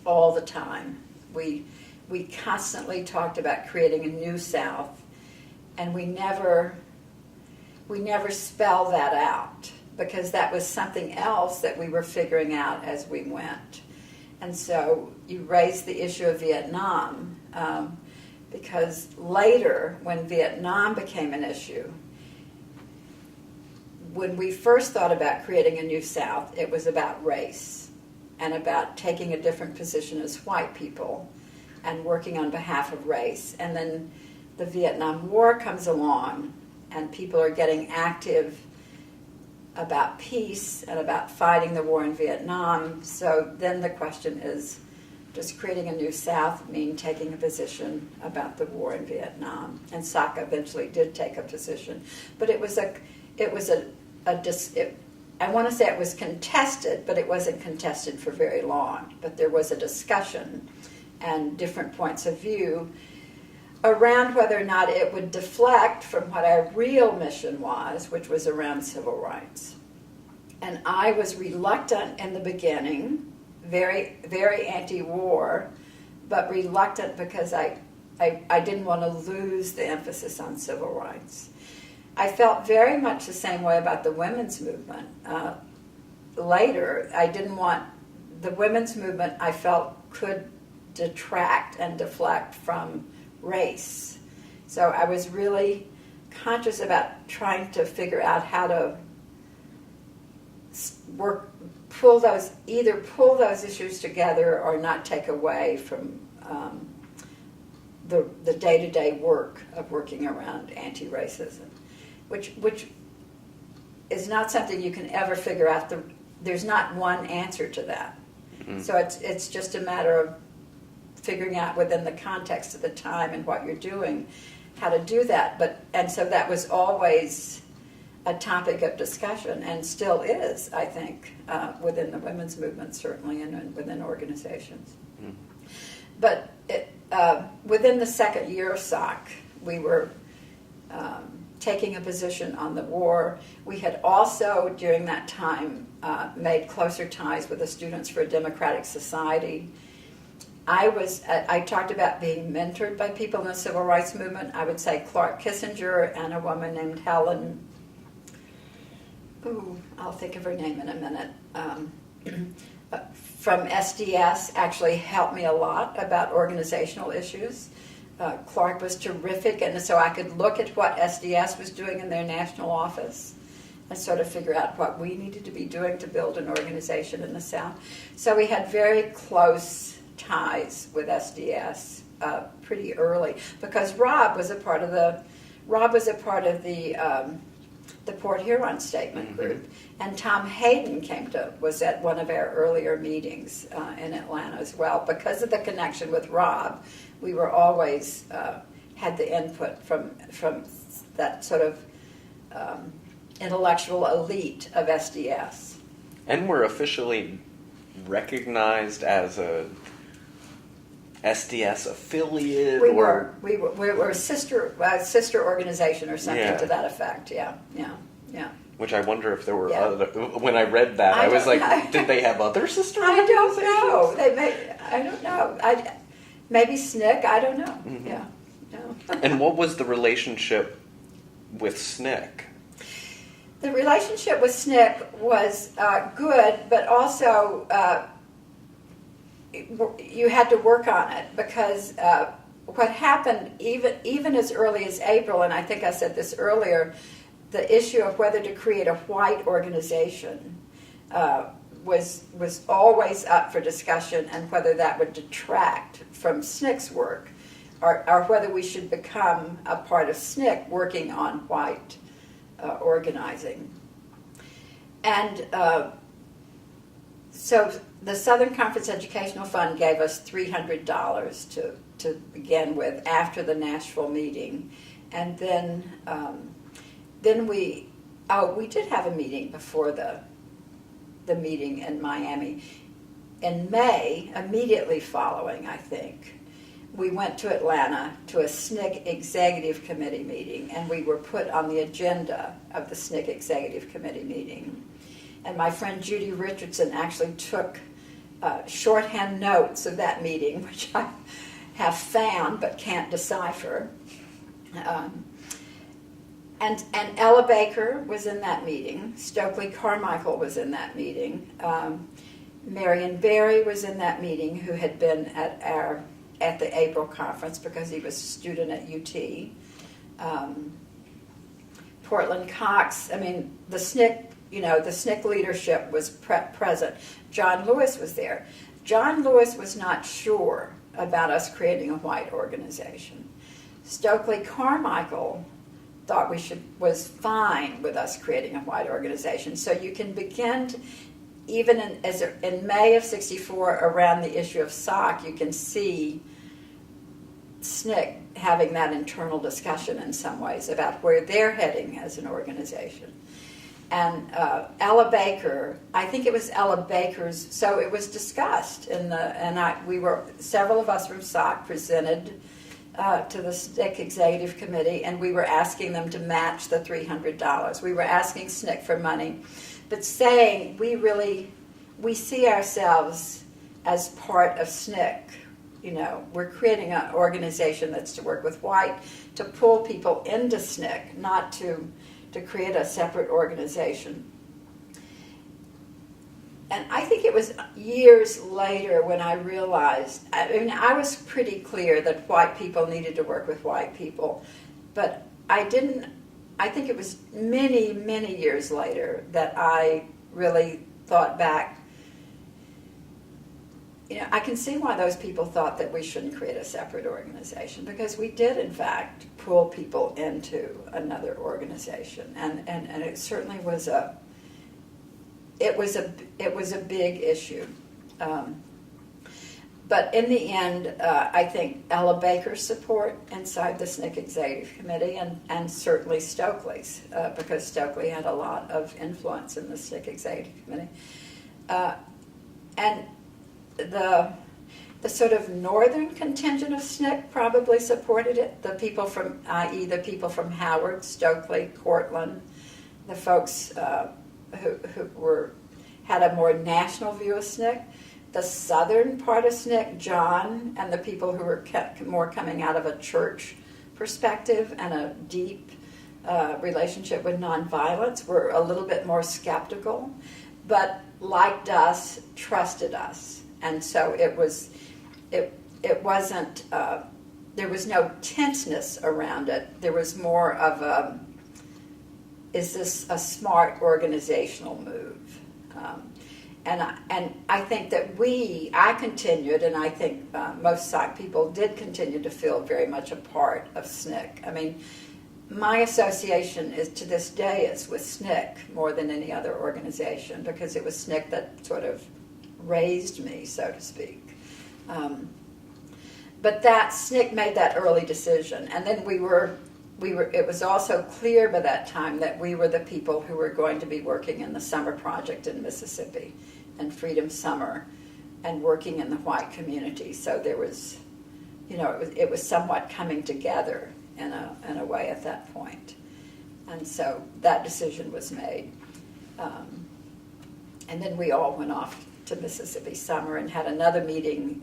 all the time. We constantly talked about creating a New South, and we never spell that out, because that was something else that we were figuring out as we went. And so you raised the issue of Vietnam, because later, when Vietnam became an issue, when we first thought about creating a New South, it was about race and about taking a different position as white people and working on behalf of race. And then the Vietnam War comes along, and people are getting active about peace and about fighting the war in Vietnam. So then the question is, does creating a new South mean taking a position about the war in Vietnam? And Saka eventually did take a position, but I want to say it was contested, but it wasn't contested for very long. But there was a discussion and different points of view around whether or not it would deflect from what our real mission was, which was around civil rights. And I was reluctant in the beginning, very, very anti-war, but reluctant because I didn't want to lose the emphasis on civil rights. I felt very much the same way about the women's movement. Later, I didn't want the women's movement, I felt, could detract and deflect from race. So I was really conscious about trying to figure out how to pull those issues together or not take away from the day-to-day work of working around anti-racism, which is not something you can ever figure out. There's not one answer to that. Mm-hmm. So it's just a matter of figuring out within the context of the time and what you're doing how to do that. And so that was always a topic of discussion, and still is, I think, within the women's movement, certainly, and within organizations. Mm. But within the second year of SOC, we were taking a position on the war. We had also, during that time, made closer ties with the Students for a Democratic Society. I talked about being mentored by people in the civil rights movement. I would say Clark Kissinger and a woman named Helen, I'll think of her name in a minute, from SDS actually helped me a lot about organizational issues. Clark was terrific, and so I could look at what SDS was doing in their national office and sort of figure out what we needed to be doing to build an organization in the South. So we had very close ties with SDS pretty early, because Rob was a part of the Port Huron Statement group, and Tom Hayden was at one of our earlier meetings in Atlanta as well. Because of the connection with Rob, we were always had the input from that sort of intellectual elite of SDS. And we're officially recognized as a SDS affiliate. We were a sister organization or something to that effect. Yeah. Which I wonder if there were other. When I read that, I was like, did they have other sister organizations? I don't know. Maybe SNCC. I don't know. Mm-hmm. Yeah. No. And what was the relationship with SNCC? The relationship with SNCC was good, but also you had to work on it, because what happened even as early as April, and I think I said this earlier, the issue of whether to create a white organization was always up for discussion, and whether that would detract from SNCC's work, or whether we should become a part of SNCC working on white organizing. And so the Southern Conference Educational Fund gave us $300 to begin with after the Nashville meeting, and then we did have a meeting before the meeting in Miami. In May, immediately following, I think, we went to Atlanta to a SNCC Executive Committee meeting, and we were put on the agenda of the SNCC Executive Committee meeting. And my friend Judy Richardson actually took shorthand notes of that meeting, which I have found but can't decipher. And Ella Baker was in that meeting. Stokely Carmichael was in that meeting. Marion Berry was in that meeting, who had been at the April conference because he was a student at UT. Portland Cox. I mean, the SNCC leadership was present. John Lewis was there. John Lewis was not sure about us creating a white organization. Stokely Carmichael thought was fine with us creating a white organization. So you can begin to, even in May of '64, around the issue of SOC, you can see SNCC having that internal discussion in some ways about where they're heading as an organization. And Ella Baker, I think it was Ella Baker's, so it was discussed several of us from SOC presented to the SNCC Executive Committee, and we were asking them to match the $300. We were asking SNCC for money, but saying we see ourselves as part of SNCC. You know, we're creating an organization that's to work with white, to pull people into SNCC, not to create a separate organization. And I think it was years later when I realized, I was pretty clear that white people needed to work with white people, but I think it was many, many years later that I really thought back. You know, I can see why those people thought that we shouldn't create a separate organization, because we did, in fact, pull people into another organization, and it certainly was a big issue. But in the end, I think Ella Baker's support inside the SNCC Executive Committee, and certainly Stokely's, because Stokely had a lot of influence in the SNCC Executive Committee, and the sort of northern contingent of SNCC probably supported it. The people from, i.e. the people from Howard, Stokely, Cortland, the folks who had a more national view of SNCC. The southern part of SNCC, John, and the people who were more coming out of a church perspective and a deep relationship with nonviolence, were a little bit more skeptical, but liked us, trusted us. And so it wasn't, there was no tenseness around it. There was more of is this a smart organizational move? And I think that I continued, and I think most SOC people did continue to feel very much a part of SNCC. I mean, my association to this day is with SNCC more than any other organization, because it was SNCC that sort of raised me, so to speak. But that SNCC made that early decision, and then it was also clear by that time that we were the people who were going to be working in the summer project in Mississippi and Freedom Summer, and working in the white community. So there was, it was somewhat coming together in a way at that point. And so that decision was made. And then we all went off to Mississippi Summer and had another meeting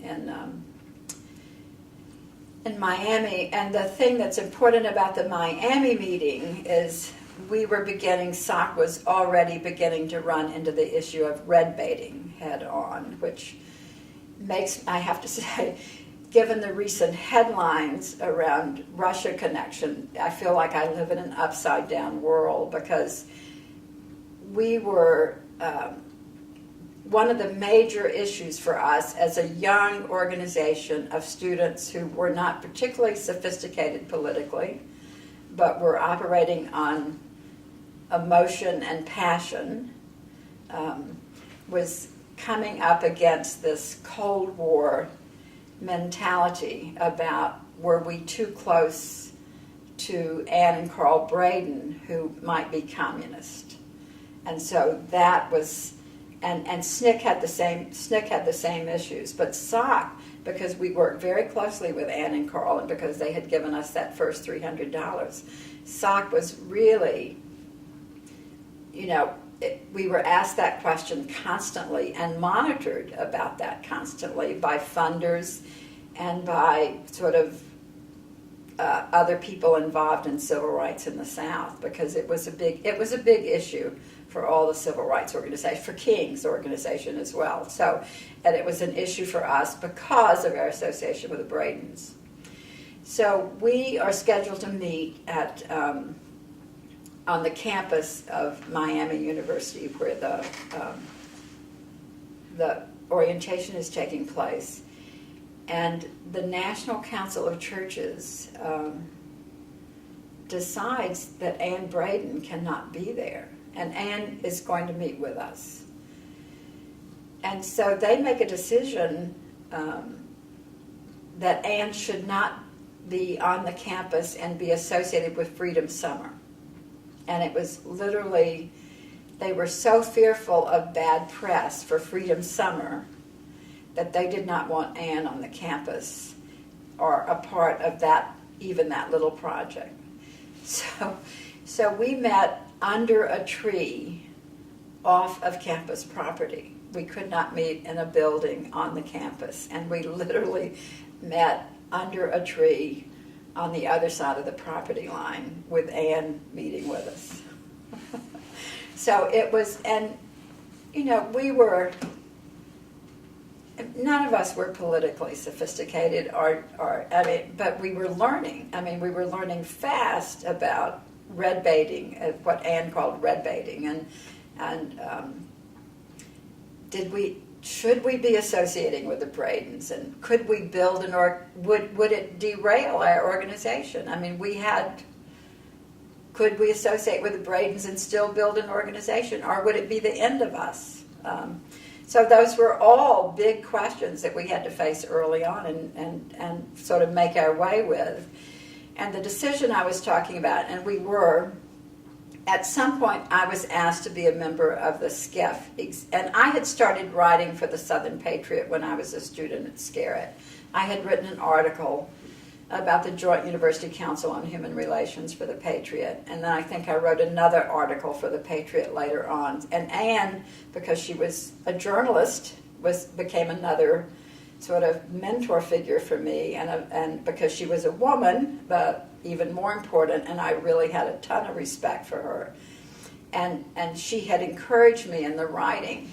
in Miami. And the thing that's important about the Miami meeting is SOC was already beginning to run into the issue of red baiting head on, which makes, I have to say, given the recent headlines around Russia connection, I feel like I live in an upside down world, because we were, one of the major issues for us as a young organization of students who were not particularly sophisticated politically, but were operating on emotion and passion, was coming up against this Cold War mentality about, were we too close to Anne and Carl Braden, who might be communist? And so that was, and SNCC had the same issues, but SOC, because we worked very closely with Anne and Carl, and because they had given us that first $300, SOC was really, we were asked that question constantly and monitored about that constantly by funders and by sort of other people involved in civil rights in the South, because it was a big issue for all the civil rights organizations, for King's organization as well. So, and it was an issue for us because of our association with the Bradens. So we are scheduled to meet at on the campus of Miami University, where the orientation is taking place. And the National Council of Churches decides that Ann Braden cannot be there, and Ann is going to meet with us. And so they make a decision that Ann should not be on the campus and be associated with Freedom Summer. And it was literally, they were so fearful of bad press for Freedom Summer that they did not want Ann on the campus or a part of that, even that little project. So we met under a tree off of campus property. We could not meet in a building on the campus, and we literally met under a tree on the other side of the property line with Ann meeting with us. So it was, and we were, none of us were politically sophisticated but we were learning. We were learning fast about red baiting, what Ann called red baiting, and should we be associating with the Bradens, and could we build would it derail our organization? Could we associate with the Bradens and still build an organization, or would it be the end of us? So those were all big questions that we had to face early on and sort of make our way with. And the decision I was talking about, and we were, at some point I was asked to be a member of the SCEF, and I had started writing for the Southern Patriot when I was a student at Scarrett. I had written an article about the Joint University Council on Human Relations for the Patriot, and then I think I wrote another article for the Patriot later on. And Ann, because she was a journalist, became another sort of mentor figure for me, and because she was a woman, but even more important, and I really had a ton of respect for her. And she had encouraged me in the writing.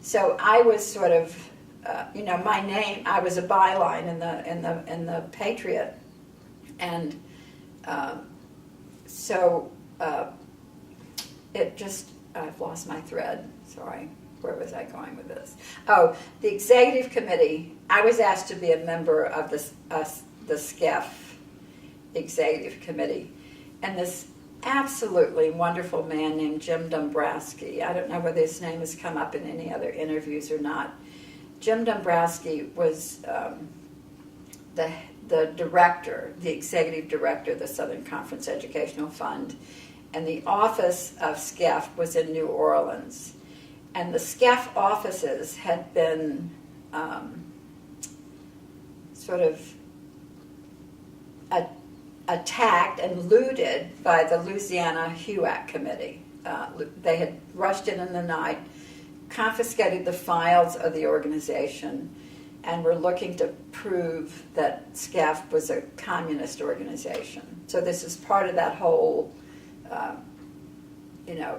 So I was sort of, my name, I was a byline in the Patriot, and it just, I've lost my thread, sorry. Where was I going with this? Oh, the executive committee, I was asked to be a member of the SCEF executive committee, and this absolutely wonderful man named Jim Dombrowski, I don't know whether his name has come up in any other interviews or not. Jim Dombrowski was the director, the executive director of the Southern Conference Educational Fund, and the office of SCEF was in New Orleans. And the SCEF offices had been sort of attacked and looted by the Louisiana HUAC committee. They had rushed in the night, confiscated the files of the organization, and were looking to prove that SCEF was a communist organization. So this is part of that whole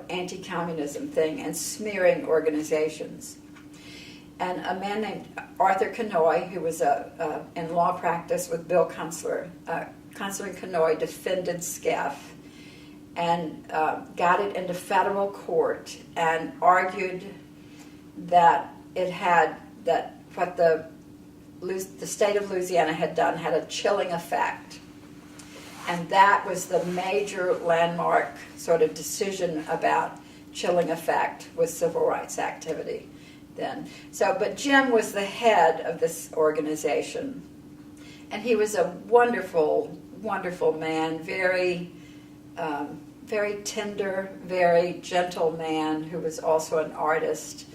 anti-communism thing and smearing organizations. And a man named Arthur Kanoy, who was in law practice with Bill Kunstler, Kunstler and Kanoy defended SCEF and got it into federal court and argued that what the state of Louisiana had done had a chilling effect. And that was the major landmark sort of decision about chilling effect with civil rights activity then. But Jim was the head of this organization. And he was a wonderful, wonderful man, very, very tender, very gentle man who was also an artist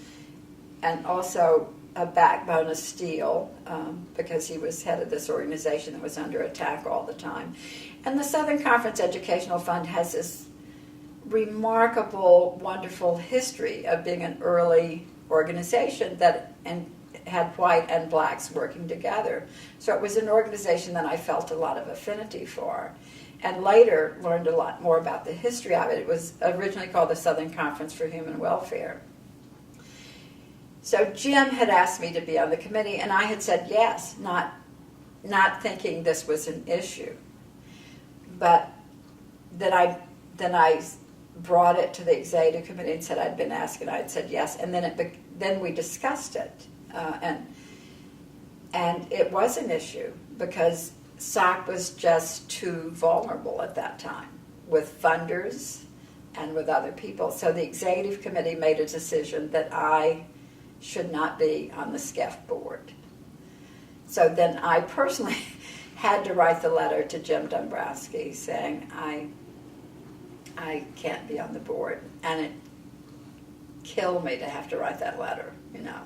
and also a backbone of steel because he was head of this organization that was under attack all the time. And the Southern Conference Educational Fund has this remarkable, wonderful history of being an early organization that had white and blacks working together. So it was an organization that I felt a lot of affinity for, and later learned a lot more about the history of it. It was originally called the Southern Conference for Human Welfare. So Jim had asked me to be on the committee, and I had said yes, not thinking this was an issue. But then I brought it to the executive committee and said I'd been asked, and I'd said yes, and then we discussed it, and it was an issue because SOC was just too vulnerable at that time with funders and with other people. So the executive committee made a decision that I should not be on the SCEF board. So then I personally had to write the letter to Jim Dombrowski saying I can't be on the board. And it killed me to have to write that letter, you know.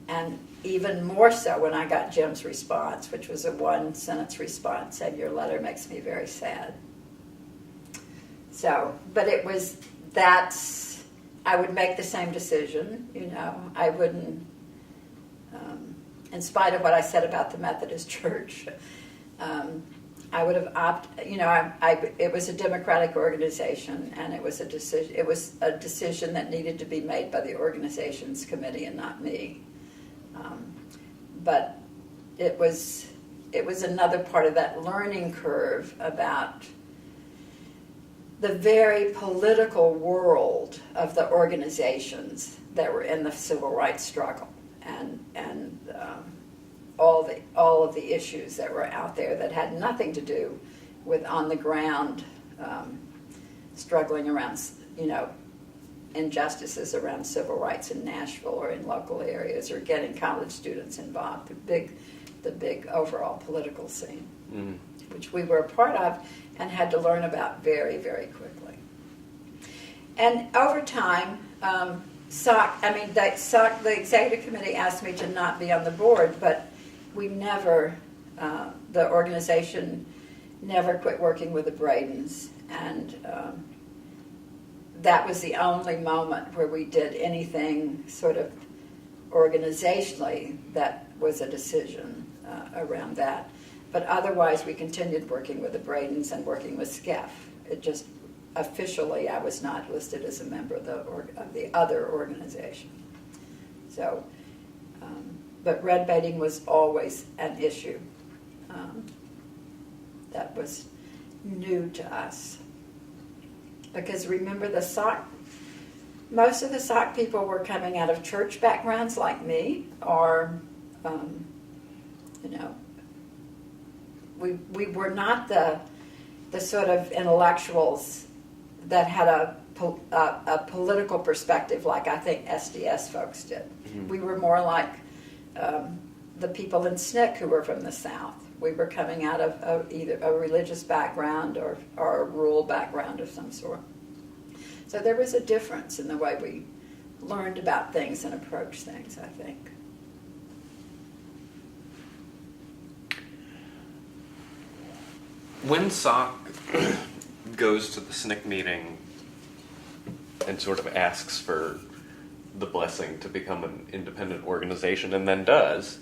And even more so when I got Jim's response, which was a one-sentence response, saying, "Your letter makes me very sad." So, but it was, I would make the same decision, you know. I wouldn't, in spite of what I said about the Methodist Church, I would have opted, you know, it was a democratic organization, and it was a decision that needed to be made by the organizations committee and not me. But it was another part of that learning curve about the very political world of the organizations that were in the civil rights struggle, and all of the issues that were out there that had nothing to do with on the ground struggling around, you know, injustices around civil rights in Nashville or in local areas, or getting college students involved, the big overall political scene, which we were a part of and had to learn about very, very quickly. And over time, the executive committee asked me to not be on the board, but we never, the organization never quit working with the Bradens, and that was the only moment where we did anything sort of organizationally that was a decision around that. But otherwise, we continued working with the Bradens and working with SCEF. It just, officially, I was not listed as a member of the other organization. So, but red baiting was always an issue that was new to us. Because remember, most of the SOC people were coming out of church backgrounds like me, or, you know, we were not the sort of intellectuals that had a political perspective like I think SDS folks did. Mm-hmm. We were more like the people in SNCC who were from the South. We were coming out of either a religious background or a rural background of some sort. So there was a difference in the way we learned about things and approached things, I think. When SOC goes to the SNCC meeting and sort of asks for the blessing to become an independent organization, and then does,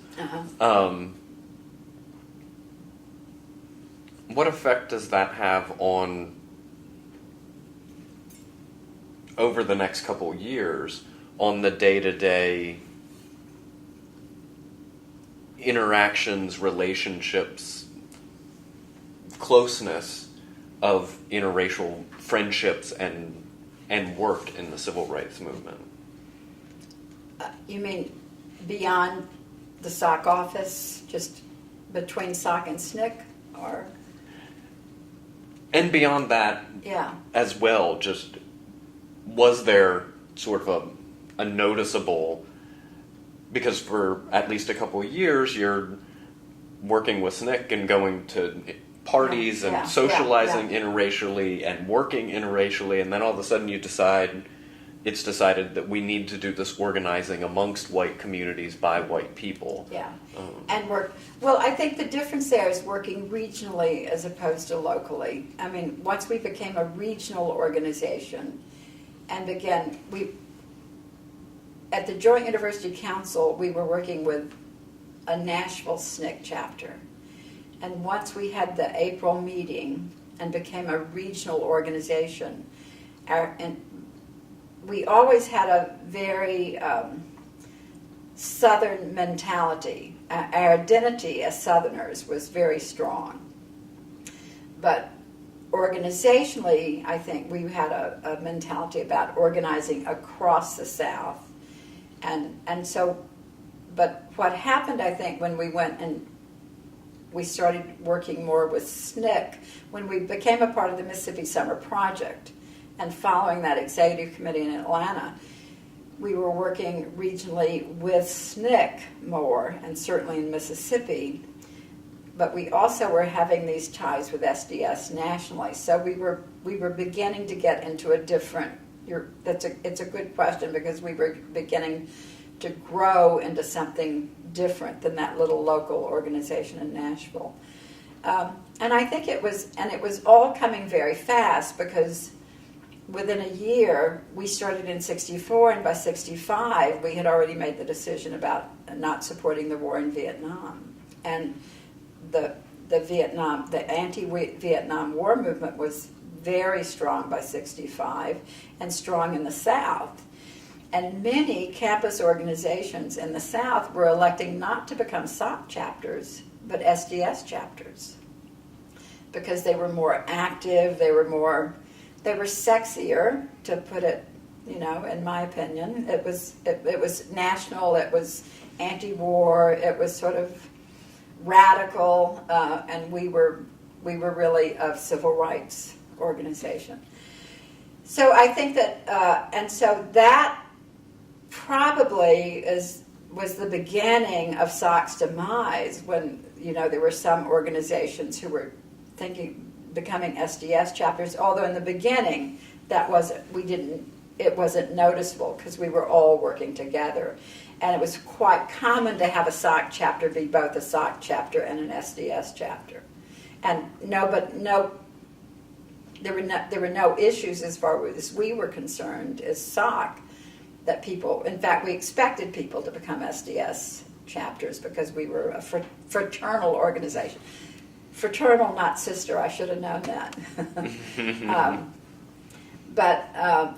what effect does that have on, over the next couple years, on the day-to-day interactions, relationships, closeness of interracial friendships and work in the civil rights movement? You mean beyond the SOC office, just between SOC and SNCC, or? And beyond that, yeah, as well, just was there sort of a noticeable, because for at least a couple of years you're working with SNCC and going to parties and socializing interracially and working interracially, and then all of a sudden it's decided that we need to do this organizing amongst white communities by white people. Yeah, and well, I think the difference there is working regionally as opposed to locally. I mean, once we became a regional organization, and again, at the Joint University Council, we were working with a Nashville SNCC chapter. And once we had the April meeting and became a regional organization, and we always had a very Southern mentality. Our identity as Southerners was very strong. But organizationally, I think we had a mentality about organizing across the South. And so, but what happened, I think, when we went and we started working more with SNCC when we became a part of the Mississippi Summer Project. And following that executive committee in Atlanta, we were working regionally with SNCC more, and certainly in Mississippi. But we also were having these ties with SDS nationally. So we were beginning to get into a different. It's a good question, because we were beginning to grow into something different than that little local organization in Nashville. And I think it was all coming very fast, because within a year, we started in 1964, and by 1965, we had already made the decision about not supporting the war in Vietnam. And the anti-Vietnam War movement was very strong by 1965, and strong in the South. And many campus organizations in the South were electing not to become SOC chapters, but SDS chapters, because they were more active, they were sexier, to put it, in my opinion. It was national, it was anti-war, it was sort of radical, and we were really a civil rights organization. So I think that, and so that probably was the beginning of SOC's demise, when there were some organizations who were becoming SDS chapters. Although in the beginning it wasn't noticeable, because we were all working together, and it was quite common to have a SOC chapter be both a SOC chapter and an SDS chapter, and there were no issues as far as we were concerned as SOC. That people, in fact, we expected people to become SDS chapters, because we were a fraternal organization. Fraternal, not sister, I should have known that.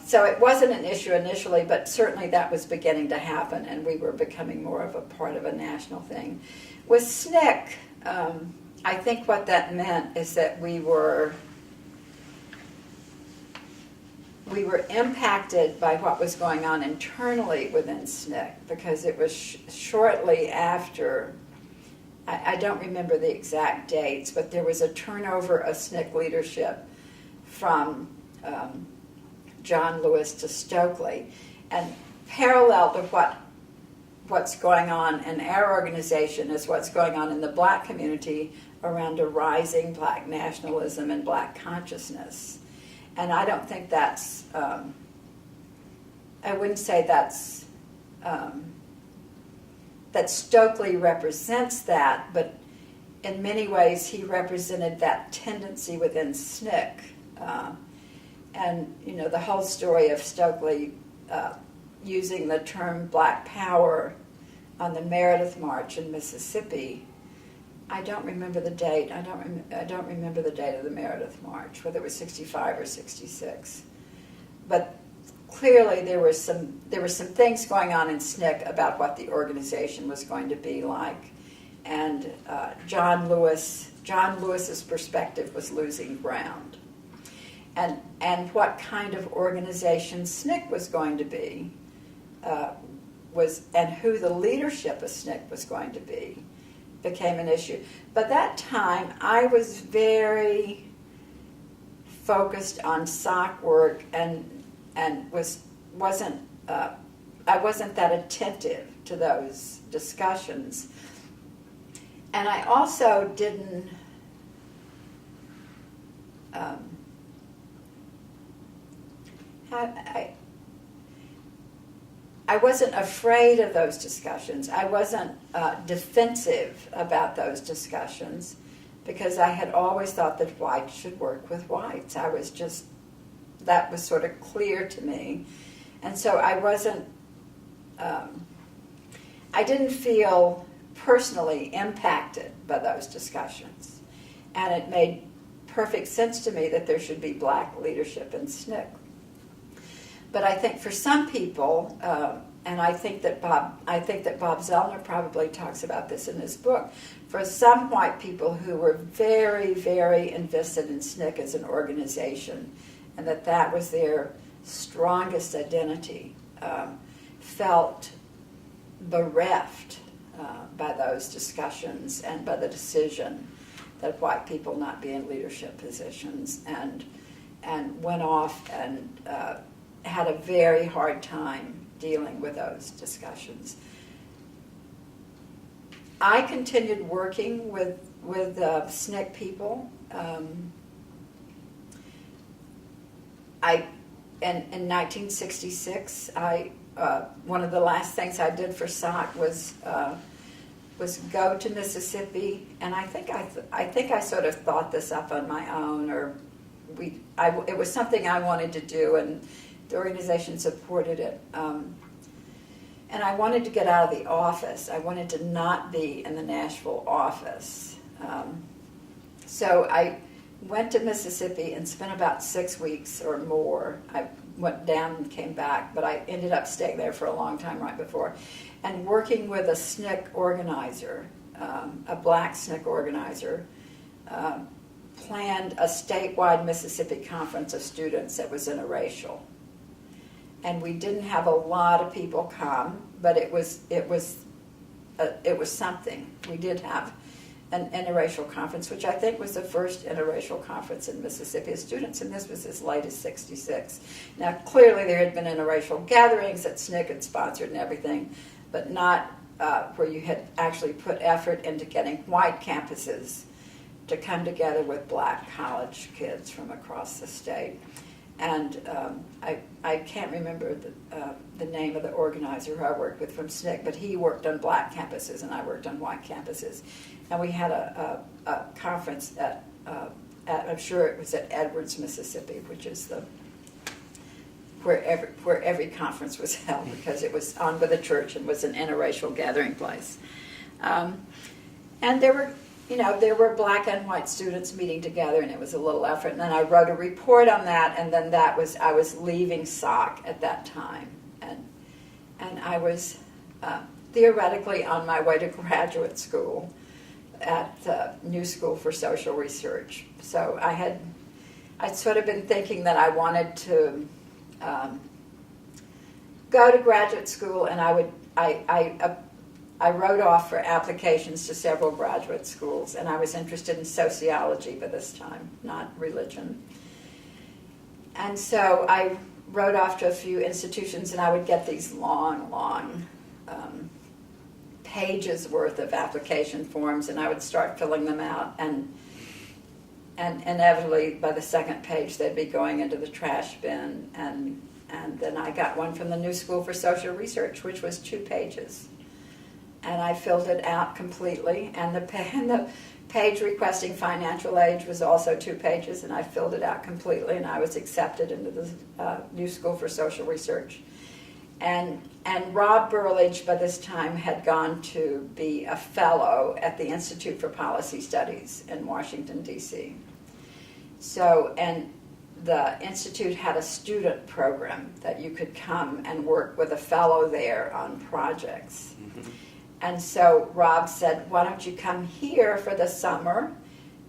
So it wasn't an issue initially, but certainly that was beginning to happen, and we were becoming more of a part of a national thing. With SNCC, I think what that meant is that we were impacted by what was going on internally within SNCC, because it was shortly after, I don't remember the exact dates, but there was a turnover of SNCC leadership from John Lewis to Stokely, and parallel to what's going on in our organization is what's going on in the black community around a rising black nationalism and black consciousness. And I don't think that's, I wouldn't say that Stokely represents that, but in many ways he represented that tendency within SNCC. And, the whole story of Stokely using the term Black Power on the Meredith March in Mississippi. I don't remember the date. I don't remember the date of the Meredith March, whether it was 1965 or 1966. But clearly there were some things going on in SNCC about what the organization was going to be like, and John Lewis's perspective was losing ground, and what kind of organization SNCC was going to be and who the leadership of SNCC was going to be became an issue. By that time, I was very focused on SOC work and wasn't that attentive to those discussions. And I also didn't I wasn't afraid of those discussions. I wasn't defensive about those discussions, because I had always thought that whites should work with whites. That was sort of clear to me. And so I wasn't, I didn't feel personally impacted by those discussions. And it made perfect sense to me that there should be black leadership in SNCC. But I think for some people, and I think that Bob Zellner probably talks about this in his book, for some white people who were very, very invested in SNCC as an organization, and that was their strongest identity, felt bereft by those discussions and by the decision that white people not be in leadership positions, and went off and had a very hard time dealing with those discussions. I continued working with SNCC people. In 1966, one of the last things I did for SOC was go to Mississippi, and I think I sort of thought this up on my own, or it was something I wanted to do, and the organization supported it. And I wanted to get out of the office. I wanted to not be in the Nashville office. So I went to Mississippi and spent about 6 weeks or more. I went down and came back, but I ended up staying there for a long time right before, and working with a SNCC organizer, a black SNCC organizer, planned a statewide Mississippi conference of students that was interracial. And we didn't have a lot of people come, but it was something. We did have an interracial conference, which I think was the first interracial conference in Mississippi of students, and this was as late as '66. Now, clearly there had been interracial gatherings that SNCC had sponsored and everything, but not where you had actually put effort into getting white campuses to come together with black college kids from across the state. And I can't remember the name of the organizer who I worked with from SNCC, but he worked on black campuses and I worked on white campuses. And we had a conference at I'm sure it was at Edwards, Mississippi, which is where every conference was held, because it was on by the church and was an interracial gathering place. And there were black and white students meeting together, and it was a little effort. And then I wrote a report on that, and then I was leaving SOC at that time, and I was theoretically on my way to graduate school at the New School for Social Research. So I'd sort of been thinking that I wanted to go to graduate school, and I wrote off for applications to several graduate schools, and I was interested in sociology by this time, not religion. And so I wrote off to a few institutions, and I would get these long pages worth of application forms, and I would start filling them out, and inevitably by the second page they'd be going into the trash bin, and then I got one from the New School for Social Research, which was 2 pages. And I filled it out completely, and the page requesting financial aid was also 2 pages, and I filled it out completely, and I was accepted into the New School for Social Research. And Rob Burlage, by this time, had gone to be a fellow at the Institute for Policy Studies in Washington, D.C. So, and the Institute had a student program that you could come and work with a fellow there on projects. Mm-hmm. And so Rob said, why don't you come here for the summer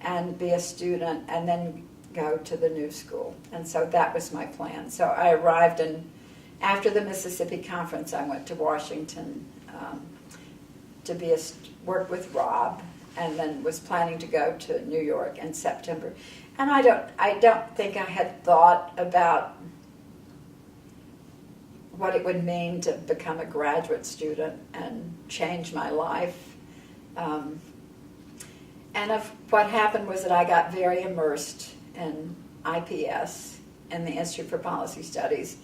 and be a student and then go to the New School? And so that was my plan. So I arrived, and after the Mississippi conference, I went to Washington to work with Rob, and then was planning to go to New York in September. And I don't think I had thought about what it would mean to become a graduate student and change my life. What happened was that I got very immersed in IPS, in the Institute for Policy Studies,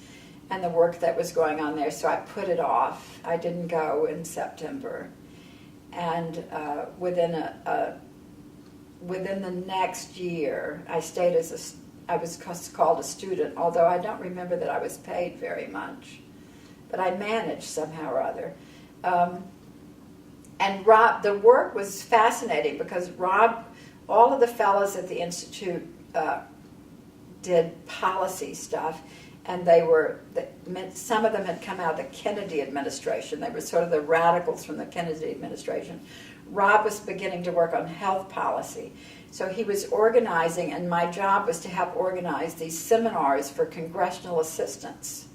and the work that was going on there, so I put it off. I didn't go in September. And within the next year, I stayed I was called a student, although I don't remember that I was paid very much. But I managed somehow or other. And Rob, the work was fascinating because Rob, all of the fellows at the Institute did policy stuff, and some of them had come out of the Kennedy administration. They were sort of the radicals from the Kennedy administration. Rob was beginning to work on health policy. So he was organizing, and my job was to help organize these seminars for congressional assistants.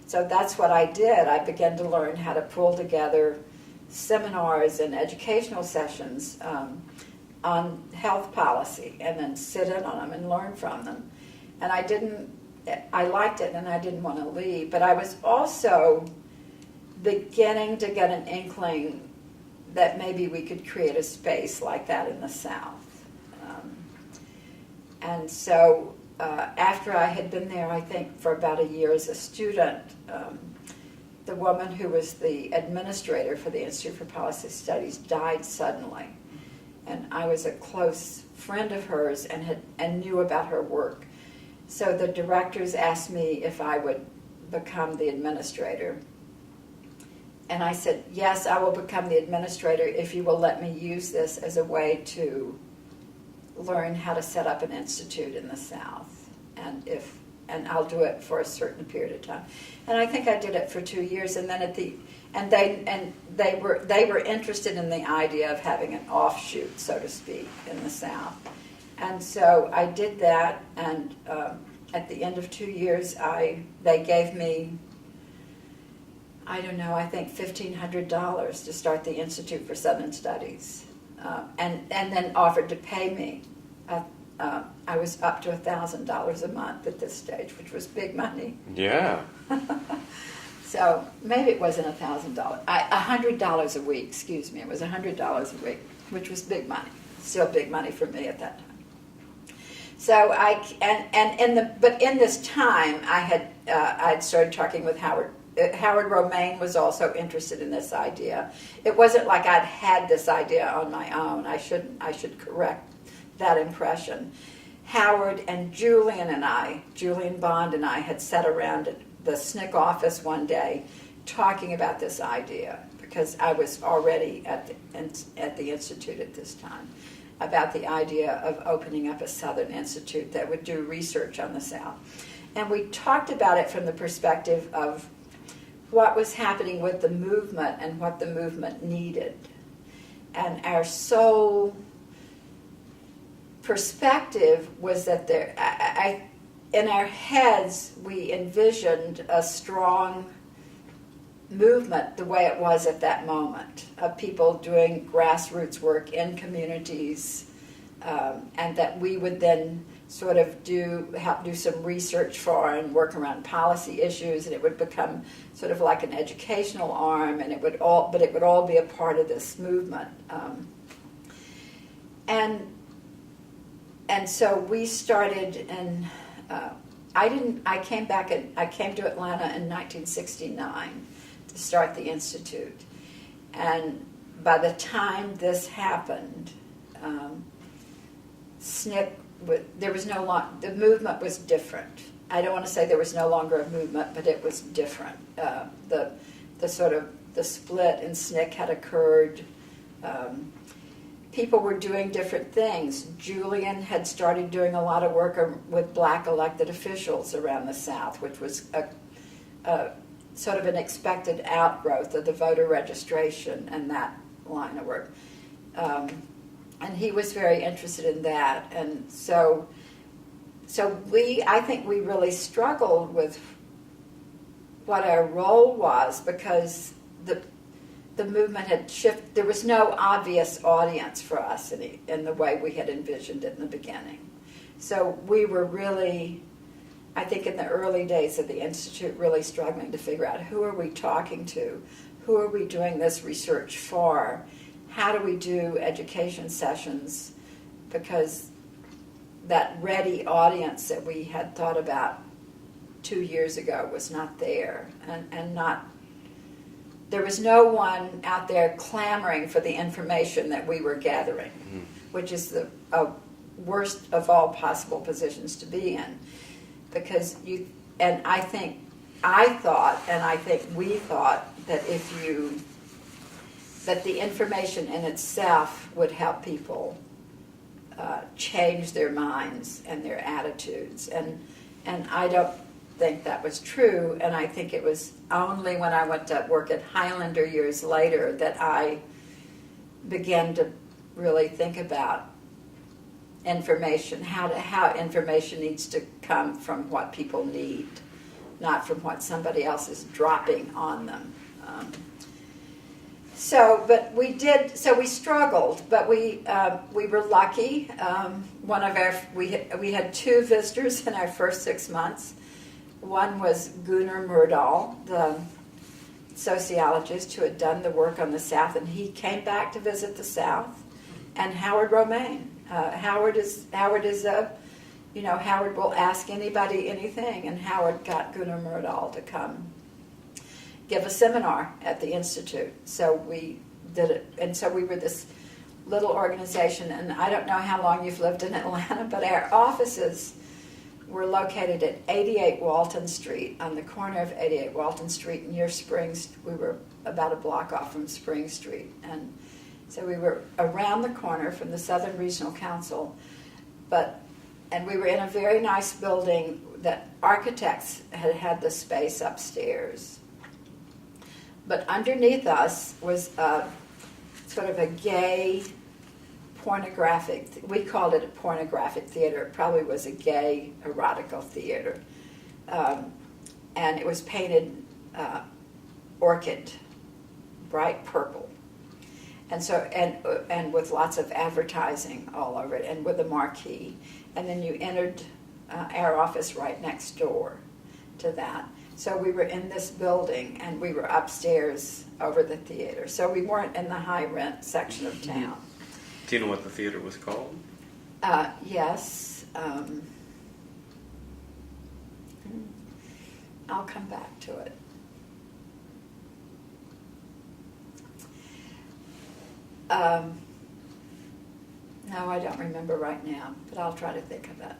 So that's what I did. I began to learn how to pull together seminars and educational sessions on health policy, and then sit in on them and learn from them. And I liked it, and I didn't want to leave, but I was also beginning to get an inkling that maybe we could create a space like that in the South. And so after I had been there, I think, for about a year as a student, the woman who was the administrator for the Institute for Policy Studies died suddenly. And I was a close friend of hers and knew about her work. So the directors asked me if I would become the administrator. And I said, yes, I will become the administrator if you will let me use this as a way to learn how to set up an institute in the South. And I'll do it for a certain period of time. And I think I did it for 2 years, and then they were interested in the idea of having an offshoot, so to speak, in the South. And so I did that, and at the end of 2 years, they gave me, I don't know, I think $1,500 to start the Institute for Southern Studies, and then offered to pay me. I was up to $1,000 a month at this stage, which was big money. Yeah. So maybe it wasn't $1,000. $100 a week. Excuse me. It was $100 a week, which was big money. Still big money for me at that time. So but in this time, I'd started talking with Howard. Howard Romaine was also interested in this idea. It wasn't like I'd had this idea on my own. I should correct that impression. Howard and Julian Bond and I had sat around at the SNCC office one day talking about this idea, because I was already at the Institute at this time, about the idea of opening up a Southern Institute that would do research on the South. And we talked about it from the perspective of what was happening with the movement and what the movement needed. And our sole perspective was that in our heads, we envisioned a strong movement the way it was at that moment, of people doing grassroots work in communities, and that we would then sort of help do some research for and work around policy issues, and it would become sort of like an educational arm, and it would all be a part of this movement. And so we started, and I came to Atlanta in 1969 to start the Institute. And by the time this happened, SNCC, the movement was different. I don't want to say there was no longer a movement, but it was different. The split in SNCC had occurred. People were doing different things. Julian had started doing a lot of work with black elected officials around the South, which was a sort of an expected outgrowth of the voter registration and that line of work. And he was very interested in that. And so I think we really struggled with what our role was, because the movement had shifted. There was no obvious audience for us in the way we had envisioned it in the beginning. So we were really, I think in the early days of the Institute, really struggling to figure out, who are we talking to? Who are we doing this research for? How do we do education sessions? Because that ready audience that we had thought about 2 years ago was not there, there was no one out there clamoring for the information that we were gathering, which is the worst of all possible positions to be in. Because I think we thought that that the information in itself would help people change their minds and their attitudes. And I don't think that was true, and I think it was only when I went to work at Highlander years later that I began to really think about information, how information needs to come from what people need, not from what somebody else is dropping on them. But we did. So we struggled, but we were lucky. We had two visitors in our first 6 months. One was Gunnar Myrdal, the sociologist who had done the work on the South, and he came back to visit the South. And Howard Romaine. Howard will ask anybody anything, and Howard got Gunnar Myrdal to come give a seminar at the Institute. So we did it, and so we were this little organization, and I don't know how long you've lived in Atlanta, but our offices were located at 88 Walton Street, on the corner of 88 Walton Street near Springs. We were about a block off from Spring Street, and so we were around the corner from the Southern Regional Council, and we were in a very nice building that architects had the space upstairs. But underneath us was sort of a gay pornographic, we called it a pornographic theater. It probably was a gay erotical theater. And it was painted orchid, bright purple. And so, and with lots of advertising all over it, and with a marquee. And then you entered our office right next door to that. So we were in this building, and we were upstairs over the theater. So we weren't in the high rent section of town. Do you know what the theater was called? Yes. I'll come back to it. No, I don't remember right now, but I'll try to think of it,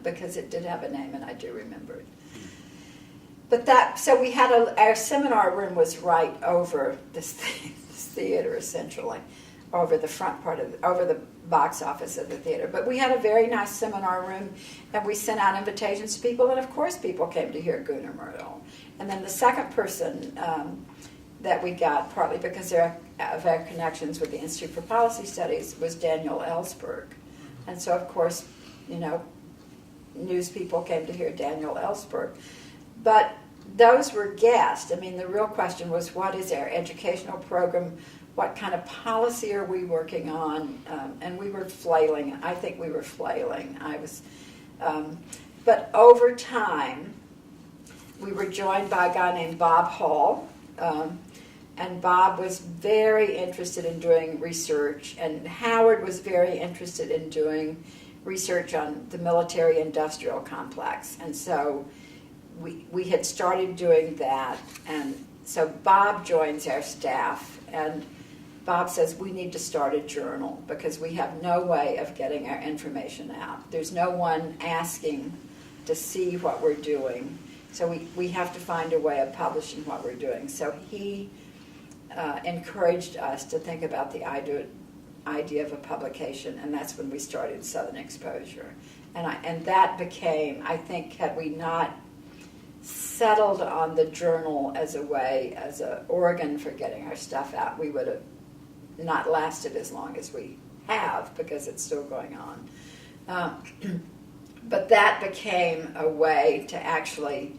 because it did have a name, and I do remember it. But so we had our seminar room was right over this theater, essentially, over the front part over the box office of the theater. But we had a very nice seminar room, and we sent out invitations to people, and of course people came to hear Gunnar Myrdal. And then the second person that we got, partly because of our connections with the Institute for Policy Studies, was Daniel Ellsberg. And so, of course, news people came to hear Daniel Ellsberg. But those were guests. I mean, the real question was, what is our educational program? What kind of policy are we working on? And we were flailing. I think we were flailing. But over time, we were joined by a guy named Bob Hall. And Bob was very interested in doing research. And Howard was very interested in doing research on the military-industrial complex. And so we had started doing that, and so Bob joins our staff, and Bob says we need to start a journal because we have no way of getting our information out. There's no one asking to see what we're doing, so we have to find a way of publishing what we're doing. So he encouraged us to think about the idea of a publication, and that's when we started Southern Exposure. And that became, I think, had we not settled on the journal as an organ for getting our stuff out, we would have not lasted as long as we have, because it's still going on. But that became a way to actually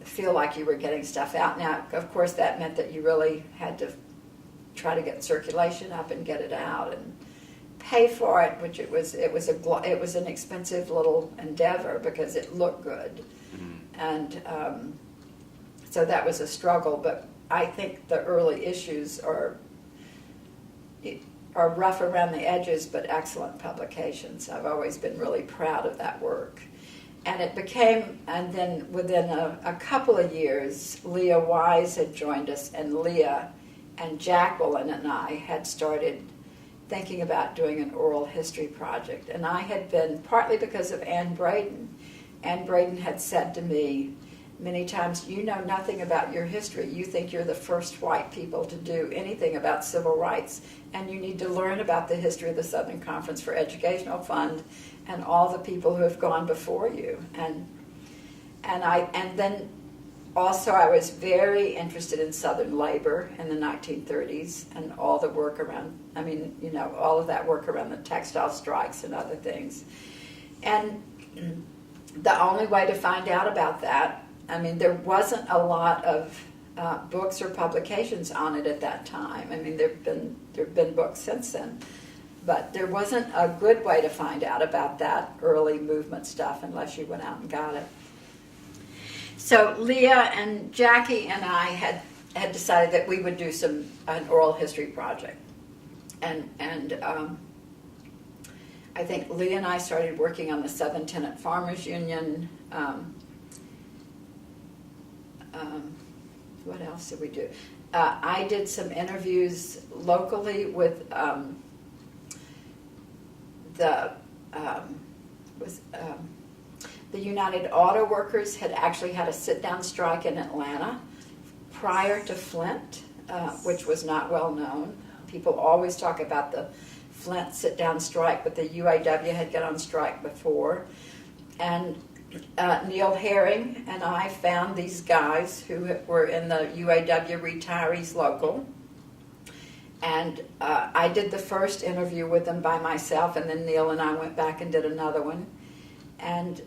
feel like you were getting stuff out. Now, of course, that meant that you really had to try to get circulation up and get it out and pay for it, which it was an expensive little endeavor because it looked good. And so that was a struggle, but I think the early issues are rough around the edges, but excellent publications. I've always been really proud of that work. And it became, and then within a couple of years, Leah Wise had joined us, and Leah and Jacqueline and I had started thinking about doing an oral history project. And I had been, partly because of Ann Braden. Ann Braden had said to me many times, you know nothing about your history. You think you're the first white people to do anything about civil rights, and you need to learn about the history of the Southern Conference for Educational Fund and all the people who have gone before you. And then also I was very interested in Southern labor in the 1930s and all the work around, all of that work around the textile strikes and other things. And the only way to find out about that, there wasn't a lot of books or publications on it at that time. I mean, there've been books since then, but there wasn't a good way to find out about that early movement stuff unless you went out and got it. So Leah and Jackie and I had decided that we would do an oral history project, and I think Leah and I started working on the Southern Tenant Farmers Union. What else did we do? I did some interviews locally with the United Auto Workers had actually had a sit-down strike in Atlanta prior to Flint, which was not well known. People always talk about the Flint sit-down strike, but the UAW had gone on strike before. And Neil Herring and I found these guys who were in the UAW retirees local. And I did the first interview with them by myself, and then Neil and I went back and did another one. And,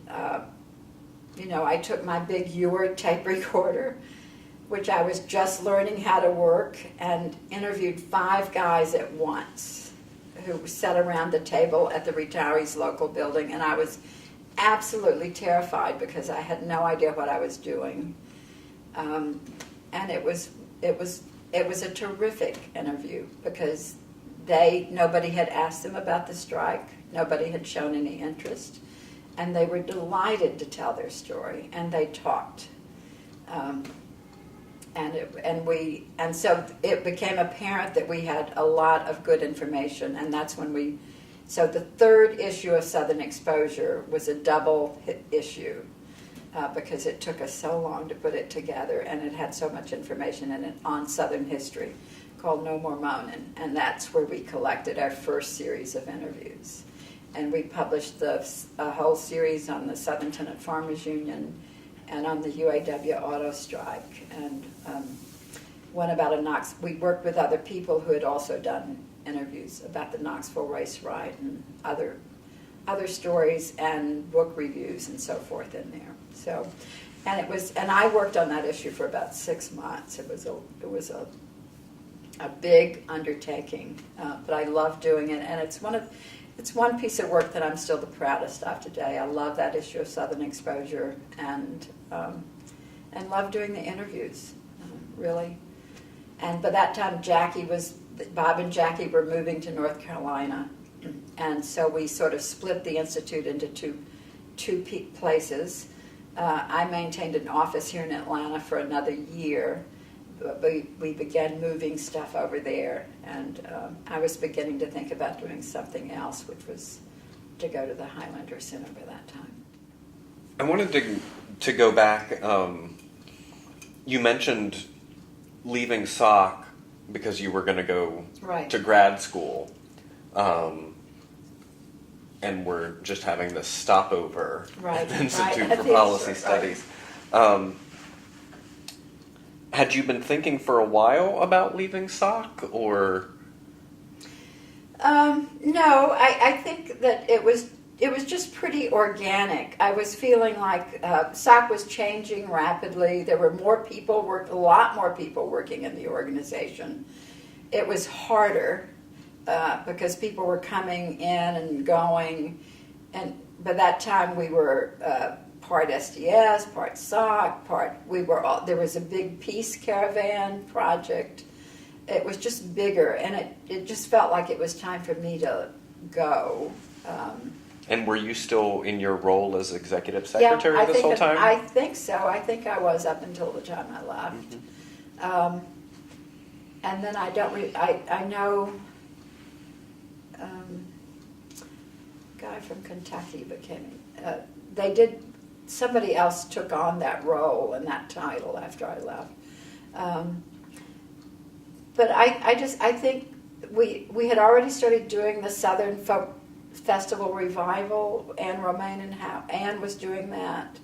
I took my big Ewart tape recorder, which I was just learning how to work, and interviewed 5 guys at once who sat around the table at the retirees local building, and I was absolutely terrified because I had no idea what I was doing. And it was a terrific interview because nobody had asked them about the strike, nobody had shown any interest, and they were delighted to tell their story, and they talked. And so it became apparent that we had a lot of good information, and that's when so the third issue of Southern Exposure was a double hit issue because it took us so long to put it together, and it had so much information in it on Southern history called No More Moanin', and that's where we collected our first series of interviews. And we published a whole series on the Southern Tenant Farmers Union and on the UAW auto strike, and one about we worked with other people who had also done interviews about the Knoxville race riot and other stories and book reviews and so forth in there. So, and I worked on that issue for about 6 months. It was a big undertaking, but I love doing it, and it's one piece of work that I'm still the proudest of today. I love that issue of Southern Exposure, and love doing the interviews, really. And by that time, Bob and Jackie were moving to North Carolina, and so we sort of split the Institute into two places. I maintained an office here in Atlanta for another year, but we began moving stuff over there, and I was beginning to think about doing something else, which was to go to the Highlander Center by that time. I wanted to go back. You mentioned leaving SOC because you were going to go to grad school, and we're just having this stopover at the Institute for Policy Studies. Had you been thinking for a while about leaving SOC, or? No, I think that it was just pretty organic. I was feeling like SOC was changing rapidly. There were a lot more people working in the organization. It was harder because people were coming in and going, and by that time we were part SDS, part SOC, there was a big peace caravan project. It was just bigger, and it just felt like it was time for me to go. And were you still in your role as executive secretary this whole time? I think so. I think I was up until the time I left. Mm-hmm. And then I know guy from Kentucky somebody else took on that role and that title after I left. But I think we had already started doing the Southern Folk Festival Revival. Ann was doing that.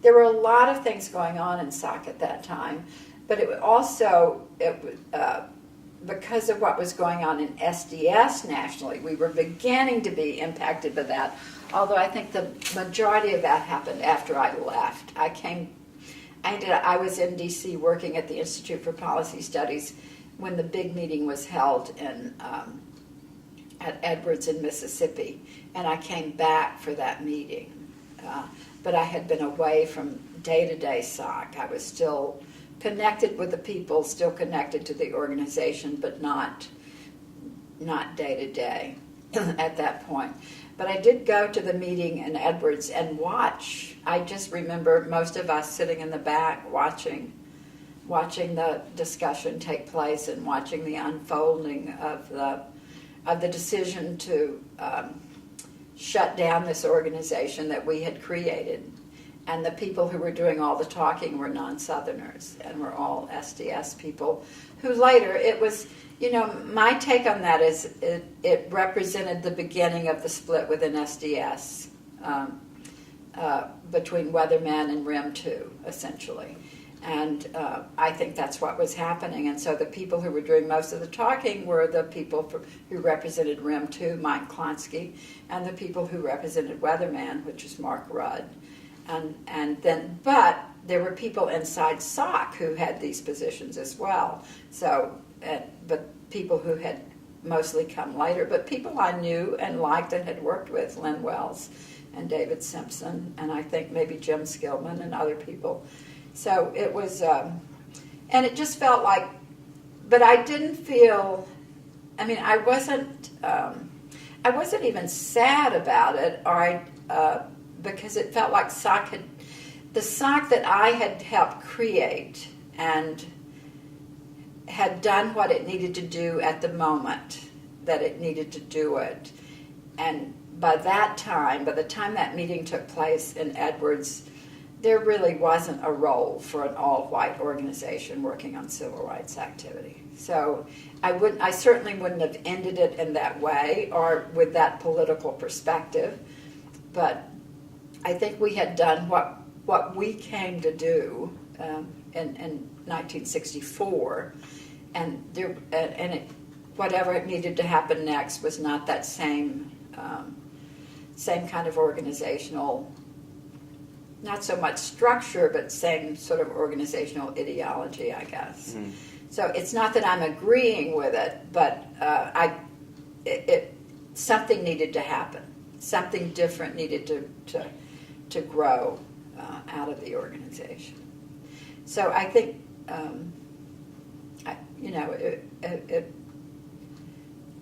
There were a lot of things going on in SOC at that time, but it was because of what was going on in SDS nationally, we were beginning to be impacted by that. Although I think the majority of that happened after I left. I was in D.C. working at the Institute for Policy Studies when the big meeting was held at Edwards in Mississippi, and I came back for that meeting. But I had been away from day-to-day SOC. I was still connected with the people, still connected to the organization, but not day-to-day at that point. But I did go to the meeting in Edwards and watch. I just remember most of us sitting in the back watching the discussion take place and watching the unfolding of the decision to shut down this organization that we had created. And the people who were doing all the talking were non-Southerners and were all SDS people who later, it was, my take on that is it represented the beginning of the split within SDS between Weatherman and RIM 2, essentially. And I think that's what was happening. And so the people who were doing most of the talking were the people who represented RIM 2, Mike Klonsky, and the people who represented Weatherman, which is Mark Rudd. But there were people inside SOC who had these positions as well. So, but people who had mostly come later, but people I knew and liked and had worked with, Lynn Wells and David Simpson, and I think maybe Jim Skillman and other people. So it was, and it just felt like, but I didn't feel, I wasn't even sad about it, because it felt like the SOC that I had helped create and had done what it needed to do at the moment that it needed to do it. And by the time that meeting took place in Edwards, there really wasn't a role for an all-white organization working on civil rights activity. So I certainly wouldn't have ended it in that way or with that political perspective, but I think we had done what we came to do in 1964, and whatever it needed to happen next was not that same kind of organizational, not so much structure, but same sort of organizational ideology, I guess. Mm. So it's not that I'm agreeing with it, but something needed to happen. Something different needed to grow out of the organization. So I think,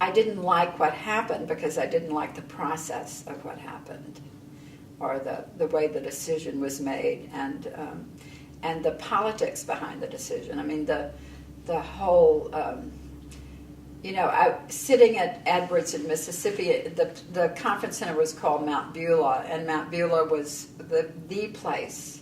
I didn't like what happened because I didn't like the process of what happened, or the way the decision was made, and the politics behind the decision. The whole. Sitting at Edwards in Mississippi, the conference center was called Mount Beulah, and Mount Beulah was the place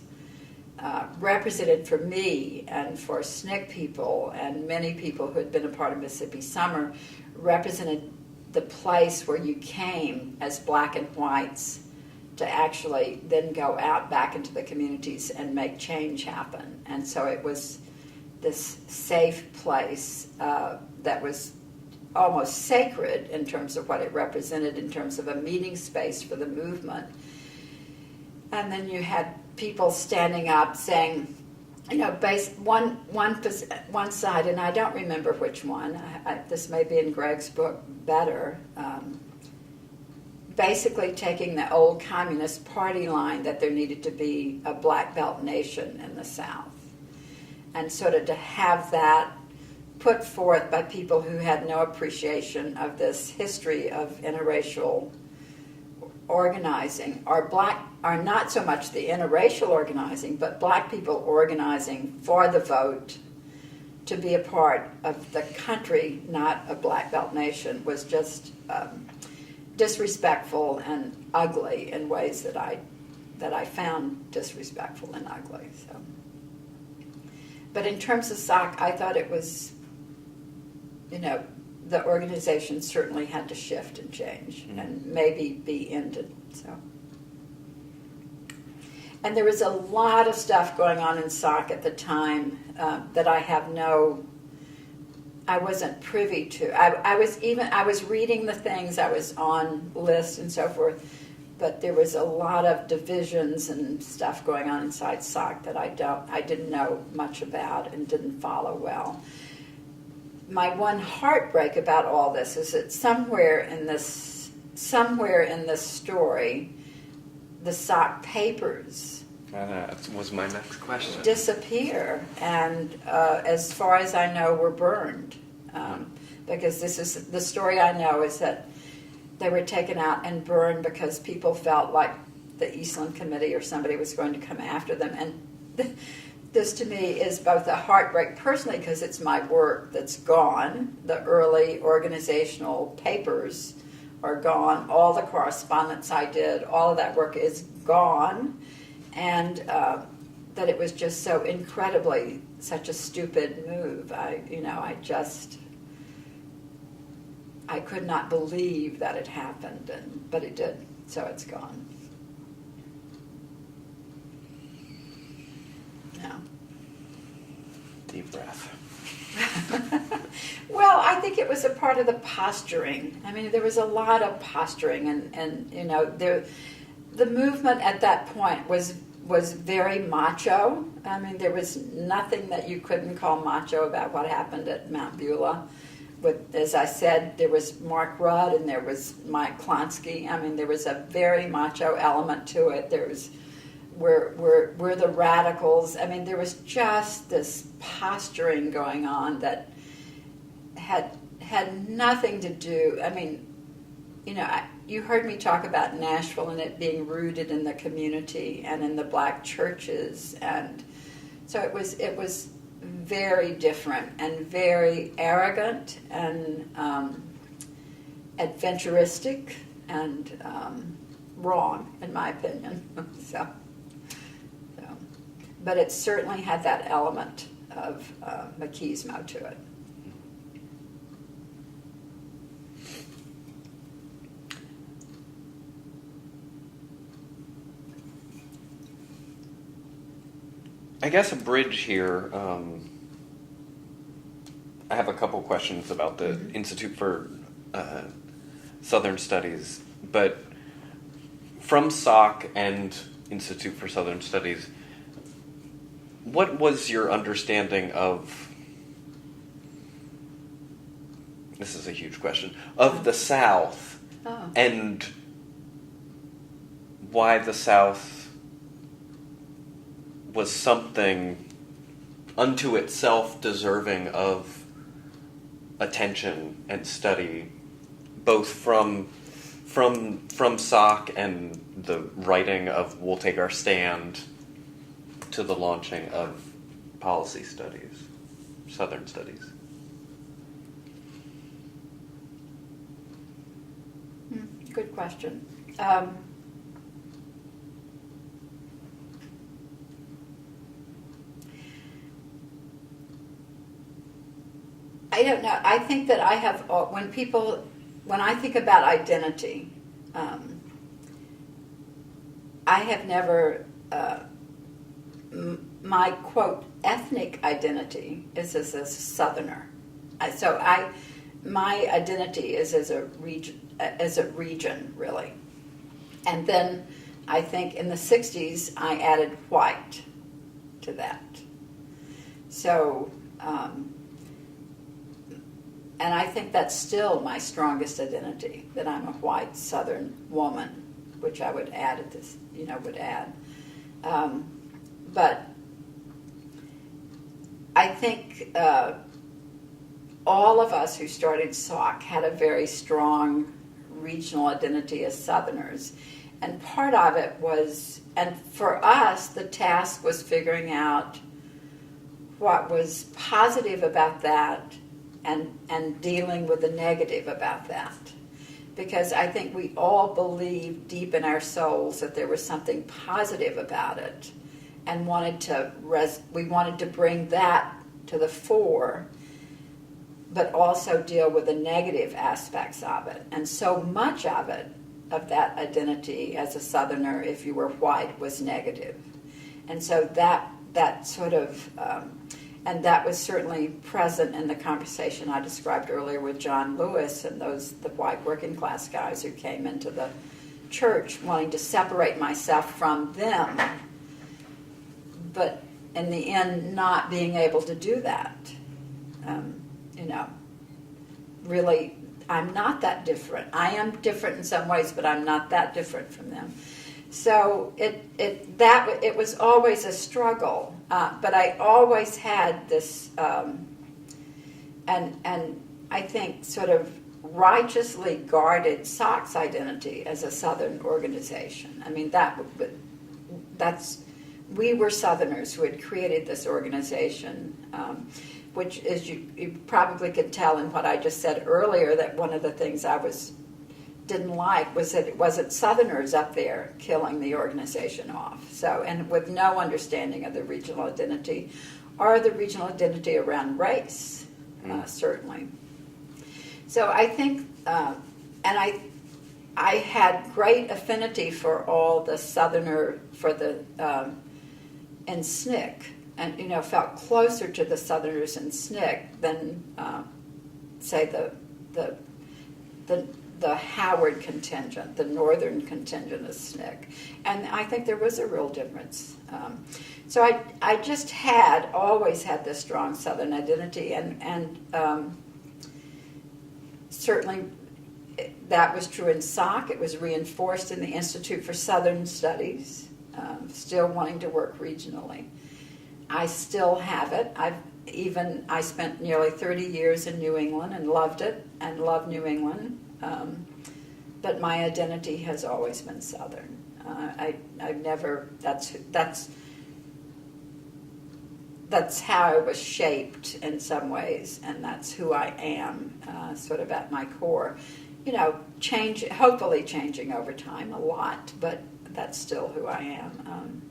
represented for me and for SNCC people and many people who had been a part of Mississippi Summer, represented the place where you came as black and whites to actually then go out back into the communities and make change happen. And so it was this safe place that was almost sacred in terms of what it represented in terms of a meeting space for the movement. And then you had people standing up saying, one side, and I don't remember which one, this may be in Greg's book better, basically taking the old Communist Party line that there needed to be a black belt nation in the South. And sort of to have that put forth by people who had no appreciation of this history of interracial organizing, or not so much the interracial organizing, but black people organizing for the vote to be a part of the country, not a black belt nation, was just disrespectful and ugly in ways that I found disrespectful and ugly. So, but in terms of SOC, I thought it was, the organization certainly had to shift and change, mm-hmm. and maybe be ended. So, and there was a lot of stuff going on in SOC at the time that I wasn't privy to. I was reading the things, I was on lists and so forth, but there was a lot of divisions and stuff going on inside SOC that I didn't know much about and didn't follow well. My one heartbreak about all this is that somewhere in this story, the SOC papers That was my next question. disappear, and as far as I know, were burned. Because this is the story I know is that they were taken out and burned because people felt like the Eastland Committee or somebody was going to come after them. And this to me is both a heartbreak personally because it's my work that's gone. The early organizational papers are gone. All the correspondence I did, all of that work is gone. And that it was just so incredibly such a stupid move. I could not believe that it happened, but it did, so it's gone. Yeah. Deep breath. Well, I think it was a part of the posturing. I mean, there was a lot of posturing, and the movement at that point was very macho. I mean, there was nothing that you couldn't call macho about what happened at Mount Beulah. With, as I said, there was Mark Rudd and there was Mike Klonsky. I mean, there was a very macho element to it. There was, we're the radicals. I mean, there was just this posturing going on that had nothing to do. I mean, you heard me talk about Nashville and it being rooted in the community and in the black churches, and so it was very different and very arrogant and adventuristic and wrong, in my opinion. so, but it certainly had that element of machismo to it. I guess a bridge here. I have a couple questions about the Institute for Southern Studies, but from SOC and Institute for Southern Studies, what was your understanding of, this is a huge question, of the South and why the South was something unto itself deserving of attention and study, both from SOC and the writing of We'll Take Our Stand to the launching of policy studies, Southern studies? Good question. I don't know. I think that I have, when I think about identity, I have never, my quote, ethnic identity is as a Southerner. My identity is as a region, really. And then I think in the 60s, I added white to that. So, and I think that's still my strongest identity, that I'm a white Southern woman, which I would add at this, but I think all of us who started SOC had a very strong regional identity as Southerners. And part of it was, and for us, the task was figuring out what was positive about that and dealing with the negative about that. Because I think we all believed deep in our souls that there was something positive about it, and we wanted to bring that to the fore, but also deal with the negative aspects of it. And so much of it, of that identity as a Southerner, if you were white, was negative. And so that sort of, and that was certainly present in the conversation I described earlier with John Lewis and the white working class guys who came into the church wanting to separate myself from them, but in the end not being able to do that. You know, really, I'm not that different. I am different in some ways, but I'm not that different from them. So it was always a struggle, but I always had this, and I think sort of righteously guarded Sox identity as a Southern organization. I mean we were Southerners who had created this organization, which is you probably could tell in what I just said earlier, that one of the things I didn't like was that it wasn't Southerners up there killing the organization off. So, and with no understanding of the regional identity or the regional identity around race, certainly. So I think, and I had great affinity for all the Southerner, for the in SNCC, and felt closer to the Southerners in SNCC than say the Howard contingent, the northern contingent of SNCC. And I think there was a real difference. So I just always had this strong Southern identity, and certainly that was true in SOC. It was reinforced in the Institute for Southern Studies, still wanting to work regionally. I still have it. I spent nearly 30 years in New England and loved it and love New England. But my identity has always been Southern. I've never. That's how I was shaped in some ways, and that's who I am, sort of at my core. Hopefully changing over time a lot, but that's still who I am.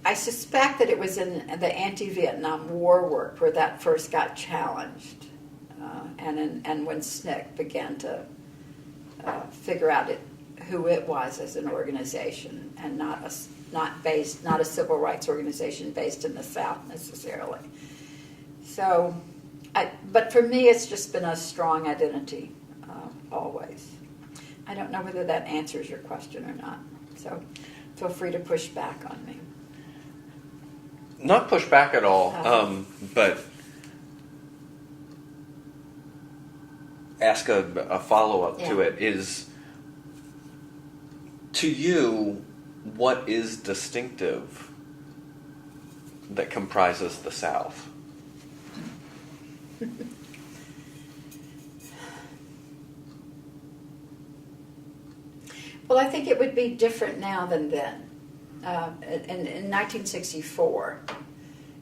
I suspect that it was in the anti-Vietnam War work where that first got challenged, and when SNCC began to figure out who it was as an organization, and not a civil rights organization based in the South necessarily. So, but for me, it's just been a strong identity always. I don't know whether that answers your question or not. So, feel free to push back on me. Not push back at all, but ask a follow-up to it. Is, to you, what is distinctive that comprises the South? Well, I think it would be different now than then. In 1964,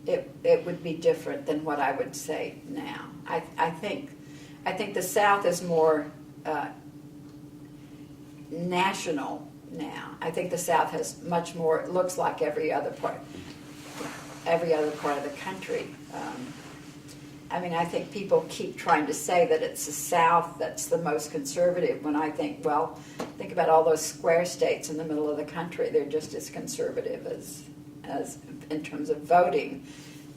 it would be different than what I would say now. I think the South is more national now. I think the South has much more. It looks like every other part of the country. I think people keep trying to say that it's the South that's the most conservative, when I think, well, think about all those square states in the middle of the country. They're just as conservative as in terms of voting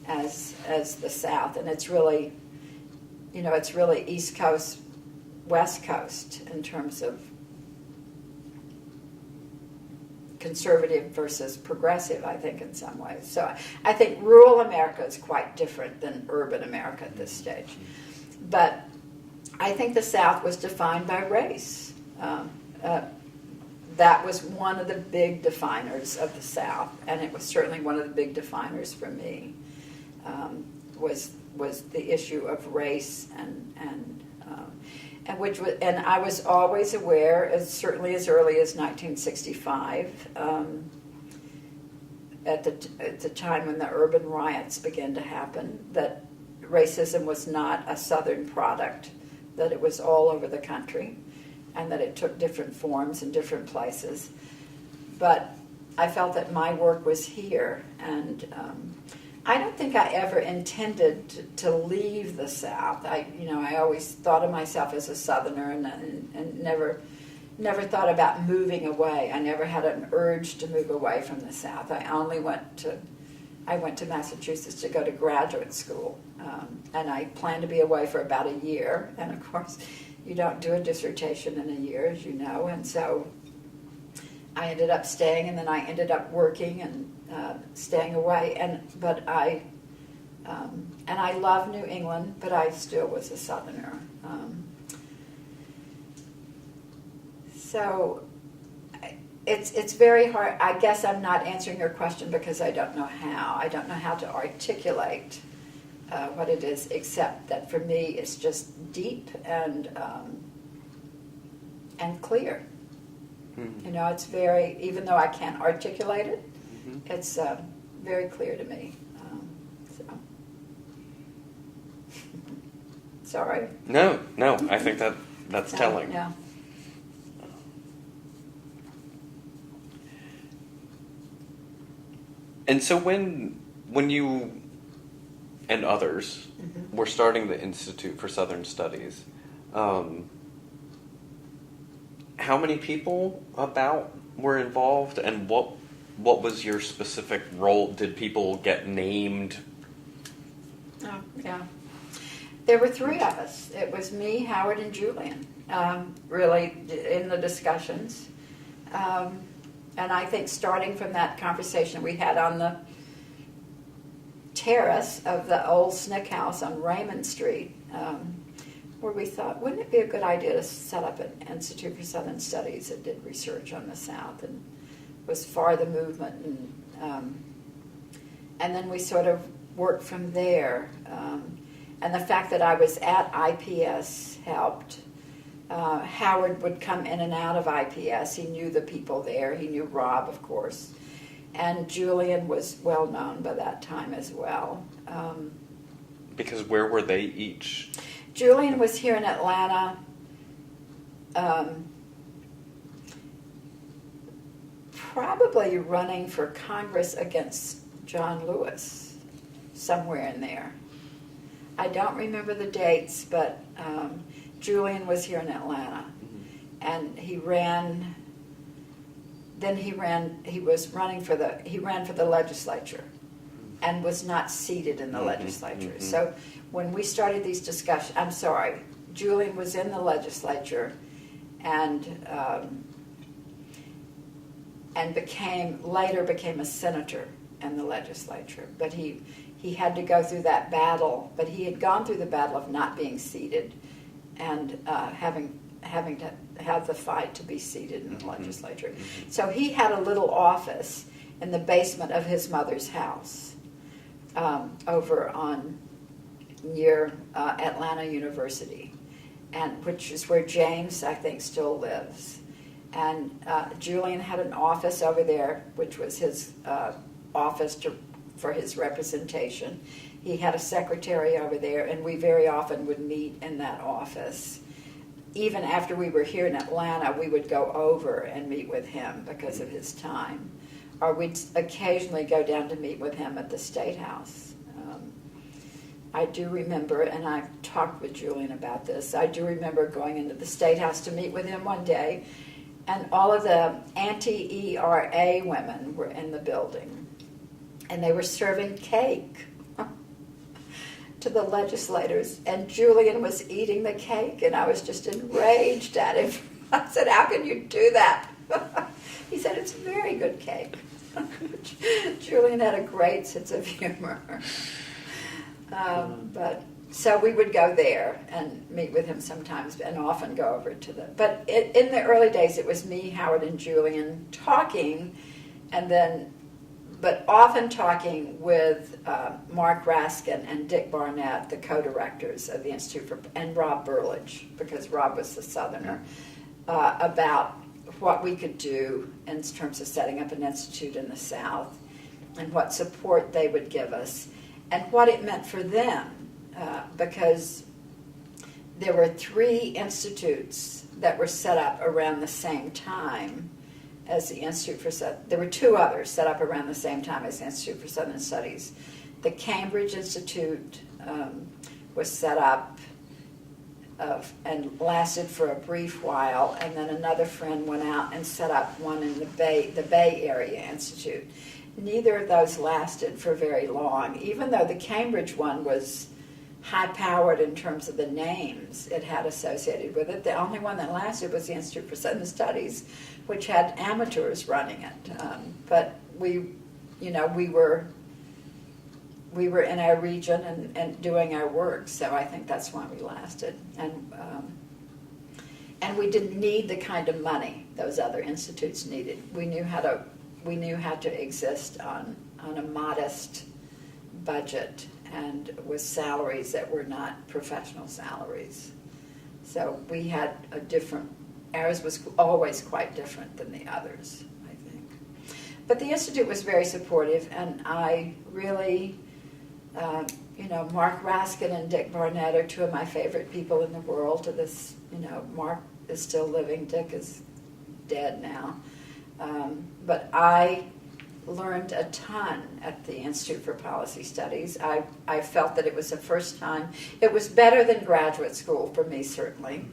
as the South. And it's really, it's really East Coast, West Coast in terms of conservative versus progressive, I think, in some ways. So I think rural America is quite different than urban America at this stage. But I think the South was defined by race. That was one of the big definers of the South, and it was certainly one of the big definers for me, was the issue of race and I was always aware, certainly as early as 1965, at the time when the urban riots began to happen, that racism was not a Southern product, that it was all over the country, and that it took different forms in different places. But I felt that my work was here, and I don't think I ever intended to leave the South. I always thought of myself as a Southerner, and never thought about moving away. I never had an urge to move away from the South. I only went to I went to Massachusetts to go to graduate school, and I planned to be away for about a year. And of course, you don't do a dissertation in a year, as you know. And so I ended up staying, and then I ended up working and staying away. And I love New England, but I still was a Southerner. So it's very hard. I guess I'm not answering your question because I don't know how. I don't know how to articulate what it is, except that for me it's just deep and clear. Mm-hmm. You know, it's very, even though I can't articulate it, Mm-hmm. it's very clear to me. So. Sorry. No, I think that's telling. Yeah. And so when you and others Mm-hmm. were starting the Institute for Southern Studies, how many people about were involved, and what was your specific role? Did people get named? Oh, yeah. There were three of us. It was me, Howard, and Julian, really, in the discussions. And I think starting from that conversation we had on the terrace of the old Snick House on Raymond Street, where we thought, wouldn't it be a good idea to set up an Institute for Southern Studies that did research on the South and was for the movement, and then we sort of worked from there. And the fact that I was at IPS helped. Howard would come in and out of IPS. He knew the people there. He knew Rob, of course. And Julian was well known by that time as well. Because where were they each? Julian was here in Atlanta. Probably running for Congress against John Lewis, somewhere in there. I don't remember the dates, but Julian was here in Atlanta, and he ran for the legislature and was not seated in the legislature. Mm-hmm. So when we started these discussions, Julian was in the legislature and later became a senator in the legislature. But he had to go through that battle, but he had gone through the battle of not being seated and having to have the fight to be seated in the legislature. Mm-hmm. So he had a little office in the basement of his mother's house over on near Atlanta University, and which is where James, I think, still lives. And Julian had an office over there, which was his office for his representation. He had a secretary over there, and we very often would meet in that office. Even after we were here in Atlanta, we would go over and meet with him because of his time. Or we'd occasionally go down to meet with him at the State House. I do remember, and I've talked with Julian about this, I do remember going into the State House to meet with him one day, and all of the anti-ERA women were in the building, and they were serving cake to the legislators, and Julian was eating the cake, and I was just enraged at him. I said, "How can you do that?" He said, "It's very good cake." Julian had a great sense of humor. But so we would go there and meet with him sometimes, and often go over to the. But in the early days, it was me, Howard, and Julian talking, but often talking with Mark Raskin and Dick Barnett, the co-directors of the Institute and Rob Burlage, because Rob was the Southerner, about what we could do in terms of setting up an institute in the South, and what support they would give us, and what it meant for them, because there were 3 institutes that were set up around the same time as the Institute for there were 2 others set up around the same time as the Institute for Southern Studies. The Cambridge Institute was set up and lasted for a brief while, and then another friend went out and set up one in the Bay Area Institute. neither of those lasted for very long. Even though the Cambridge one was high-powered in terms of the names it had associated with it, the only one that lasted was the Institute for Southern Studies, which had amateurs running it. But we were in our region and doing our work, so I think that's why we lasted. And we didn't need the kind of money those other institutes needed. We knew how to exist on a modest budget and with salaries that were not professional salaries. So we had ours was always quite different than the others, I think. But the Institute was very supportive, and I really, Mark Raskin and Dick Barnett are two of my favorite people in the world. To this, Mark is still living, Dick is dead now. But I learned a ton at the Institute for Policy Studies. I felt that it was the first time. It was better than graduate school for me, certainly.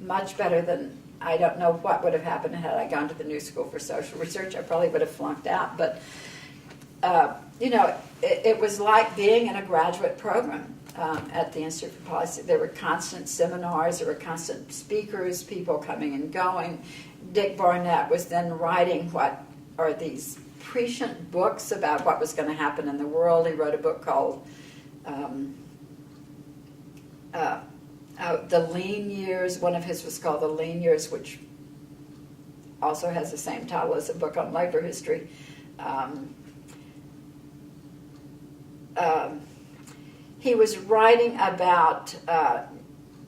Much better than, I don't know what would have happened had I gone to the New School for Social Research. I probably would have flunked out. But, it was like being in a graduate program at the Institute for Policy. There were constant seminars, there were constant speakers, people coming and going. Dick Barnett was then writing what are these prescient books about what was going to happen in the world. He wrote a book called The Lean Years. One of his was called The Lean Years, which also has the same title as a book on labor history. He was writing about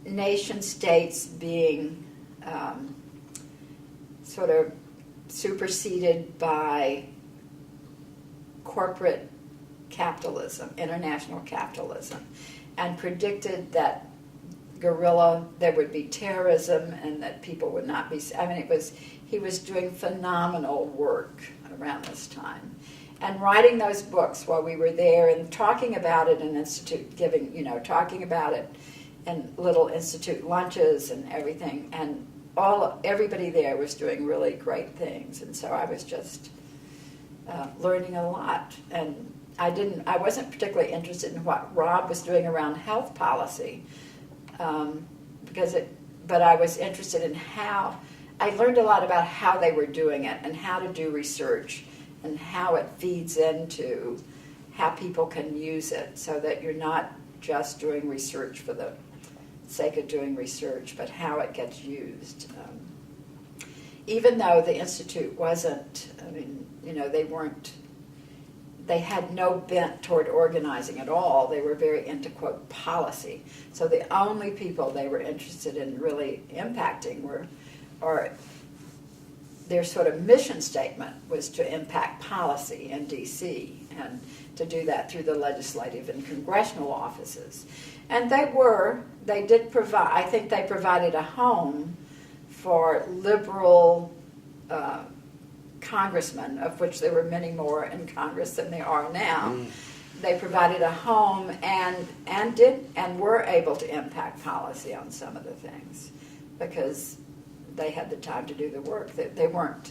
nation states being sort of superseded by corporate capitalism, international capitalism, and predicted that there would be terrorism and that people would not be, he was doing phenomenal work around this time. And writing those books while we were there and talking about it in institute, talking about it in little institute lunches and everything, and everybody there was doing really great things, and so I was just learning a lot. And I wasn't particularly interested in what Rob was doing around health policy, but I was interested in how I learned a lot about how they were doing it and how to do research and how it feeds into how people can use it, so that you're not just doing research for the sake of doing research, but how it gets used. Even though the Institute wasn't, they had no bent toward organizing at all. They were very into, quote, policy. So the only people they were interested in really impacting their sort of mission statement was to impact policy in D.C. and to do that through the legislative and congressional offices. And they did provide, I think they provided a home for liberal congressmen, of which there were many more in Congress than there are now. They provided a home and were able to impact policy on some of the things because they had the time to do the work. They weren't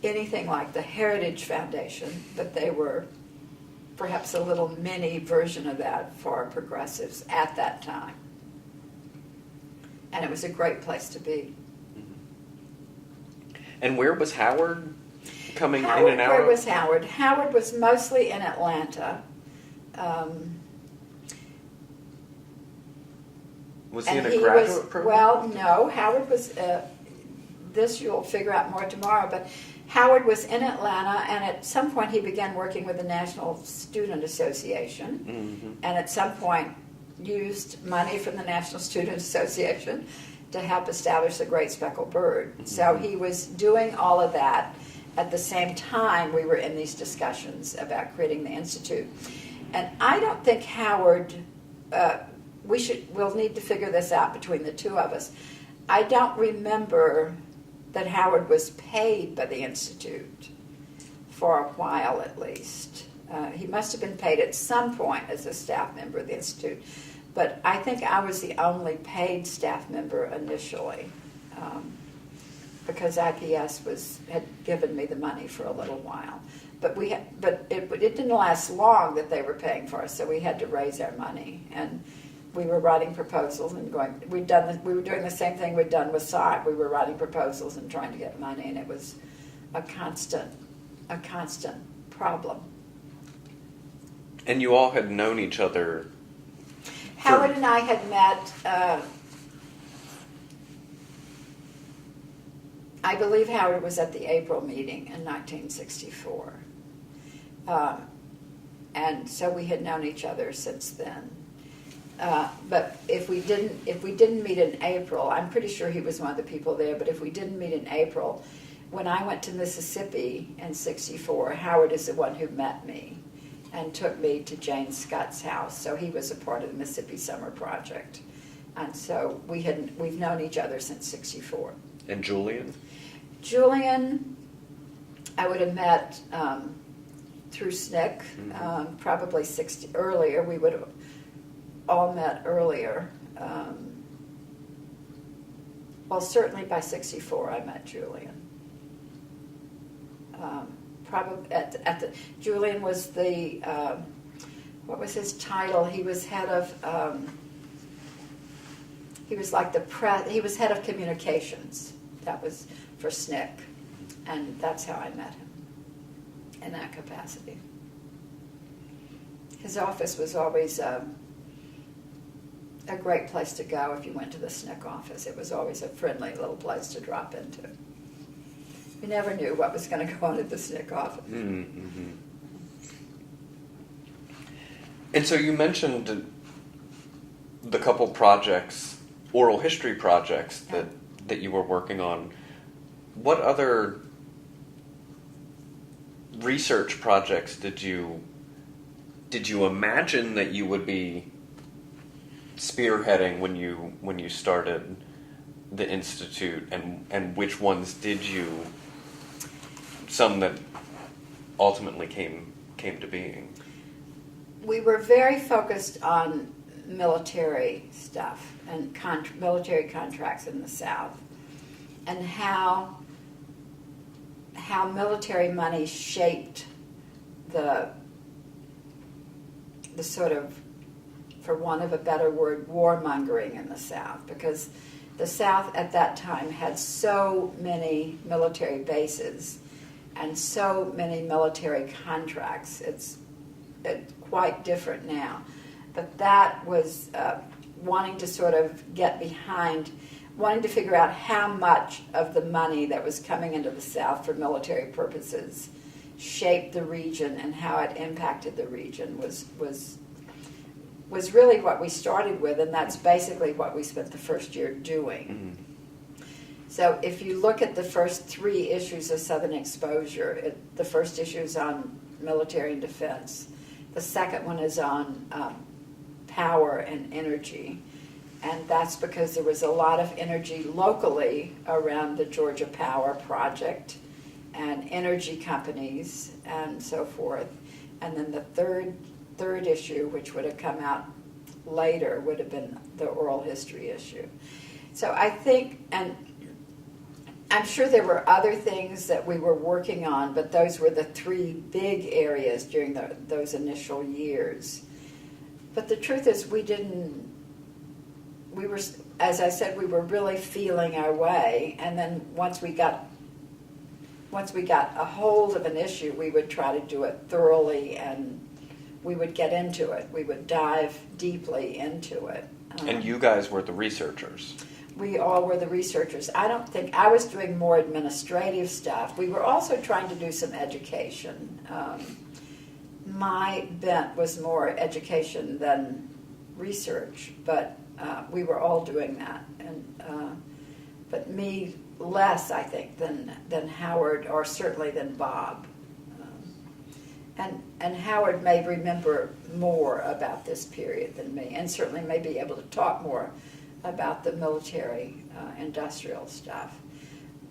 anything like the Heritage Foundation, but they were perhaps a little mini version of that for progressives at that time. And it was a great place to be. And where was Howard coming in and out? Where was Howard? Howard was mostly in Atlanta. Was he in a graduate program? Well, no. Howard was, this you'll figure out more tomorrow, but Howard was in Atlanta, and at some point he began working with the National Student Association, and at some point used money from the National Student Association to help establish the Great Speckled Bird. So he was doing all of that at the same time we were in these discussions about creating the Institute. And I don't think Howard, we'll need to figure this out between the two of us. I don't remember that Howard was paid by the Institute for a while at least. He must have been paid at some point as a staff member of the Institute, but I think I was the only paid staff member initially. because IPS had given me the money for a little while. But it didn't last long that they were paying for us, so we had to raise our money. And we were writing proposals and we were doing the same thing we'd done with SOC. We were writing proposals and trying to get money, and it was a constant problem. And you all had known each other. Howard and I had met, I believe Howard was at the April meeting in 1964. And so we had known each other since then. But if we didn't meet in April, I'm pretty sure he was one of the people there, but if we didn't meet in April, when I went to Mississippi in 64, Howard is the one who met me and took me to Jane Scott's house. So he was a part of the Mississippi Summer Project. And so we've known each other since 64. And Julian? Julian, I would have met through SNCC, probably earlier. We would have all met earlier. Well, certainly by 64, I met Julian. Probably Julian was the what was his title? He was head of. He was like he was head of communications. That was for SNCC, and that's how I met him in that capacity. His office was always a great place to go if you went to the SNCC office. It was always a friendly little place to drop into. You never knew what was going to go on at the SNCC office. Mm-hmm. And so you mentioned the couple projects, oral history projects that you were working on. What other research projects did you imagine that you would be spearheading when you started the institute, and which ones did you? Some that ultimately came to being. We were very focused on military stuff and military contracts in the South, and how military money shaped the sort of, for want of a better word, warmongering in the South, because the South at that time had so many military bases and so many military contracts. It's quite different now. But that was wanting to sort of get behind, wanting to figure out how much of the money that was coming into the South for military purposes shaped the region and how it impacted the region was really what we started with, and that's basically what we spent the first year doing. Mm-hmm. So if you look at the first 3 issues of Southern Exposure, the first issue is on military and defense. The second one is on power and energy. And that's because there was a lot of energy locally around the Georgia Power Project and energy companies and so forth. And then the third issue, which would have come out later, would have been the oral history issue. So I think, and I'm sure there were other things that we were working on, but those were the 3 big areas during those initial years. But the truth is we were, as I said, we were really feeling our way, and then once we got a hold of an issue, we would try to do it thoroughly, and we would get into it. We would dive deeply into it. And you guys were the researchers. We all were the researchers. I don't think I was doing more administrative stuff. We were also trying to do some education. My bent was more education than research, but we were all doing that. But me less, I think, than Howard, or certainly than Bob. And Howard may remember more about this period than me, and certainly may be able to talk more about the military industrial stuff.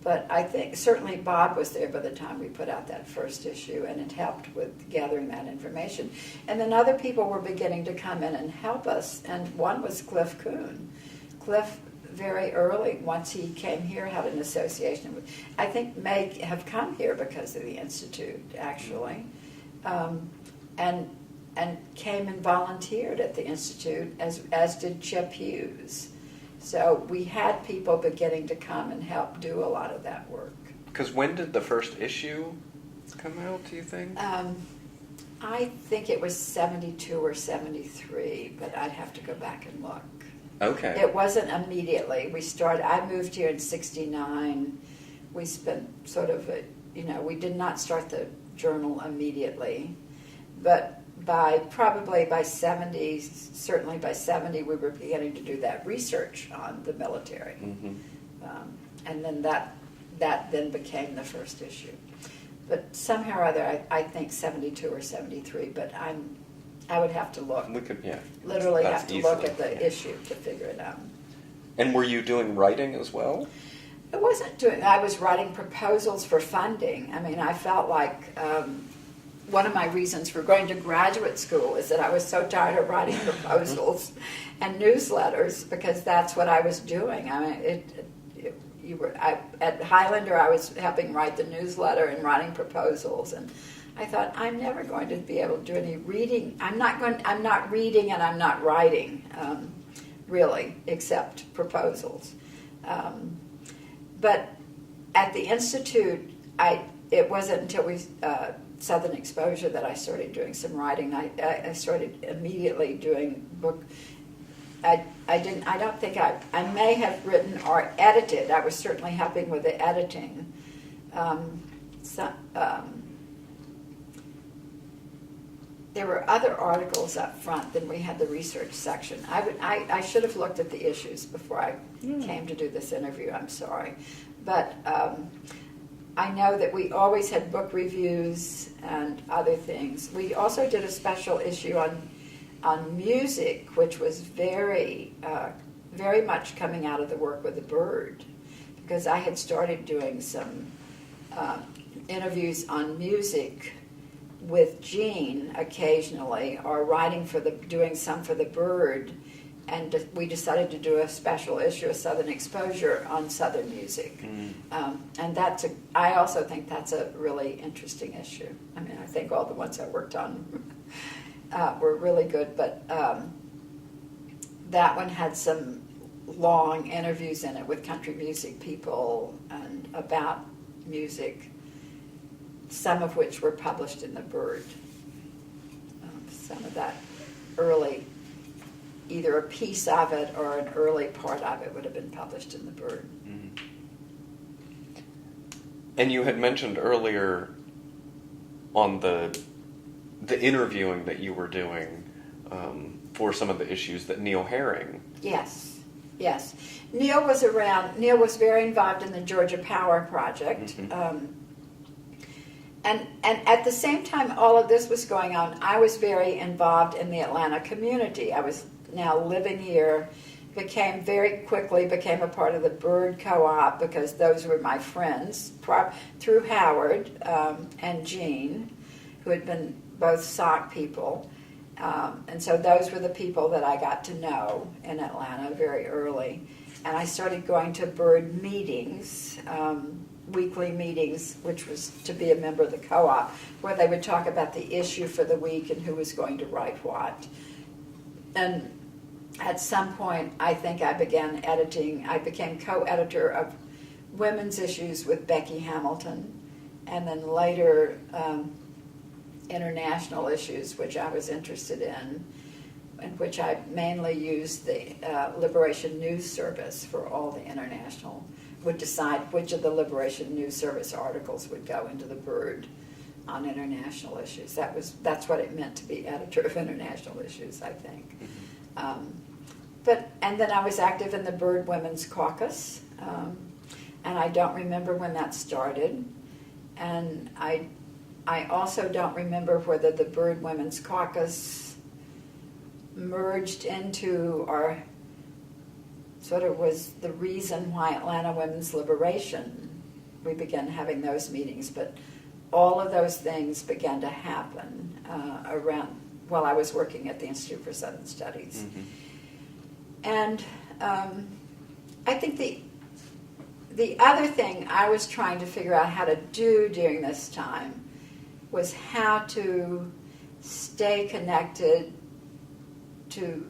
But I think certainly Bob was there by the time we put out that first issue, and it helped with gathering that information. And then other people were beginning to come in and help us, and one was Cliff Kuhn. Cliff very early. Once he came here, had an association with, I think may have come here because of the Institute, actually, and came and volunteered at the Institute, as did Chip Hughes. So we had people beginning to come and help do a lot of that work. Because when did the first issue come out, do you think? I think it was 72 or 73, but I'd have to go back and look. Okay. It wasn't immediately. I moved here in 69. We spent sort of, we did not start the journal immediately. But probably by 70, certainly by 70, we were beginning to do that research on the military. Mm-hmm. And then that then became the first issue. But somehow or other, I think 72 or 73, but I would have to look. We could, yeah. Literally That's have to look easily, at the yeah. issue to figure it out. And were you doing writing as well? I was writing proposals for funding. I mean, I felt like one of my reasons for going to graduate school is that I was so tired of writing proposals and newsletters, because that's what I was doing. I mean, at Highlander, I was helping write the newsletter and writing proposals, and I thought, I'm never going to be able to do any reading. I'm not reading and I'm not writing, really, except proposals. But at the Institute, it wasn't until Southern Exposure that I started doing some writing. I started immediately doing book. I don't think I may have written or edited. I was certainly helping with the editing. There were other articles up front. Then we had the research section. I should have looked at the issues before I came to do this interview. I'm sorry, but I know that we always had book reviews and other things. We also did a special issue on music, which was very much coming out of the work with the Bird, because I had started doing some interviews on music with Jean occasionally, or doing some for the Bird, and we decided to do a special issue of Southern Exposure on Southern music. And I also think that's a really interesting issue. I mean, I think all the ones I worked on were really good, but that one had some long interviews in it with country music people and about music, some of which were published in the Bird. Some of that early, either a piece of it or an early part of it would have been published in the Bird. Mm-hmm. And you had mentioned earlier on the interviewing that you were doing for some of the issues that Neil Herring. Yes. Neil was around. Neil was very involved in the Georgia Power Project. Mm-hmm. And at the same time all of this was going on, I was very involved in the Atlanta community. I was now living here, very quickly became a part of the Bird Co-op, because those were my friends through Howard and Jean, who had been both SOC people. And so those were the people that I got to know in Atlanta very early. And I started going to Bird meetings, weekly meetings, which was to be a member of the co-op, where they would talk about the issue for the week and who was going to write what. And at some point, I think I began editing. I became co-editor of women's issues with Becky Hamilton, and then later international issues, which I was interested in which I mainly used the Liberation News Service for all the international, would decide which of the Liberation News Service articles would go into the Bird on international issues. That's what it meant to be editor of international issues, I think. And then I was active in the Bird Women's Caucus, and I don't remember when that started. And I also don't remember whether the Bird Women's Caucus merged into or sort of was the reason why Atlanta Women's Liberation, we began having those meetings. But all of those things began to happen around while I was working at the Institute for Southern Studies. Mm-hmm. And I think the other thing I was trying to figure out how to do during this time was how to stay connected to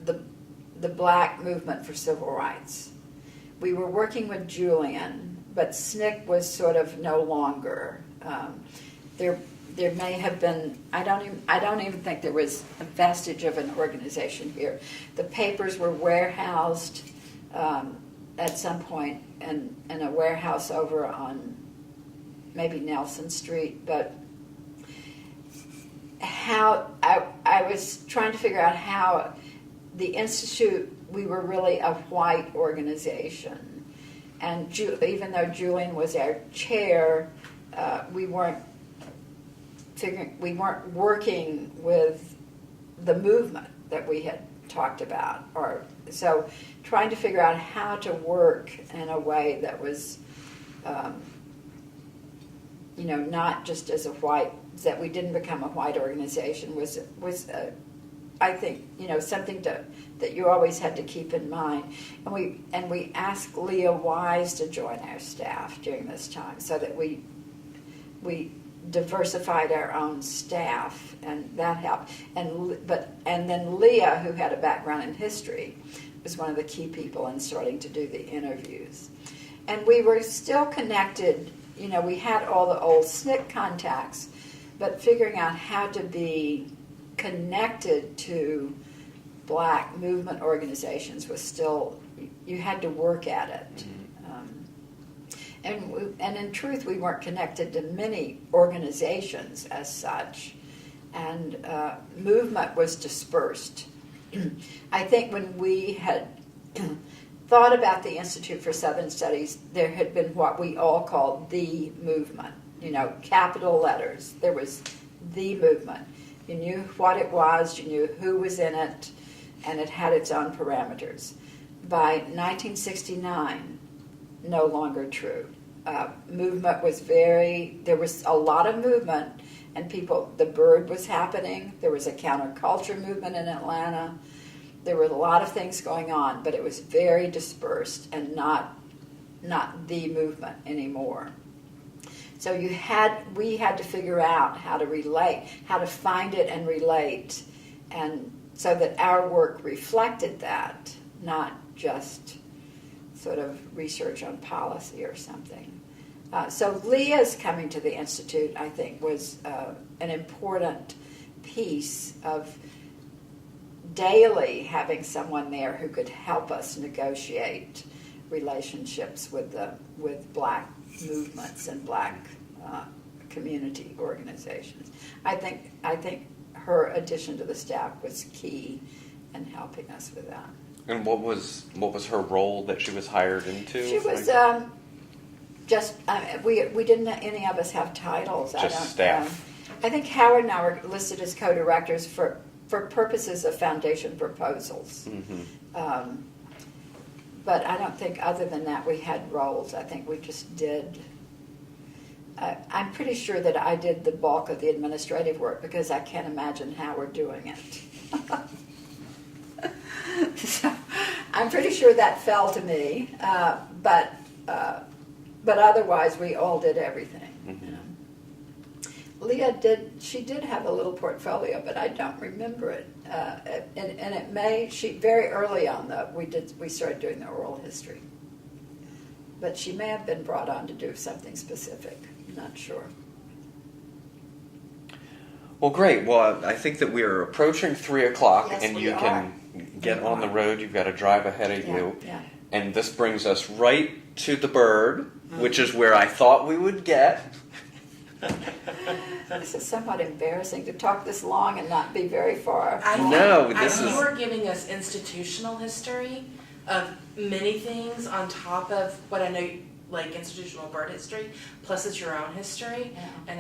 the black movement for civil rights. We were working with Julian, but SNCC was sort of no longer. There may have been. I don't even think there was a vestige of an organization here. The papers were warehoused at some point in a warehouse over on maybe Nelson Street, but how I was trying to figure out how the Institute, we were really a white organization, and even though Julian was our chair, we weren't working with the movement that we had talked about, or so trying to figure out how to work in a way that was not just as a white, that we didn't become a white organization was I think something that you always had to keep in mind. And we asked Leah Wise to join our staff during this time so that we diversified our own staff, and that helped. And then Leah, who had a background in history, was one of the key people in starting to do the interviews. And we were still connected. We had all the old SNCC contacts, but figuring out how to be connected to black movement organizations was still, you had to work at it. And in truth, we weren't connected to many organizations as such, and movement was dispersed. I think when we had thought about the Institute for Southern Studies, there had been what we all called the movement, capital letters. There was the movement. You knew what it was, you knew who was in it, and it had its own parameters. By 1969, no longer true. Movement was there was a lot of movement, and the Bird was happening. There was a counterculture movement in Atlanta. There were a lot of things going on, but it was very dispersed and not the movement anymore. So we had to figure out how to relate, how to find it and relate, and so that our work reflected that, not just sort of research on policy or something. So Leah's coming to the Institute, I think, was an important piece of daily having someone there who could help us negotiate relationships with black movements and black community organizations. I think her addition to the staff was key in helping us with that. And what was her role that she was hired into? She was just we didn't any of us have titles. Just staff. I think Howard and I were listed as co-directors for purposes of foundation proposals. Mm-hmm. But I don't think other than that we had roles. I think we just did. I'm pretty sure that I did the bulk of the administrative work because I can't imagine how we're doing it. So I'm pretty sure that fell to me, but otherwise we all did everything. Mm-hmm. Leah did have a little portfolio, but I don't remember it. And it may, very early on though, we started doing the oral history. But she may have been brought on to do something specific. I'm not sure. Well, great. Well, I think that we are approaching 3:00, Yes, and we you are. can get on the road. You've got to drive ahead of you. Yeah. And this brings us right to the Bird, which is where I thought we would get. This is somewhat embarrassing to talk this long and not be very far. You were giving us institutional history of many things on top of what I know, like institutional bird history, plus it's your own history. Yeah. And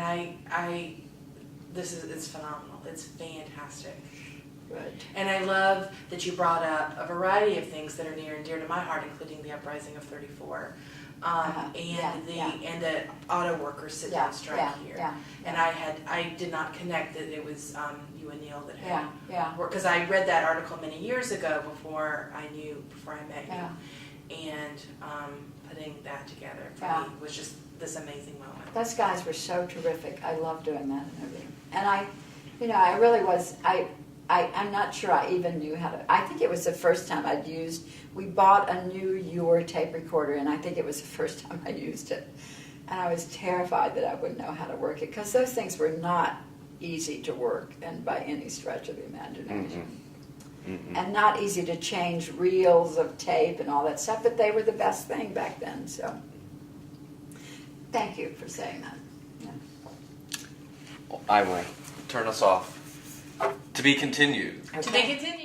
it's phenomenal. It's fantastic. Good. And I love that you brought up a variety of things that are near and dear to my heart, including the uprising of '34. and the auto workers sit down strike here. And I did not connect that it was you and Neil that had worked, because I read that article many years ago before I met you, and putting that together for me was just this amazing moment. Those guys were so terrific. I loved doing that interview, and I really was. I'm not sure I even knew how to. I think it was the first time I'd used. We bought a new Your tape recorder, and I think it was the first time I used it. And I was terrified that I wouldn't know how to work it, because those things were not easy to work, and by any stretch of the imagination. Mm-hmm. And not easy to change reels of tape and all that stuff, but they were the best thing back then. So, thank you for saying that. I will turn us off. To be continued. Okay. To be continued.